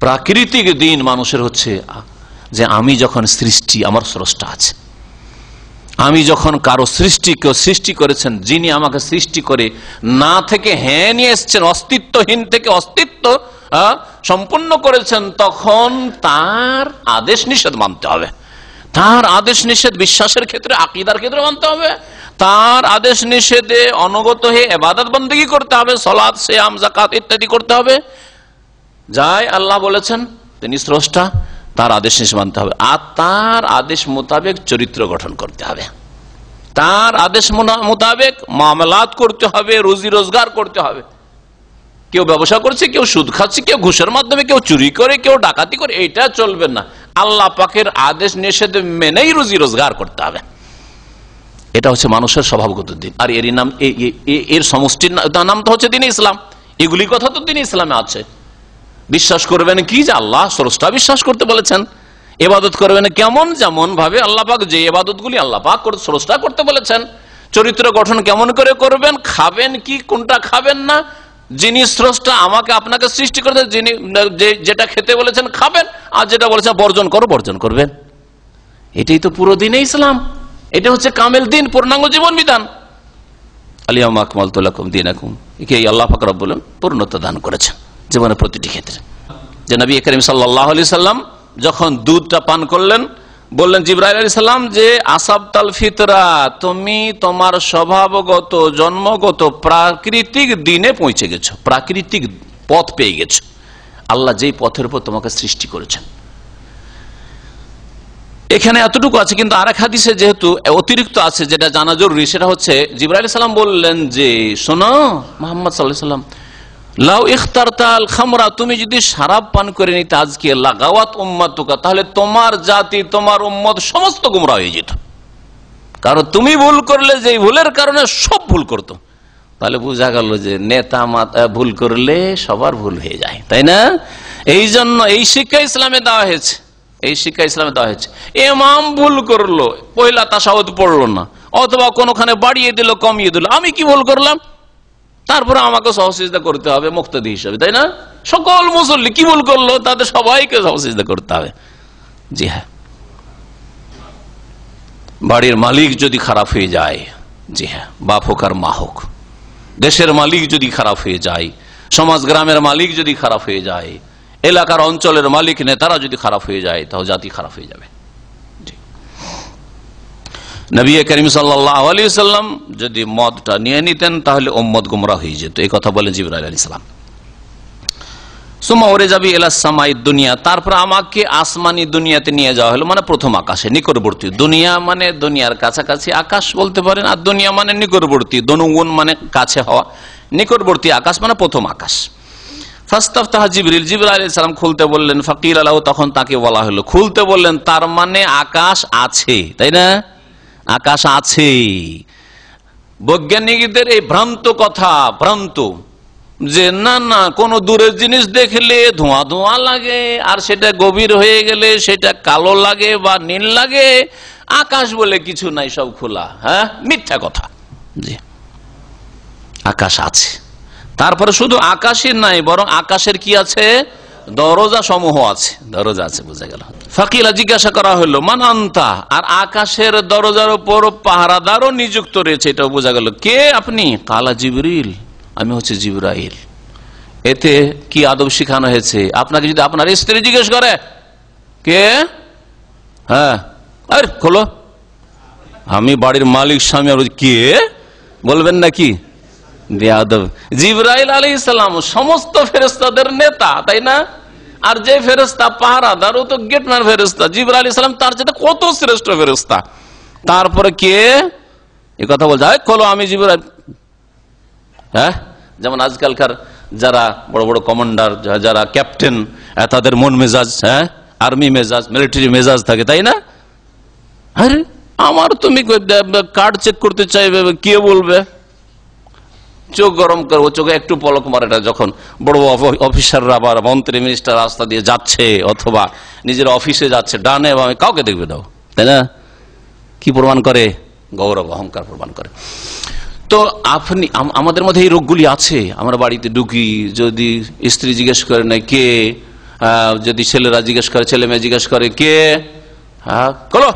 প্রাকৃতিক দিন মানুষের হচ্ছে যে আমি যখন সৃষ্টি, আমার স্রষ্টা আছে, আমি যখন কারো কেউ সৃষ্টি করেছেন, যিনি আমাকে সৃষ্টি করে না থেকে হ্যাঁ নিয়ে এসছেন, অস্তিত্বহীন থেকে অস্তিত্ব সম্পূর্ণ করেছেন, তখন তার আদেশ নিষেধ মানতে হবে। তার আদেশ নিষেধ বিশ্বাসের ক্ষেত্রে, আকীদার ক্ষেত্রে মানতে হবে। তার আদেশ নিষেধে অনুগত হয়ে ইবাদত বন্দেগী করতে হবে, সালাত, সিয়াম, যাকাত ইত্যাদি করতে হবে। যাই আল্লাহ বলেছেন, তিনি স্রষ্টা, তার আদেশ নিষেধ মানতে হবে। আর তার আদেশ মোতাবেক চরিত্র গঠন করতে হবে, তার আদেশ মোতাবেক মামলাত করতে হবে, রুজি রোজগার করতে হবে। কেউ ব্যবসা করছে, কেউ সুদ খাচ্ছে, কেউ ঘুষের মাধ্যমে, কেউ চুরি করে, কেউ ডাকাতি করে, এটা চলবে না। আল্লাহ পাকের আদেশ নিষেধ মেনেই রুজি রোজগার করতে হবে। এটা হচ্ছে মানুষের স্বভাবগত দিন। আর এর নাম, এর সমষ্টির নাম তো হচ্ছে দ্বীন ইসলাম। এগুলি কথা তো দ্বীন ইসলামে আছে। বিশ্বাস করবেন কি যে আল্লাহ স্রষ্টা, বিশ্বাস করতে বলেছেন। ইবাদত করবেন কেমন, যেমন ভাবে আল্লাহ পাক যে ইবাদতগুলি আল্লাহ পাক স্রষ্টা করতে বলেছেন। চরিত্র গঠন কেমন করে করবেন, খাবেন কি, কোনটা খাবেন না, যিনি স্রষ্টা, আমাকে আপনাকে সৃষ্টি করেছেন, যিনি যেটা খেতে বলেছেন খাবেন, আর যেটা বলেছেন বর্জন করো বর্জন করবেন। এটাই তো পুরো দিনে ইসলাম, এটা হচ্ছে কামেল দিন, পূর্ণাঙ্গ জীবন বিধান। আলিয়াম আকমালতু লাকুম দীনাকুম, একে আল্লাহ পাক রব্বুল আলামিন পূর্ণতা দান করেছেন জীবনের প্রতিটি ক্ষেত্রে। যে নবী করিম সাল্লাল্লাহু আলাইহি সাল্লাম যখন দুধটা পান করলেন, বললেন জিবরাইল আলাইহিস সালাম যে আসাবতাল ফিতরা, তুমি তোমার স্বভাবগত জন্মগত প্রাকৃতিক দিনে পৌঁছে গেছো, প্রাকৃতিক পথ পেয়ে গেছো, আল্লাহ যেই পথের উপর তোমাকে সৃষ্টি করেছেন। এখানে এতটুকু আছে, কিন্তু আরেক হাদিসে যেহেতু অতিরিক্ত আছে যেটা জানা জরুরি, সেটা হচ্ছে জিবরাইল আলাইহিস সালাম বললেন যে শোনো মুহাম্মদ সাল্লাল্লাহু আলাইহি ওয়াসাল্লাম, লাউ ইখতারতাল খামরা, তুমি যদি শরাব পান করে নিতে আজকে, লাগাওয়াত উম্মাতুকা, তাহলে তোমার জাতি তোমার উম্মত সমস্ত গুমরাহ হয়ে যেত। কারণ তুমি ভুল করলে, যে ভুলের কারণে সব ভুল করতো। তাহলে বোঝা গেল যে নেতা মাতা ভুল করলে সবার ভুল হয়ে যায়, তাই না? এই জন্য এই শিক্ষা ইসলামে দেওয়া হয়েছে, এই শিক্ষা ইসলামে দেওয়া হয়েছে। ইমাম ভুল করলো, পয়লা তাশাহুদ পড়লো না, অথবা কোনখানে বাড়িয়ে দিল কমিয়ে দিল, আমি কি ভুল করলাম? তারপরে আমাকে সহসিজদা করতে হবে মুক্তাদি হিসাবে, তাই না? সকল মুসল্লি কি ভুল করলো তাদের সবাইকে সহসিজদা করতে হবে। জি হ্যাঁ, বাড়ির মালিক যদি খারাপ হয়ে যায়, জি হ্যাঁ, বাপ হোক আর মা হোক, দেশের মালিক যদি খারাপ হয়ে যায়, সমাজ গ্রামের মালিক যদি খারাপ হয়ে যায়, এলাকার অঞ্চলের মালিক নেতারা যদি খারাপ হয়ে যায়, তাহলে জাতি খারাপ হয়ে যাবে। নবী করিম সাল্লাল্লাহু আলাইহি ওয়াসাল্লাম যদি মদটা নিয়ে নিতেন তাহলে উম্মত গুমরাহ হয়ে যেত, এই কথা বলেন জিবরাইল আলাইহিস সালাম। সুম্মা উরিজাবি ইলা সামাই দুনিয়া, তারপর আমাকে আসমানি দুনিয়াতে নিয়ে যাওয়া হলো, মানে প্রথম আকাশে, নিকটবর্তী। দুনিয়া মানে দুনিয়ার কাছাকাছি আকাশ বলতে পারেন, আর দুনিয়া মানে নিকটবর্তী, দনুগুন মানে কাছে হওয়া, নিকটবর্তী আকাশ মানে প্রথম আকাশ। ফাস্তাফতাহ জিবরিল, জিবরাইল আলাইহিস সালাম খুলতে বললেন, ফাকিল আলাহু, তখন তাকে বলা হলো, খুলতে বললেন, তার মানে আকাশ আছে, তাই না? আকাশ আছে। বৈজ্ঞানিকদের এই ভ্রান্ত কথা, ভ্রান্ত যে না না কোন দূরের জিনিস দেখলে ধোঁয়া ধোঁয়া লাগে, আর সেটা গভীর হয়ে গেলে সেটা কালো লাগে বা নীল লাগে, আকাশ বলে কিছু নাই, সব খোলা। হ্যাঁ, মিথ্যা কথা। জি, আকাশ আছে। তারপরে শুধু আকাশই নাই, বরং আকাশের কি আছে? দরজা সমূহ আছে, দরজা আছে, বোঝা গেল। ফাকিলা, জিজ্ঞাসা করা হলো, মান আনতা, আর আকাশের দরজার উপর পাহারাদারও নিযুক্ত রয়েছে, এটাও বোঝা গেল। কে আপনি? কালা জিবরিল, আমি হচ্ছে জিবরাইল। এতে কি আদব শিখানো হয়েছে? আপনাকে যদি আপনার স্ত্রী জিজ্ঞেস করে কে, হ্যাঁ আরে খোলো, আমি বাড়ির মালিক স্বামী, আর কে বলবেন নাকি? বেয়াদব। জিবরাইল আলাইহিস সালাম সমস্ত ফেরেশতাদের নেতা, তাই না? আর যে ফেরেশতা পাহারাদার, ও তো গেটম্যান ফেরেশতা। জিবরাইল আলাইহিস সালাম তার চেয়ে কত শ্রেষ্ঠ ফেরেশতা। তারপরে কে এই কথা বলছে, খোলো আমি জিবরাইল। হ্যাঁ, যেমন আজকালকার যারা বড় বড় কমান্ডার, যারা ক্যাপ্টেন, তাদের মন মেজাজ, হ্যাঁ, আর্মি মেজাজ, মিলিটারি মেজাজ থাকে, তাই না? আরে আমার তুমি কার্ড চেক করতে চাইবে, কে বলবে? চোখ গরম করবো, চোখে একটু পলক মারে না। যখন বড় অফিসাররা বা মন্ত্রী মিনিস্টার রাস্তা দিয়ে যাচ্ছে অথবা নিজের অফিসে যাচ্ছে, ডানে বামে কাউকে দেখবে না, তাই না? কি প্রমাণ করে? গৌরব, অহংকার প্রমাণ করে। তো আপনি, আমাদের মধ্যে এই রোগগুলি আছে। আমরা বাড়িতে ঢুকি, যদি স্ত্রী জিজ্ঞেস করে না কে, যদি ছেলেরা জিজ্ঞেস করে, ছেলে মেয়ে জিজ্ঞেস করে কে, হ্যাঁ খোলো,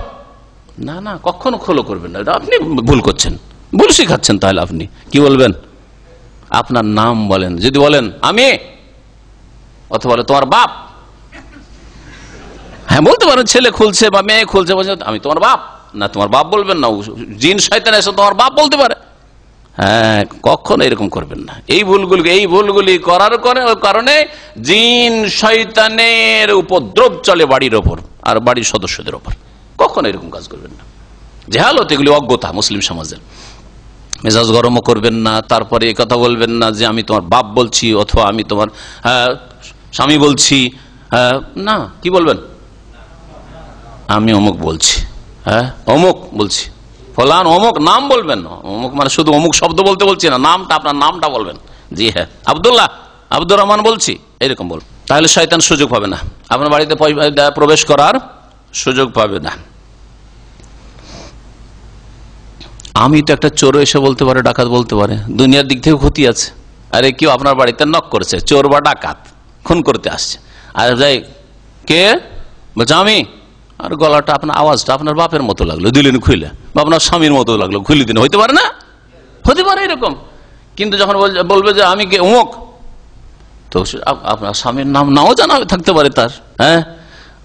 না না কখনো খোলো করবেন না, আপনি ভুল করছেন, ভুল শিখাচ্ছেন। তাহলে আপনি কি বলবেন? আপনার নাম বলেন। যদি বলেন আমি, অথবা বলে তোমার বাপ, হ্যাঁ বলতে পারেন। ছেলে খুলছে বা মেয়ে খুলছে, বলছে আমি তোমার বাপ, না তোমার বাপ বলবেন না, জিন শয়তান এসে তোমার বাপ বলতে পারে। হ্যাঁ, কখনো এরকম করবেন না। এই ভুলগুলি করার কারণে জিন শয়তানের উপদ্রব চলে বাড়ির ওপর আর বাড়ির সদস্যদের ওপর। কখনো এরকম কাজ করবেন না। জাহালত, এগুলি অজ্ঞতা মুসলিম সমাজের। মেজাজ গরমও করবেন না। তারপরে এই কথা বলবেন না যে আমি তোমার বাপ বলছি অথবা আমি তোমার স্বামী বলছি, না, কি বলবেন? আমি অমুক বলছি, হ্যাঁ অমুক বলছি, ফলান অমুক, নাম বলবেন। অমুক মানে শুধু অমুক শব্দ বলতে বলছি না, নামটা, আপনার নামটা বলবেন। জি হ্যাঁ, আব্দুল্লাহ, আব্দুর রহমান বলছি, এরকম বল। তাহলে শয়তান সুযোগ পাবে না, আপনার বাড়িতে প্রবেশ করার সুযোগ পাবে না। আমি তো একটা চোর এসে বলতে পারে, ডাকাত বলতে পারে, দুনিয়ার দিক থেকে ক্ষতি আছে, আরে কেউ আপনার বাড়িতে নক করেছে, চোর বা ডাকাত খুন করতে আসছে, আর যাই কে বলছে আমি, আর গলাটা আপনার আওয়াজটা আপনার বাপের মতো লাগলো, দিলেন খুলে, বা আপনার স্বামীর মতো লাগলো, খুলে দিন, হইতে পারে না? হতে পারে এরকম। কিন্তু যখন বলবে যে আমি কে অমুক, তো আপনার স্বামীর নাম নাও জানা থাকতে পারে তার, হ্যাঁ,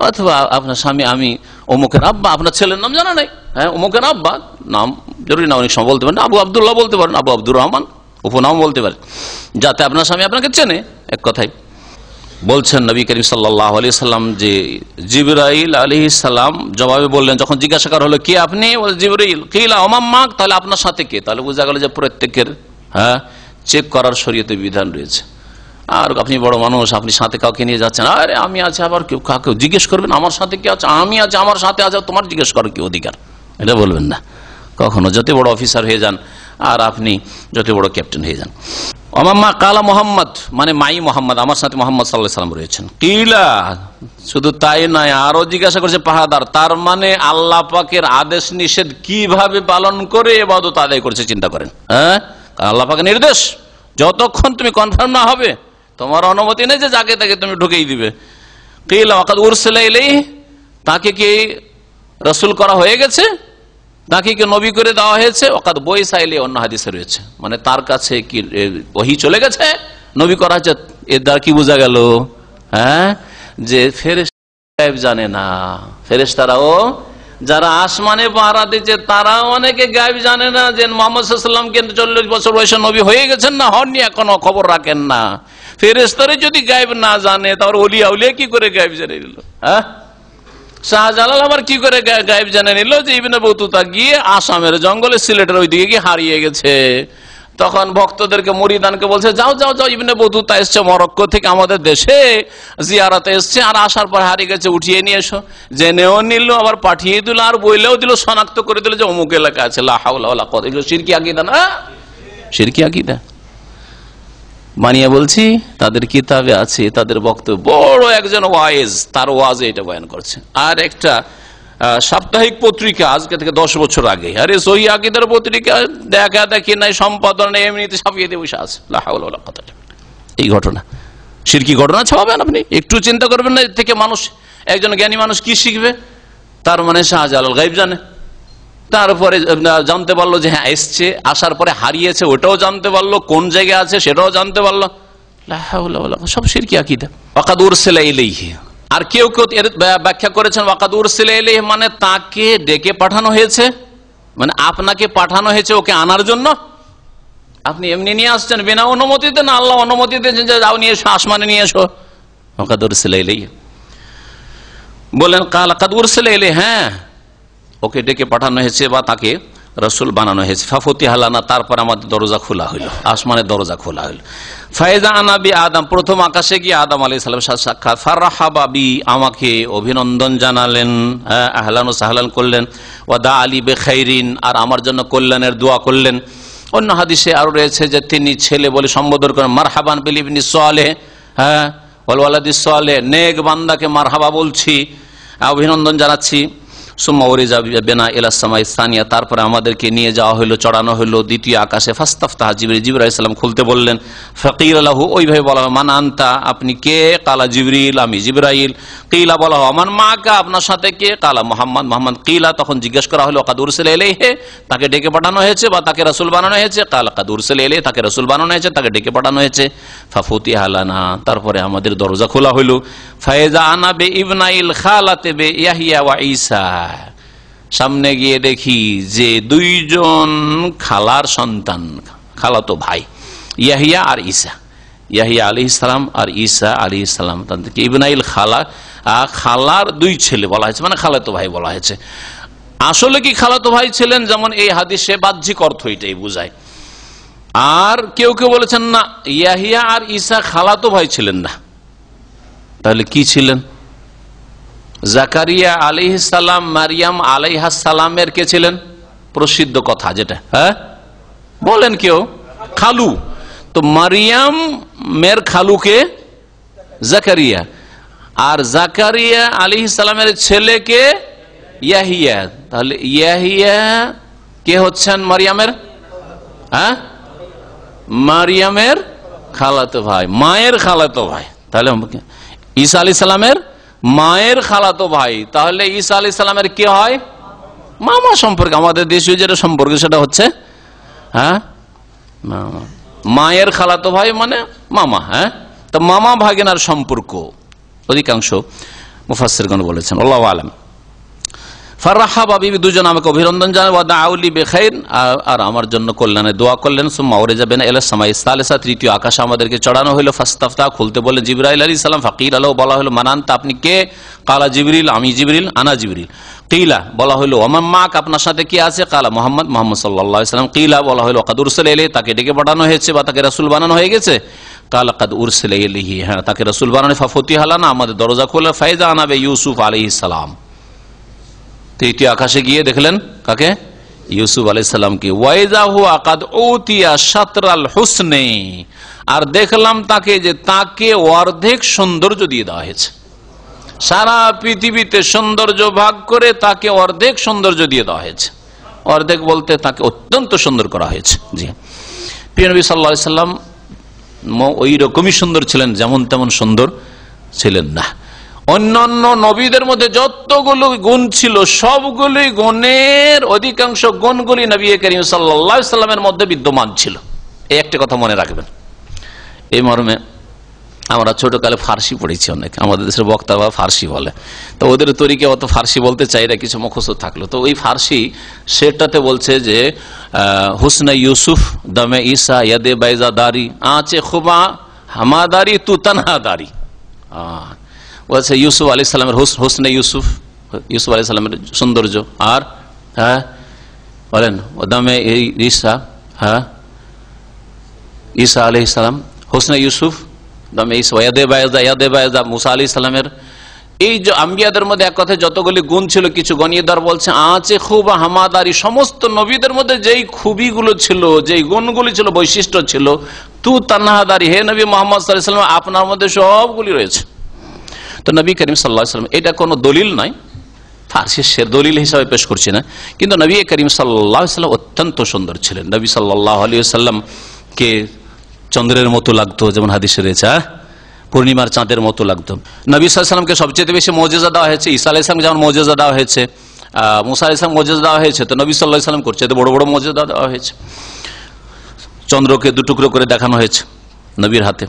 অথবা আপনার স্বামী আমি অমুকের আব্বা, আপনার ছেলের নাম জানা নাই, হ্যাঁ অমুকের আব্বা, নাম জরুরি না, অনেক সময় বলতে পারেন আবু আব্দুল্লাহ বলতে পারেন, আবু আব্দুর রহমান উপনাম বলতে পারেন, যাতে আপনার স্বামী আপনাকে চেনে। এক কথায় বলছেন নবী করিম সাল্লাল্লাহু আলাইহি সাল্লাম যে জিবরাইল আলাইহিস সালাম জবাবে বললেন, যখন জিজ্ঞাসা করা হলো কে আপনি, জিবরাইল, কিলা ওমাম্মাক, তাহলে আপনার সাথে কে, তাহলে বোঝা গেল যে প্রত্যেকের হ্যাঁ চেক করার শরীয়তে বিধান রয়েছে। আর আপনি বড় মানুষ, আপনি সাথে কাউকে নিয়ে যাচ্ছেন, আরে আমি আছি, আবার কেউ কাউকে জিজ্ঞেস করবেন আমার সাথে কে আছে, আমি আছি আমার সাথে আছে, তোমার জিজ্ঞেস করার কি অধিকার, এটা বলবেন না কখনো, যত বড় অফিসার হয়ে যান আর আপনি যত বড় ক্যাপ্টেন হয়ে যান। ওমাম্মা কালা মোহাম্মদ, মানে মাই মোহাম্মদ, আমার সাথে মোহাম্মদ সাল্লাল্লাহু আলাইহি সাল্লাম রয়েছেন। কিলা, শুধু তাই নয়, আরো জিজ্ঞাসা করছে পাহাদার, তার মানে আল্লাহ পাকের আদেশ নিষেধ কিভাবে পালন করে ইবাদত আদায় করছে চিন্তা করেন। হ্যাঁ, আল্লাহ পাকের নির্দেশ, যতক্ষণ তুমি কনফার্ম না হবে তোমার অনুমতি নেই যে যাকে তাকে তুমি ঢুকেই দিবে। কিলা ওয়াকাদ উরসিলা ইলাইহি, তাকে কি রাসূল করা হয়ে গেছে, তাকে কি নবী করে দেওয়া হয়েছে। ওয়াকাদ বুইসা ইলাইহি, অন্য হাদিসে রয়েছে, মানে তার কাছে কি ওহী চলে গেছে, নবী করা হয়েছে। এর দ্বারা কি বোঝা গেল, হ্যাঁ, যে ফেরেশতা গায়েব জানে না, ফেরেশতারাও যারা আসমানে পাহারা দিচ্ছে তারাও অনেকে গায়েব জানে না, যে মুহাম্মদ সাল্লাল্লাহু আলাইহি ওয়াসাল্লাম কিন্তু 40 বছর বয়সে নবী হয়ে গেছেন না, হননি, এখনো খবর রাখেন না। ফেরেশতারা যদি গায়েব না জানে, তাহলে ওলিয়া উলিয়া কি করে গায়েব জেনে নিল? হ্যাঁ, শাহজালাল আবার কি করে গায়েব জেনে নিল যে ইবনে বতুতা গিয়ে আসামের জঙ্গলে, সিলেটের ওই দিকে গিয়ে হারিয়ে গেছে। তখন ভক্তদেরকে, মুরিদানকে বলছে যাও যাও যাও, ইবনে বতুতা এসছে মরক্কো থেকে আমাদের দেশে জিয়ারাতে এসছে, আর আসার পর হারিয়ে গেছে, উঠিয়ে নিয়ে এসো। জেনেও নিল, আবার পাঠিয়ে দিল, আর বইলেও দিল, শনাক্ত করে দিল যে অমুক এলাকা আছে। লা হাওলা ওয়ালা কুওয়াতা, এগুলো শিরকি আকীদা না, শিরকি আকীদা। মানিয়া বলছি, তাদের কিতাবে আছে, তাদের বক্তব্য। বড় একজন ওয়াইজ, তার ওয়াজে এটা বয়ান করছে। আর একটা সাপ্তাহিক পত্রিকা আজকে থেকে 10 বছর আগে, আরে সহিহ আকীদার পত্রিকা দেখা দেখি নাই, সম্পাদন নেই, এমনিতে ছাপিয়ে দিয়ে বসে আছে। লা হাওলা ওয়ালা কুওয়াতা, এই ঘটনা শিরকি ঘটনা ছাপাবেন আপনি? একটু চিন্তা করবেন না, এর থেকে মানুষ, একজন জ্ঞানী মানুষ কি শিখবে? তার মানে শাহজালাল গায়েব জানে, তারপরে জানতে পারলো যে হ্যাঁ এসছে, আসার পরে হারিয়েছে ওটাও জানতে পারলো, কোন জায়গায় আছে সেটাও জানতে পারলো। লা হাওলা ওয়ালা কুওয়াতা, সব শিরকি আকীদা। ওয়াকাদ উরসিলা ইলাইহি, আর কেউ কেউ এর ব্যাখ্যা করেছেন ওয়াকাদ উরসিলা ইলাইহি মানে তাকে ডেকে পাঠানো হয়েছে, মানে আপনাকে পাঠানো হয়েছে ওকে আনার জন্য। আপনি এমনি নিয়ে আসছেন বিনা অনুমতিতে, না আল্লাহ অনুমতি দিয়েছেন যে যাও নিয়ে এসো, আসমানে নিয়ে এসো। ওয়াকাদ উরসিলা ইলাইহি বলেন কাল কাদ উরসিলা ইলাইহি, হ্যাঁ ওকে ডেকে পাঠানো হয়েছে বা তাকে রাসূল বানানো হয়েছে। ফাফতিহা লানা, তারপর আমাদের দরজা খোলা হইল, আসমানের দরজা খোলা হইল। ফায়দা আনাবি আদম, প্রথম আকাশে গিয়ে আদম আলাইহিস সালামের সাথে সাক্ষাৎ। ফারহাবা বি, আমাকে অভিনন্দন জানালেন, আহলান ও সাহলান করলেন। ওয়াদা আলী বেখাইরিন, আর আমার জন্য কল্যাণের দোয়া করলেন। অন্য হাদিসে আরো রয়েছে যে তিনি ছেলে বলে সম্বোধন করেন, মারহাবান বিল ইবনি সালেহ, হ্যাঁ ওয়াল ওয়ালাদিস সালেহ, নেক বান্দাকে মারহাবা বলছি, অভিনন্দন জানাচ্ছি। সুম্মা উরিজা বিনা ইলা সামাই সানিয়া, তারপরে আমাদেরকে নিয়ে যাওয়া হলো, চড়ানো হলো দ্বিতীয় আকাশে। ফাস্তাফতাহা জিবরিল, জিবরাইল আলাইহিস সালাম খুলতে বললেন। ফাকিল লাহু, ওইভাবে বলা হয় মান আনতা, আপনি কে? কালা জিবরিল, আমি জিবরাইল। কিলা, বলা হয় মান মাকা, আপনার সাথে কে? কালা মুহাম্মদ, মুহাম্মদ। কিলা, তখন জিজ্ঞেস করা হলো কাদ উরসিলা ইলাইহি, তাকে ডেকে পাঠানো হয়েছে বা তাকে রাসূল বানানো হয়েছে। কালা কাদ উরসিলা ইলাইহি, তাকে রাসূল বানানো হয়েছে, তাকে ডেকে পাঠানো হয়েছে। ফাফুতিহা লানা, তারপরে আমাদের দরজা খোলা হলো। ফায়জা আনা বে ইবনাইল খালাতে বে ইয়াহিয়া ওয়া ঈসা, সামনে গিয়ে দেখি যে দুইজন খালার সন্তান, খালাতো ভাই, ইয়াহিয়া আর ঈসা, ইয়াহিয়া আলাইহিস সালাম আর ঈসা আলাইহিস সালাম, তাদেরকে ইবনাইল খালা, খালার দুই ছেলে বলা হয়েছে, মানে খালাতো ভাই বলা হয়েছে। আসলে কি খালাতো ভাই ছিলেন, যেমন এই হাদিসে বাহ্যিক অর্থ এটাই বোঝায়। আর কেউ কেউ বলেছেন না, ইয়াহিয়া আর ঈসা খালাতো ভাই ছিলেন না, তাহলে কি ছিলেন? জাকারিয়া আলাইহিস সালাম মারিয়াম আলাইহাস সালামের কে ছিলেন? প্রসিদ্ধ কথা যেটা, হ্যাঁ বলেন কেউ, খালু। তো মারিয়াম মের খালুকে জাকারিয়া, আর জাকারিয়া আলাইহিস সালামের ছেলেকে ইয়াহিয়া। তাহলে ইয়াহিয়া কে হচ্ছেন মারিয়ামের? হ্যাঁ, মারিয়ামের খালাতো ভাই, মায়ের খালাতো ভাই। তাহলে ঈসা আলাইহিস সালামের মায়ের খালাতো ভাই, তাহলে ঈসা আলাইহিস সালামের কি হয়? মামা সম্পর্কে। আমাদের দেশীয় যেটা সম্পর্ক সেটা হচ্ছে হ্যাঁ মায়ের খালাতো ভাই মানে মামা। হ্যাঁ, তো মামা ভাগিনার সম্পর্ক অধিকাংশ মুফাসসিরগণ বলেছেন। আল্লাহু আলাম। ফারহাবা বিবি দুজন আমাকে অভিনন্দন জানায়, ওয়া দাউলি বিখাইর, আর আমার জন্য কল্যাণে দোয়া করলেন। সুম্মা উরিজাবিনা ইলা সামাই সালিসা, তৃতীয় আকাশে আমাদেরকে চড়ানো হলো। ফাস্তাফতা, খুলতে বললেন জিবরাইল আলাইহিস সালাম। ফাকিল আলাহু, বলা হলো মান আনতা, আপনি কে? কালা জিবরিল, আমি জিবরিল। আনা জিবরিল। কিলা, বলা হলো ওমান মাক, আপনার সাথে কি আছে? কালা মুহাম্মদ, মুহাম্মদ সাল্লাল্লাহু আলাইহি ওয়াসাল্লাম। কিলা, বলা হলো কাদ উরসিলা ইলাইহি, তাকে ডেকে পাঠানো হয়েছে বা তাকে রাসূল বানানো হয়ে গেছে। কালা কাদ উরসিলা ইলাইহি, হ্যাঁ তাকে রাসূল বানানো। ফাফতিহা লানা, আমাদের দরজা খোলা। ফাইজা আনাবে ইউসুফ আলাইহিস সালাম, তৃতীয় আকাশে গিয়ে দেখলেন কাকে? ইউসুফ আলাইহিস সালামকে। ওয়াইজা হুয়া কাদ উতিয়া শাতরাল হুসনে, আর দেখলাম তাকে যে তাকে অর্ধেক সৌন্দর্য দিয়ে দেওয়া হয়েছে। সারা পৃথিবীতে সৌন্দর্য ভাগ করে তাকে অর্ধেক সৌন্দর্য দিয়ে দেওয়া হয়েছে। অর্ধেক বলতে তাকে অত্যন্ত সুন্দর করা হয়েছে। জি, প্রিয় নবী সাল্লাল্লাহু আলাইহি সাল্লাম ওই রকমই সুন্দর ছিলেন, যেমন তেমন সুন্দর ছিলেন না। অন্যান্য নবীদের মধ্যে যতগুলো গুণ ছিল সবগুলোই গুণের অধিকাংশ গুণগুলি নবী করিম সাল্লাল্লাহু আলাইহি সাল্লামের মধ্যে বিদ্যমান ছিল। এই একটা কথা মনে রাখবেন। এই মর্মে আমরা ছোটকালে ফার্সি পড়েছি, অনেক আমাদের দেশের বক্তা বা ফার্সি বলে, তো ওদের তরিকে অত ফার্সি বলতে চাই না, কিছু মুখস্থ থাকলো। তো ওই ফার্সি সেটাতে বলছে যে হুসনে ইউসুফ দমে ঈসা ইয়াদে বাইজাদারি আঁচে খুবা হামাদারি তু তানহাদারি। বলছে ইউসুফ আলাইহিস সালামের হুসনে ইউসুফ, ইউসুফ আলাইহিস সালামের সৌন্দর্য, আর হ্যাঁ বলেন দমে ঈসা, হ্যাঁ ঈসা আলাইহিস সালাম হুসনে ইউসুফ দমে ঈসা ইয়াদে বাইজা মুসা আলাইহিস সালামের। এই যে আম্বিয়াদের মধ্যে এক কথায় যতগুলি গুণ ছিল কিছু গণিয়ে দেওয়ার বলছে আঁচে খুব হামাদারি, সমস্ত নবীদের মধ্যে যেই খুবিগুলো ছিল, যেই গুণগুলি ছিল, বৈশিষ্ট্য ছিল, তু তানহাদারি, হে নবী মুহাম্মদ সাল্লাল্লাহু আলাইহি ওয়াসাল্লাম আপনার মধ্যে সবগুলি রয়েছে। তো নবী করিম সাল্লাল্লাহু আলাইহি ওয়াসাল্লাম, এটা কোনো দলিল নয়, ফার্সি শের দলিল হিসাবে পেশ করছি না, কিন্তু নবী করিম সাল্লাল্লাহু আলাইহি ওয়াসাল্লাম অত্যন্ত সুন্দর ছিলেন। নবী সাল্লাল্লাহু আলাইহি ওয়াসাল্লামকে চন্দ্রের মতো লাগতো, যেমন হাদিসে রয়েছে, পূর্ণিমার চাঁদের মতো লাগতো। নবী সাল্লাল্লাহু আলাইহি ওয়াসাল্লামকে সবচেয়ে বেশি মুজিজা দেওয়া হয়েছে। ঈসা আলাইহিস সালাম যেমন মুজিজা দেওয়া হয়েছে, মুসা আলাইহিস সালাম মুজিজা দেওয়া হয়েছে, তো নবী সাল্লাল্লাহু আলাইহি ওয়াসাল্লাম করছে এত বড় বড় মুজিজা দেওয়া হয়েছে। চন্দ্রকে দুটুকরো করে দেখানো হয়েছে নবীর হাতে।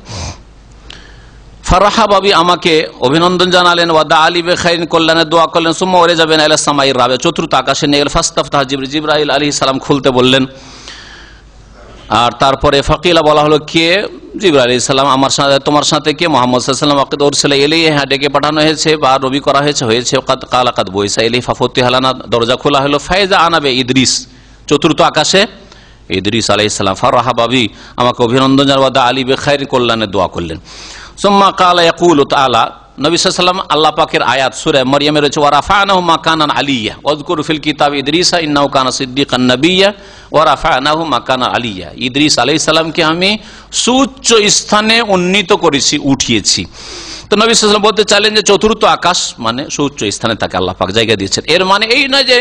ফারাহা বাবি আমাকে অভিনন্দন জানালেন, ওয়াদা আলী বেখাইন কল্যাণের দোয়া করলেন। সুম্মা ওরে যাবেন আলা সামাইর রাবে, চতুর্থ আকাশে নিয়ে গেলেন। ফাস্তাফতাহ জিবরাইল আলাইহিস সালাম খুলতে বললেন, আর তারপরে ফাকিলা বলা হলো কে? জিবরাইল আলাইহিস সালাম। আমার সাথে তোমার সাথে কে? মুহাম্মদ সাল্লাল্লাহু আলাইহি ওয়াসাল্লাম। ওয়াকাদ উরসিলা ইলাইহি, হ্যাঁ ডেকে পাঠানো হয়েছে বা নবী করা হয়েছে। কালা কাদ বইসা ইলাইহি ফাফতিহা লানা, দরজা খোলা হলো। ফাইজা আনাবে ইদ্রিস, চতুর্থ আকাশে ইদ্রিস আলাইহিস সালাম। ফারাহা বাবি আমাকে অভিনন্দন জানালেন, ওয়াদা আলী বেখাইর কল্যাণের দোয়া করলেন। সুম্মা কালা ইয়াকুলু তাআলা, নবী সাল্লাল্লাহু আলাইহি ওয়াসাল্লাম আল্লাহ পাকের আয়াত সূরা মারইয়ামে রয়েছে, ওয়া রাফা'নাহু মাকানান আলিয়্যা ওয়াযকুরু ফিল কিতাবি ইদ্রিসা ইন্নাহু কানা সিদ্দিকান নাবিয়্যা ওয়া রাফা'নাহু মাকানান আলিয়্যা। ইদ্রিস আলাইহিস সালামকে আমি সুউচ্চ স্থানে উন্নীত করেছি, উঠিয়েছি। তো নবী সাল্লাল্লাহু আলাইহি ওয়াসাল্লাম বলতে চাইলেন যে চতুর্থ আকাশ মানে সুউচ্চ স্থানে তাকে আল্লাহ পাক জায়গা দিয়েছেন। এর মানে এই নয় যে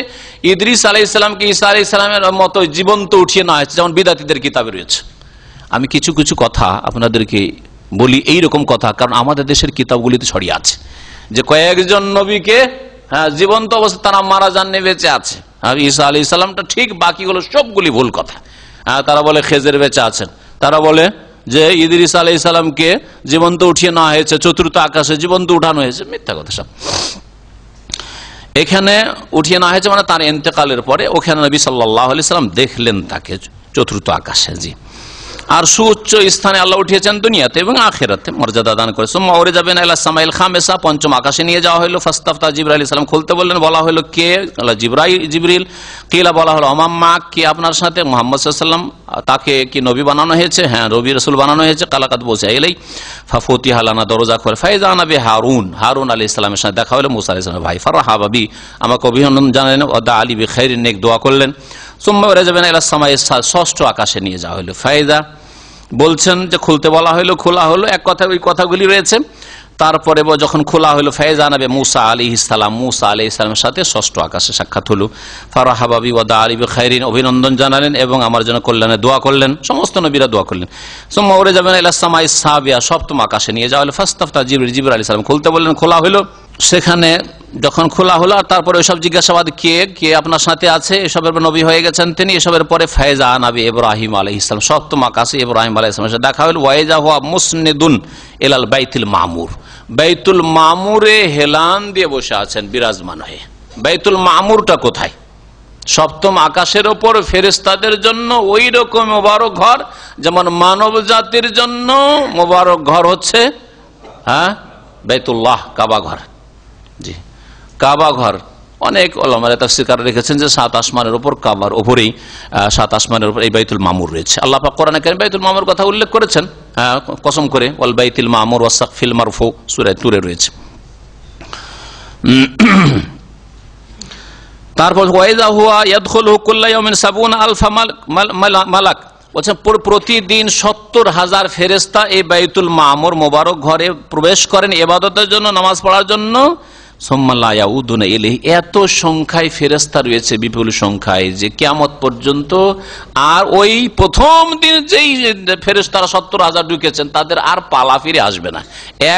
ইদ্রিস আলাইহিস সালামকে ঈসা আলাইহিস সালামের মতো জীবন্ত উঠিয়ে নেওয়া হয়েছে, যেমন বিদাতীদের কিতাবে রয়েছে। আমি কিছু কিছু কথা আপনাদেরকে বলি, এইরকম কথা, কারণ আমাদের দেশের কিতাবগুলিতে ছড়িয়ে আছে যে কয়েকজন নবীকে জীবন্ত অবস্থা তারা মারা যাননি, বেঁচে আছে। আর ঈসা আলাইহিস সালামটা ঠিক, বাকিগুলো সবগুলি ভুল কথা। তারা বলে খেজের বেঁচে আছেন, তারা বলে যে ইদ্রিস আলাইহিস সালামকে জীবন্ত উঠিয়ে নেওয়া হয়েছে, চতুর্থ আকাশে জীবন্ত উঠানো হয়েছে, মিথ্যা কথা সব। এখানে উঠিয়ে নেওয়া হয়েছে মানে তার ইন্তেকালের পরে ওখানে নবী সাল্লাল্লাহু আলাইহি সাল্লাম দেখলেন তাকে চতুর্থ আকাশে। জি, আর সুউচ্চ স্থানে আল্লাহ উঠিয়েছেন দুনিয়াতে এবং আখিরাতে মর্যাদা দান করে। সুম্মা ওরে যাবেন ইলা সামাইল খামেসা, পঞ্চম আকাশে নিয়ে যাওয়া হলো। ফাস্তাফতা জিবরাইল আলাইহিস সালাম খুলতে বললেন, বলা হলো কে? জিবরিল। কিলা, বলা হলো আমাম্মা, কি আপনার সাথে? মুহাম্মদ সাল্লাল্লাহু আলাইহি ওয়াসাল্লাম, তাকে কি নবী বানানো হয়েছে? হ্যাঁ নবী রাসূল বানানো হয়েছে। কালাকাত বসে এলেই ফাফতিহা লানা, দরজা খোলে। ফাইজা নবী হারুন আলাইহিস সালামের সাথে দেখা হলো, মুসা আলাইহিস সালামের ভাই। ফারাহা বাবি আমাকে অভিনন্দন জানালেন, ওয়াদা আলী বিখাইরিন, নেক দোয়া করলেন। সুম্মা ওরে যাবেন ইলা সামাই, ষষ্ঠ আকাশে নিয়ে যাওয়া হলো। ফাইজা বলছেন যে খুলতে বলা হলো, খোলা হলো। এক কথা ওই কথাগুলি রয়েছে। তারপরে যখন খোলা হলো ফায়জানাবে মুসা আলাইহিস সালাম, মুসা আলাইহিস সালামের সাথে ষষ্ঠ আকাশে সাক্ষাৎ হলো। ফারাহাবাবি ওয়া দাআলি বিখাইরিন, অভিনন্দন জানালেন এবং আমার জন্য কল্যাণে দোয়া করলেন। সমস্ত নবীরা দোয়া করলেন। সুম্মা উরিজাবিনা ইলা সামাইস সাবিয়া, সপ্তম আকাশে নিয়ে যাওয়া হলো। ফাস্তাফতা জিবরিল, জিবরিল আলাইহিস সালাম খুলতে বললেন, খোলা হলো। সেখানে যখন খোলা হলো আর তারপরে ওইসব জিজ্ঞাসাবাদ, কে কে আপনার সাথে আছে, এসবের নবী হয়ে গেছেন তিনি। এসবের পরে ফায়জা নবী ইব্রাহিম আলাইহিস সালাম, সপ্তম আকাশে ইব্রাহিম আলাইহিস সালামের সাথে দেখা হলো। ওয়াইজা হুয়া মুসনিদুন ইলাল বাইতুল মামুর, বাইতুল মামুরে হেলান দিয়ে বসে আছেন বিরাজমান হয়ে। বাইতুল মামুরটা কোথায়? সপ্তম আকাশের ওপর ফেরেশতাদের জন্য ওই রকম মোবারক ঘর যেমন মানব জাতির জন্য মোবারক ঘর হচ্ছে বাইতুল্লাহ, কাবা ঘর। জি, কাবা ঘর। অনেক ওলামায়ে তাফসীর রেখেছেন যে 7 আসমানের উপর, কাবার উপরেই 7 আসমানের উপর এই বাইতুল মামুর রয়েছে। আল্লাহ পাক কোরআনে কারীমে বাইতুল মামুর কথা উল্লেখ করেছেন কসম করে, ওয়াল বাইতুল মামুর ওয়াস সাকফিল মারফু, সূরা তুরে রয়েছে। তারপর ওয়াইজা হুয়া ইয়াদখুলু কুল্লা ইয়াউমিন ৭০,০০০ মালাক, বলছেন প্রতিদিন ৭০,০০০ ফেরেশতা এই বাইতুল মামুর মোবারক ঘরে প্রবেশ করেন ইবাদতের জন্য, নামাজ পড়ার জন্য। সুম্মা লা ইয়াউদুনা ইলাইহি, এত সংখ্যায় ফেরেশতা রয়েছে, বিপুল সংখ্যায়, যে কিয়ামত পর্যন্ত। আর ওই প্রথম দিন যেই ফেরেশতারা ৭০,০০০ ঢুকেছেন তাদের আর পালা ফিরে আসবে না,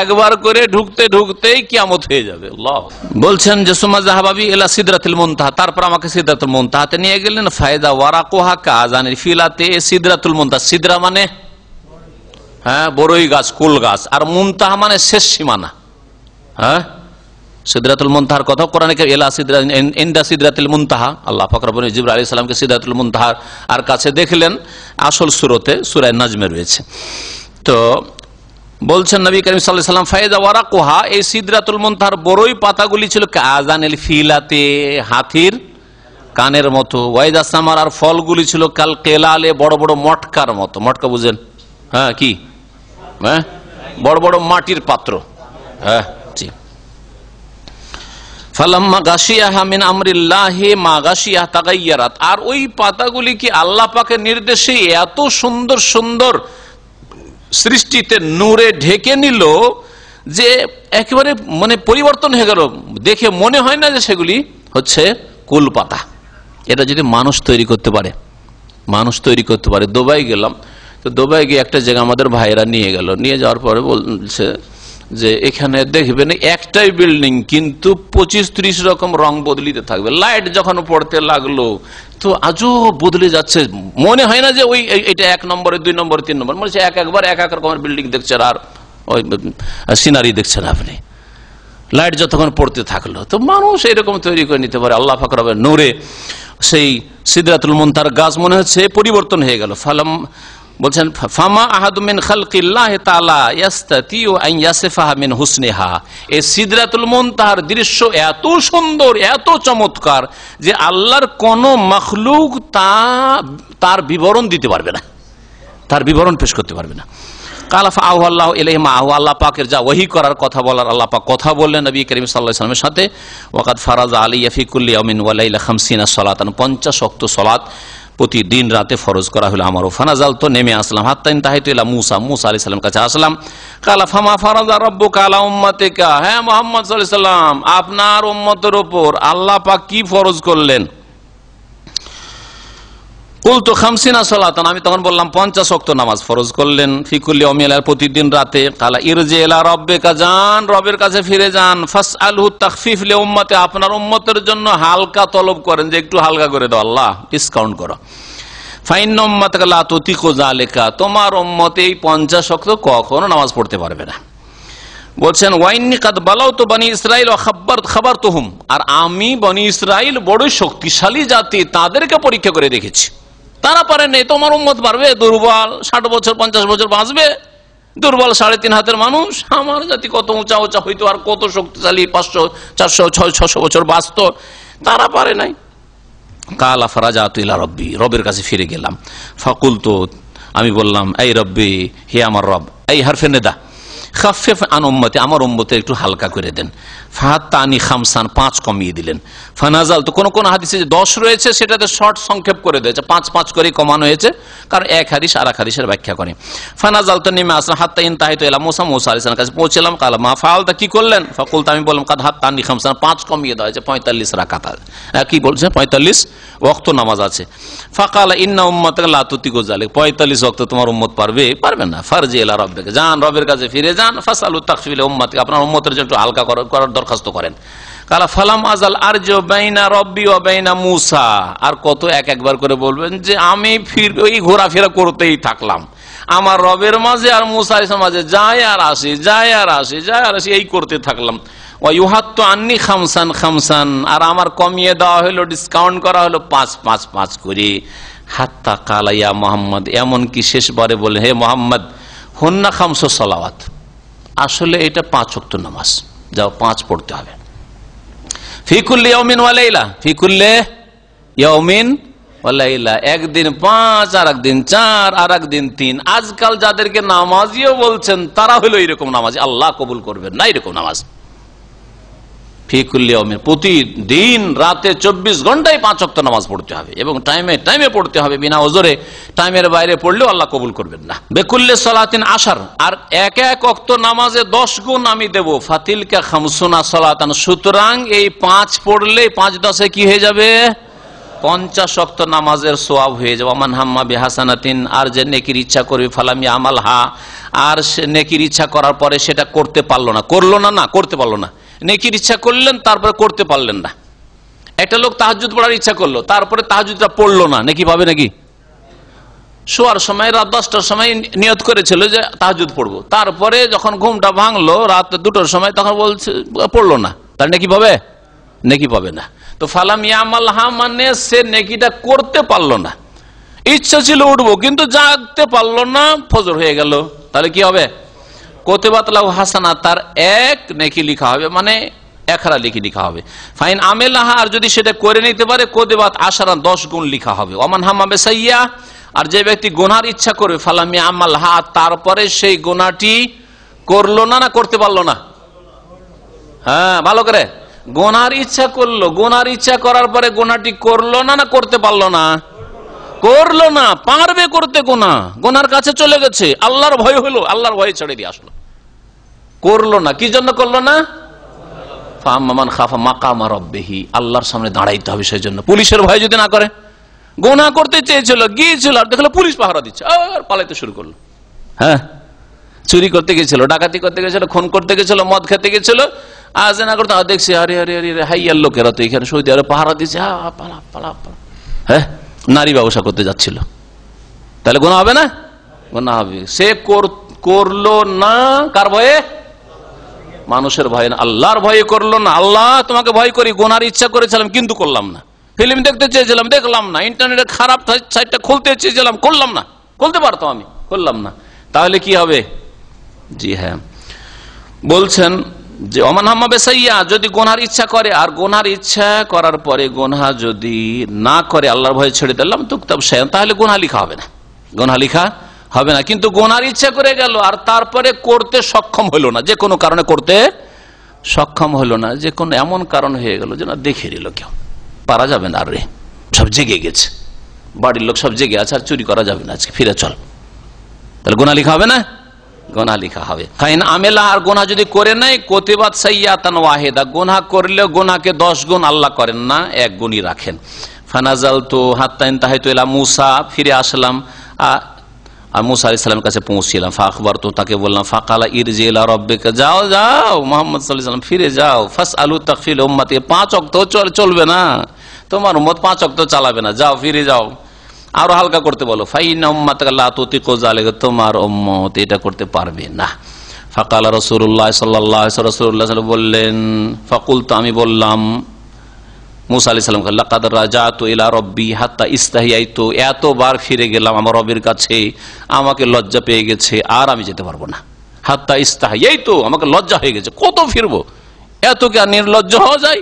একবার করে ঢুকতে ঢুকতেই কিয়ামত হয়ে যাবে। আল্লাহ বলছেন যে সুম্মা যাহাবাবি ইলা সিদরাতুল মুনতাহা, তারপর আমাকে সিদরাতুল মুনতাহাতে নিয়ে গেলেন। ফায়দা ওয়ারাকুহা কাযানিল ফিলাতে, সিদরাতুল মুনতাহা, সিদরা মানে বড়ই গাছ, কুল গাছ, আর মুনতাহা মানে শেষ সীমানা। সিদরাতুল মুনতাহার কথা কোরআনে এলা সিদরা ইনদা সিদরাতুল মুনতাহা, আল্লাহ পাক রব্বুল জিবরিল আলাইহিস সালামকে সিদরাতুল মুনতাহার আর কাছে দেখলেন। আসল সূরাতে সূরা নাজমে রয়েছে। তো বলছেন নবী করিম সাল্লাল্লাহু আলাইহি ওয়াসাল্লাম ফায়দা ওয়ারাকুহা, এই সিদরাতুল মুনতাহার বড়ই পাতাগুলি ছিল কাযানিল ফিলাতে, হাতির কানের মতো। ওয়াইদা সামার, আর ফলগুলি ছিল কাল কেলালে, বড় বড় মটকার মতো। মটকা বুঝেন? কি বড় বড় মাটির পাত্র। জি। ফালাম্মা গাশিয়াহা মিন আমরিল্লাহি মা গাশিয়াহা তাগায়্যারাত, আর ওই পাতাগুলি কি আল্লাহ পাকের নির্দেশে এত সুন্দর সুন্দর সৃষ্টিতে নূরে ঢেকে নিল যে একেবারে পরিবর্তন হয়ে গেল। দেখে মনে হয় না যে সেগুলি হচ্ছে কুল পাতা। এটা যদি মানুষ তৈরি করতে পারে, মানুষ তৈরি করতে পারে। দুবাই গেলাম, তো দুবাই গিয়ে একটা জায়গা আমাদের ভাইরা নিয়ে গেল, নিয়ে যাওয়ার পরে বলছে যে এখানে দেখবেন একটাই বিল্ডিং কিন্তু 25-30 রকম রং বদলিতে থাকবে। লাইট যখন পড়তে লাগলো তো আজও বদলে যাচ্ছে, মনে হয় না যে ওই এটা 1 নম্বরে 2 নম্বরে 3 নম্বর, মনে হচ্ছে একবার এক রকমের বিল্ডিং দেখছেন আর ওই সিনারি দেখছেন আপনি। লাইট যতক্ষণ পড়তে থাকলো, তো মানুষ এরকম তৈরি করে নিতে পারে। আল্লাহ পাক রব্বুল নূরে সেই সিদরাতুল মুনতাহার গাছ মনে হচ্ছে পরিবর্তন হয়ে গেল। বলছেন ফামা আহাদু মিন খালকিল্লাহি তাআলা ইয়াস্তাতিউ আন ইয়াসিফাহা মিন হুসনিহা, এই সিদরাতুল মুনতাহার দৃশ্য এত সুন্দর, এত চমৎকার যে আল্লাহর কোন মাখলুক তার বিবরণ দিতে পারবে না, তার বিবরণ পেশ করতে পারবে না। কালাফা আল্লাহু ইলাইহি মা আল্লাহ পাকের যা ওহী করার কথা বলার, আল্লাহ পাক কথা বললেন নবী করিম সাল্লাল্লাহু আলাইহি ওয়াসাল্লামের সাথে। ওয়াকাদ ফারাজা আলাইয়া ফি কুল্লি ইয়াউমিন ওয়া লাইলা 50 সালাতান, 50 ওয়াক্ত সালাত প্রতিদিন রাতে ফরজ করা হলো আমার। ফানাজাল, তো নেমে আসলাম। হাত্তা ইনতাহাইতু ইলা মুসা, মুসা আলাইহিস সালামের কাছে আসলাম। কালা ফামা ফারাজা রাব্বুকা আলা উম্মাতিকা, হ্যাঁ মুহাম্মদ সাল্লাল্লাহু আলাইহি ওয়াসাল্লাম আপনার উম্মতের উপর আল্লাহ পাক কি ফরজ করলেন? কুলতু 50 সালাতান, আমি তখন বললাম 50 ওয়াক্ত নামাজ ফরজ করলেন। ফি কুল্লি ইয়াউমিন, প্রতিদিন রাতে। কালা ইরজি ইলা রাব্বিকা, যান রবের কাছে ফিরে যান। ফাসআলহু তাখফিফ লি উম্মতি, আপনার উম্মতের জন্য হালকা তলব করেন যে একটু হালকা করে দাও, আল্লাহ ডিসকাউন্ট করো। ফাইন্না উম্মাতাকা লা তুতিকু যালিকা, তোমার উম্মত এই 50 ওয়াক্ত কখনো নামাজ পড়তে পারবে না। বলছেন ওয়াইন্নী কাদ বালাউতু বনি ইসরাইল ওয়া খাবারতুহুম, আর আমি বনি ইসরাইল বড় শক্তিশালী জাতি, তাদেরকে পরীক্ষা করে দেখেছি। তারা পারে নেই, তোমার উম্মত পারবে? দুর্বল, 60 বছর 50 বছর বাঁচবে, দুর্বল 3.5 হাতের মানুষ। আমার জাতি কত উঁচা উঁচা হইতো, আর কত শক্তিশালী, 500 400 600 বছর বাঁচত, তারা পারে নাই। কালা ফারাজাতু ইলা রব্বি, রবের কাছে ফিরে গেলাম। ফাকুলতু, আমি বললাম এই রব্বি, হে আমার রব, এই হারফে নেদা, খাফফিফ আন উম্মতি, আমার উম্মতে একটু হালকা করে দেন। ফাহাত্তানি খামসান, 5 কমিয়ে দিলেন। ফানাজাল, তো কোন কোন হাদিসে যে 10 রয়েছে সেটাতে শর্ট সংক্ষেপ করে দিয়েছে, 5 করে কমানো হয়েছে, কারণ এক হাদিস আর এক হাদিসের ব্যাখ্যা করে। ফানাজাল, তো নেমে আসলাম, হাত্তা ইনতাহাইতু ইলা মুসা, মুসা আলাইহিস সালামের কাছে পৌঁছলাম। কালা মা ফাআলতা, কি করলেন? ফাকুলতু, আমি বললাম, কাদ হাত্তানি খামসান, 5 কমিয়ে দেওয়া হয়েছে, 45 রাকাত। কি বলছে? 45 ওয়াক্ত নামাজ আছে। ফাকালা ইন্না উম্মাতাকা লা তুতিকু যালিক, 45 ওয়াক্ত তোমার উম্মত পারবে না। ফারজি ইলা রাব্বিকা, যান রবের কাছে ফিরে যান। ফাসালু তাখফিফ উম্মাতিকা, আপনার উম্মতের জন্য একটু হালকা করার দরখাস্ত করেন। কালা ফালাম আজাল আরজু বাইনা রব্বি ওয়া বাইনা মুসা, আর কত একবার করে বলবেন যে আমি ওই ঘোরাফেরা করতেই থাকলাম, আমার রবের মাঝে আর মুসা আলাইহিস সালামের মাঝে যায় আর আসি এই করতে থাকলাম। ওয়া ইউহাত্তু আন্নি খামসান খামসান, আর আমার কমিয়ে দেওয়া হলো, ডিসকাউন্ট করা হলো 5 করে। হাত্তা কালা ইয়া মুহাম্মদ, এমন কি শেষবারে বলে, হে মুহাম্মদ, হুন্না খামসু সালাওয়াত, আসলে এটা 5 ওয়াক্ত নামাজ, যাও 5 পড়তে হবে। ফি কুল্লি ইয়াউমিন ওয়া লাইলা, ফি কুল্লি ইয়াউমিন ওয়া লাইলা, একদিন 5 আর একদিন 4 আর একদিন 3। আজকাল যাদেরকে নামাজিও বলছেন তারা হলো এরকম নামাজি, আল্লাহ কবুল করবেন না এরকম নামাজ। ফি কুল্লি ইয়াউমিন, প্রতিদিন রাতে 24 ঘন্টায় 5 ওয়াক্ত নামাজ পড়তে হবে, এবং টাইমে পড়তে হবে, বিনা ওজরে। টাইমের বাইরে পড়লেও আল্লাহ কবুল করবেন না। বেকুল্লি সালাতিন আশার, আর এক ওয়াক্ত নামাজে 10 গুণ আমি দেব। ফাতিলকা খামসুনা সালাতান, সুতরাং এই 5 পড়লে 5 10 কি হয়ে যাবে? 50 ওয়াক্ত নামাজের সওয়াব হয়ে যাবে। মান হাম্মা বিহাসানাতিন, আর যে নেকির ইচ্ছা করবে, ফালাম ইয়ামালহা, আর সে নেকির ইচ্ছা করার পরে সেটা করতে পারলো না, নেকির ইচ্ছা করলেন তারপরে করতে পারলেন না। একটা লোক তাহাজ্জুদ পড়ার ইচ্ছা করলো, তারপরে তাহাজ্জুদটা পড়লো না, নেকি পাবে নাকি? শোয়ার সময় রাত 10টার সময় নিয়ত করেছিল যে তাহাজ্জুদ পড়বো, তারপরে যখন ঘুমটা ভাঙলো রাত 2টার সময়, তখন বলছে পড়লো না, তার নেকি পাবে? নেকি পাবে না। তো ফালাম ইয়ামালহা মানে সে নেকিটা করতে পারলো না। ইচ্ছা ছিল উঠবো, কিন্তু জাগতে পারলো না, ফজর হয়ে গেল, তাহলে কি হবে? কোতেবাত লাহু হাসানা, তার 1 নেকি লিখা হবে, মানে 1 লিখি লিখা হবে। ফাইন আমেলাহা, আর যদি সেটা করে নিতে পারে, কোতেবাত আশারা, 10 গুণ লিখা হবে। ওমান হাম্মা বিসাইয়্যা, আর যে ব্যক্তি গুনার ইচ্ছা করে, ফালাম ইয়ামালহা, তারপরে সেই গুনাহটি করলো না, করতে পারলো না। হ্যাঁ, ভালো করে, গুনার ইচ্ছা করলো, গুনার ইচ্ছা করার পরে গুনাহটি করলো না, করতে পারলো না? করলো না, পারবে করতে, গুনার কাছে চলে গেছে, আল্লাহর ভয় হলো, আল্লাহর ভয় ছেড়ে দিয়ে আসলো, করলো না। কি জন্য করলো না? ফাম্মান খাফা মাকামা রাব্বিহি, আল্লাহর সামনে দাঁড়াইতে হবে, সেই জন্য। পুলিশের ভয় যদি না করে, গুনাহ করতে চেয়েছিল, গিয়েছিল, আর দেখলো পুলিশ পাহারা দিচ্ছে, আর পালাইতে শুরু করলো। হ্যাঁ, চুরি করতে গেছিল, ডাকাতি করতে গেছিল, খুন করতে গেছিল, মদ খেতে গেছিল, আজ না করতে দেখছি আরে হাইয়ার লোকেরা তো এখানে সৌদি আরবে পাহারা দিচ্ছে, পালা। হ্যাঁ, নারী ব্যবসা করতে যাচ্ছিল, তাহলে গুনাহ হবে না? গুনাহ হবে। সে করলো না, কার ভয়ে? মানুষের ভয়ে না, আল্লাহর ভয়ে করলো না। আল্লাহ তোমাকে ভয় করি, গুনার ইচ্ছা করেছিলাম কিন্তু করলাম না, ফিল্ম দেখতে চেয়েছিলাম দেখলাম না, ইন্টারনেটে খারাপ সাইটটা খুলতে চেয়েছিলাম করলাম না, খুলতে পারতাম আমি, করলাম না, তাহলে কি হবে? জি হ্যাঁ, বলছেন যে ওমান হাম্মা বিসাইয়্যা, যদি গুনার ইচ্ছা করে, আর গুনার ইচ্ছা করার পরে গুনাহ যদি না করে, আল্লাহর ভয়ে ছেড়ে দিলাম তুকতাব শাইআন, তাহলে গুনাহ লিখা হবে না, গুনাহ লিখা হবে না। কিন্তু গুনার ইচ্ছা করে গেল, আর তারপরে করতে সক্ষম হলো না, যে কোনো কারণে করতে সক্ষম হলো না, যে কোনো এমন কারণ হয়ে গেল যে না দেখে নিল কেউ, পারা যাবে না, আরে সব জেগে গেছে, বাড়ির লোক সব জেগে আছে, আর চুরি করা যাবে না, আজকে ফিরে চল, তাহলে গুনাহ লিখা হবে না? গুনাহ লিখা হবে। ফাইন আমেলা, আর গুনাহ যদি করে নাই, কোতিবাত সাইয়্যাতান ওয়াহিদা, গুনাহ করলেও গুনাহকে 10 গুণ আল্লাহ করেন না, 1 গুণই রাখেন। ফানাজালতু হাত্তা ইনতাহাইতু ইলা মুসা, ফিরে আসলাম আর মুসা আলাইহিস সালামের কাছে পৌঁছলাম। ফাখবারতু, তাকে বললাম, ফাকালা ইরজি ইলা রাব্বিকা, যাও মুহাম্মদ সাল্লাল্লাহু আলাইহি ওয়াসাল্লাম ফিরে যাও, ফাসআলু তাকফিল উম্মতি, 5 ওয়াক্ত চলবে না, তোমার উম্মত 5 ওয়াক্ত চালাবে না, যাও ফিরে যাও, আরো হালকা করতে বলো। ফাইনা উম্মাতাকা লা তুতিকু যালিকা, তোমার উম্মত এটা করতে পারবে না। ফাকালা রাসূলুল্লাহ সাল্লাল্লাহু আলাইহি ওয়াসাল্লাম, রাসূলুল্লাহ সাল্লাল্লাহু আলাইহি ওয়াসাল্লাম বললেন, ফাকুলতু, আমি বললাম মুসা আলাইহিস সালাম, লাকাদ রাজাতু ইলা রাব্বি হাত্তা ইস্তাহিয়াইতু, এতবার ফিরে গেলাম আমার রবের কাছে, আমাকে লজ্জা পেয়ে গেছে, আর আমি যেতে পারবো না। হাত্তা ইস্তাহিয়াইতু, আমাকে লজ্জা হয়ে গেছে, কত ফিরবো, এত কি আর নির্লজ্জ হওয়া যায়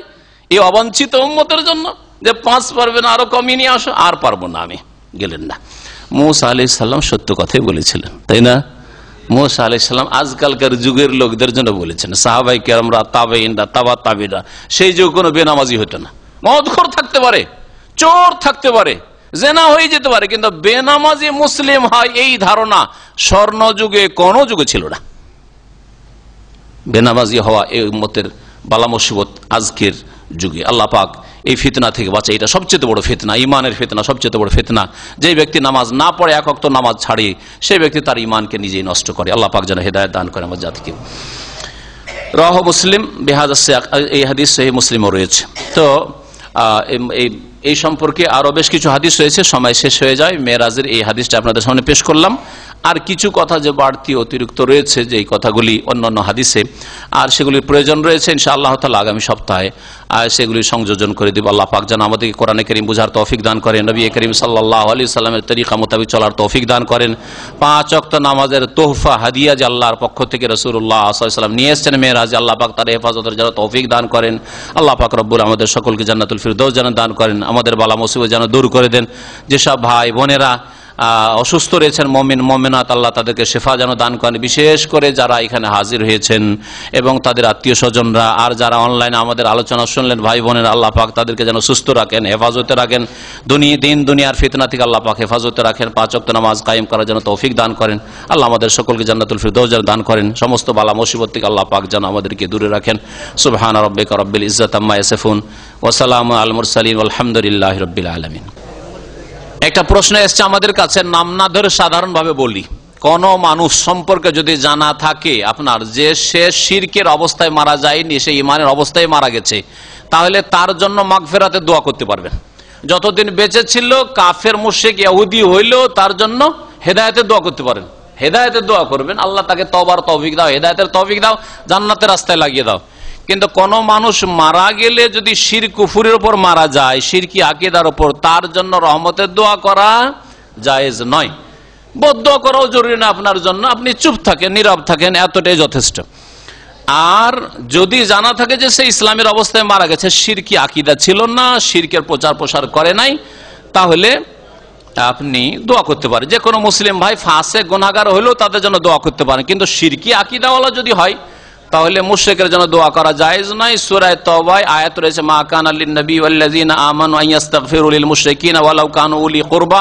এই অবাঞ্ছিত উম্মতের জন্য, যে 5 পারবে না, আরো কমিয়ে নিয়ে আসো, আর পারবো না আমি, গেলেন না। মুসা আলাইহিস সালাম সত্য কথাই বলেছিলেন, তাই না? মুসা আলাইহিস সালাম আজকালকার যুগের লোকদের জন্য বলেছেন, সাহাবাই কেরামরা, তাবেঈনরা, তাবা তাবিরা, সেই যুগে কোনো বেনামাজি হতো না। মদখোর থাকতে পারে, চোর থাকতে পারে, জেনা হয়ে যেতে পারে, কিন্তু বেনামাজি মুসলিম হয় এই ধারণা স্বর্ণ যুগে কোন যুগে ছিল না। বেনামাজি হওয়া এই উম্মতের বালা মুসিবত আজকের যুগে। আল্লাহ পাক এই ফিতনা থেকে বাঁচে। এটা সবচেয়ে বড় ফিতনা, ইমানের ফিতনা, সবচেয়ে বড় ফিতনা। যে ব্যক্তি নামাজ না পড়ে, এক ওয়াক্ত নামাজ ছাড়ে, সেই ব্যক্তি তার ইমানকে নিজেই নষ্ট করে। আল্লাহ পাক যেন হেদায়েত দান করে আমার জাতিকে। রাওয়াহু মুসলিম বিহাযা সিয়াক, এই হাদিস সহিহ মুসলিমও রয়েছে। তো এই সম্পর্কে আরো বেশ কিছু হাদিস রয়েছে, সময় শেষ হয়ে যায়। মেরাজের এই হাদিসটা আপনাদের সামনে পেশ করলাম। আর কিছু কথা যে বাড়তি অতিরিক্ত রয়েছে, যে এই কথাগুলি অন্যান্য হাদিসে, আর সেগুলির প্রয়োজন রয়েছে ইনশাআল্লাহ তাআলা আগামী সপ্তাহে সেগুলি সংযোজন করে দেব। আল্লাহ পাক যেন আমাদেরকে কোরআনে কারীম বুঝার তৌফিক দান করেন, নবী করিম সাল্লাল্লাহু আলাইহি ওয়াসাল্লামের তরিকা মোতাবেক চলার তৌফিক দান করেন। 5 ওয়াক্ত নামাজের তোহফা হাদিয়া যে আল্লাহর পক্ষ থেকে রাসূলুল্লাহ সাল্লাল্লাহু আলাইহি ওয়াসাল্লাম নিয়ে এসেছেন মেরাজে, আল্লাহ পাক তার হেফাজতের জন্য তৌফিক দান করেন। আল্লাহ পাক রব্বুল আমাদের সকলকে জান্নাতুল ফিরদৌস যেন দান করেন, আমাদের বালা মুসিবত যেন দূর করে দেন। যেসব ভাই বোনেরা অসুস্থ রয়েছেন, মুমিন মুমিনাত, আল্লাহ তাদেরকে শেফা যেন দান করেন। বিশেষ করে যারা এখানে হাজির হয়েছেন এবং তাদের আত্মীয় স্বজনরা, আর যারা অনলাইনে আমাদের আলোচনা শুনলেন ভাই বোনেরা, আল্লাহ পাক তাদেরকে যেন সুস্থ রাখেন, হেফাজতে রাখেন, দুনিয়ার ফিতনা থেকে আল্লাহ পাক হেফাজতে রাখেন। 5 ওয়াক্ত নামাজ কায়েম করার জন্য তৌফিক দান করেন। আল্লাহ আমাদের সকলকে জান্নাতুল ফিরদৌস যেন দান করেন। সমস্ত বালা মুসিবত থেকে আল্লাহ পাক যেন আমাদেরকে দূরে রাখেন। সুবহান রাব্বিকা রাব্বিল ইজ্জাতি আম্মা ইয়াসিফুন ওয়া সালামুন আলাল মুরসালিন ওয়ালহামদুলিল্লাহি রাব্বিল আলামিন। একটা প্রশ্ন এসছে আমাদের কাছে, নাম না ধরে সাধারণভাবে বলি, কোন মানুষ সম্পর্কে যদি জানা থাকে আপনার যে সে শিরকের অবস্থায় মারা যায়নি, সে ইমানের অবস্থায় মারা গেছে, তাহলে তার জন্য মাগফিরাতের দোয়া করতে পারবেন। যতদিন বেঁচে ছিল কাফের মুশরিক ইহুদি হইলেও তার জন্য হেদায়েতের দোয়া করতে পারেন। হেদায়েতের দোয়া করবেন, আল্লাহ তাকে তওবার তৌফিক দাও, হেদায়েতের তৌফিক দাও, জান্নাতের রাস্তায় লাগিয়ে দাও। কিন্তু কোন মানুষ মারা গেলে যদি শিরক কুফরের উপর মারা যায়, শিরকি আকীদার উপর, তার জন্য রহমতের দোয়া করা জায়েজ নয়। বদদোয়া করাও জরুরি না আপনার জন্য, আপনি চুপ থাকেন, নীরব থাকেন, এতটাই যথেষ্ট। আর যদি জানা থাকে যে সে ইসলামের অবস্থায় মারা গেছে, শিরকি আকীদা ছিল না, শিরকের প্রচার প্রসার করে নাই, তাহলে আপনি দোয়া করতে পারেন। যে কোনো মুসলিম ভাই ফাসেক গুনাহগার হলেও তাদের জন্য দোয়া করতে পারেন। কিন্তু শিরকি আকীদাওয়ালা যদি হয়, তাহলে মুশরিকের জন্য দোয়া করা জায়েজ নয়। সূরা তাওবায় আয়াত রয়েছে, মা কানা লিন নবী ওয়াল্লাযিনা আমানু আইয়াস্তাগফিরু লিল মুশরিকিনা ওয়ালাউ কানু উলি কুরবা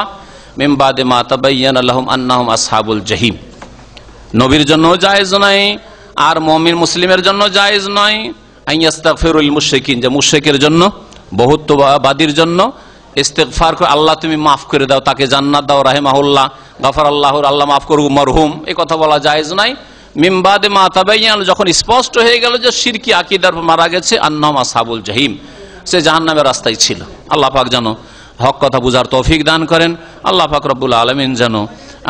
মিন বাদি মা তাবায়্যানা লাহুম আন্নাহুম আসহাবুল জাহিম। নবীর জন্য জায়েজ নয়, আর মুমিন মুসলিমের জন্য জায়েজ নয় আইয়াস্তাগফিরু লিল মুশরিকিন, যে মুশরিকের জন্য, বহুত্ববাদীর জন্য ইস্তেগফার করে, আল্লাহ তুমি মাফ করে দাও, তাকে জান্নাত দাও, রাহিমাহুল্লাহ, গাফারাল্লাহু, আল্লাহ মাফ করুক, মারহুম, এই কথা বলা জায়েজ নয়। মিন বাদি মা তাবায়্যানা, যখন স্পষ্ট হয়ে গেল যে শিরকি আকীদার মারা গেছে, আন্নাহুম আসহাবুল জাহিম, সে জাহান্নামের রাস্তায় ছিল। আল্লাহ পাক যেন হক কথা বুঝার তৌফিক দান করেন। আল্লাহ পাক রব্বুল আলামিন যেন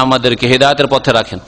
আমাদেরকে হেদায়েতের পথে রাখেন।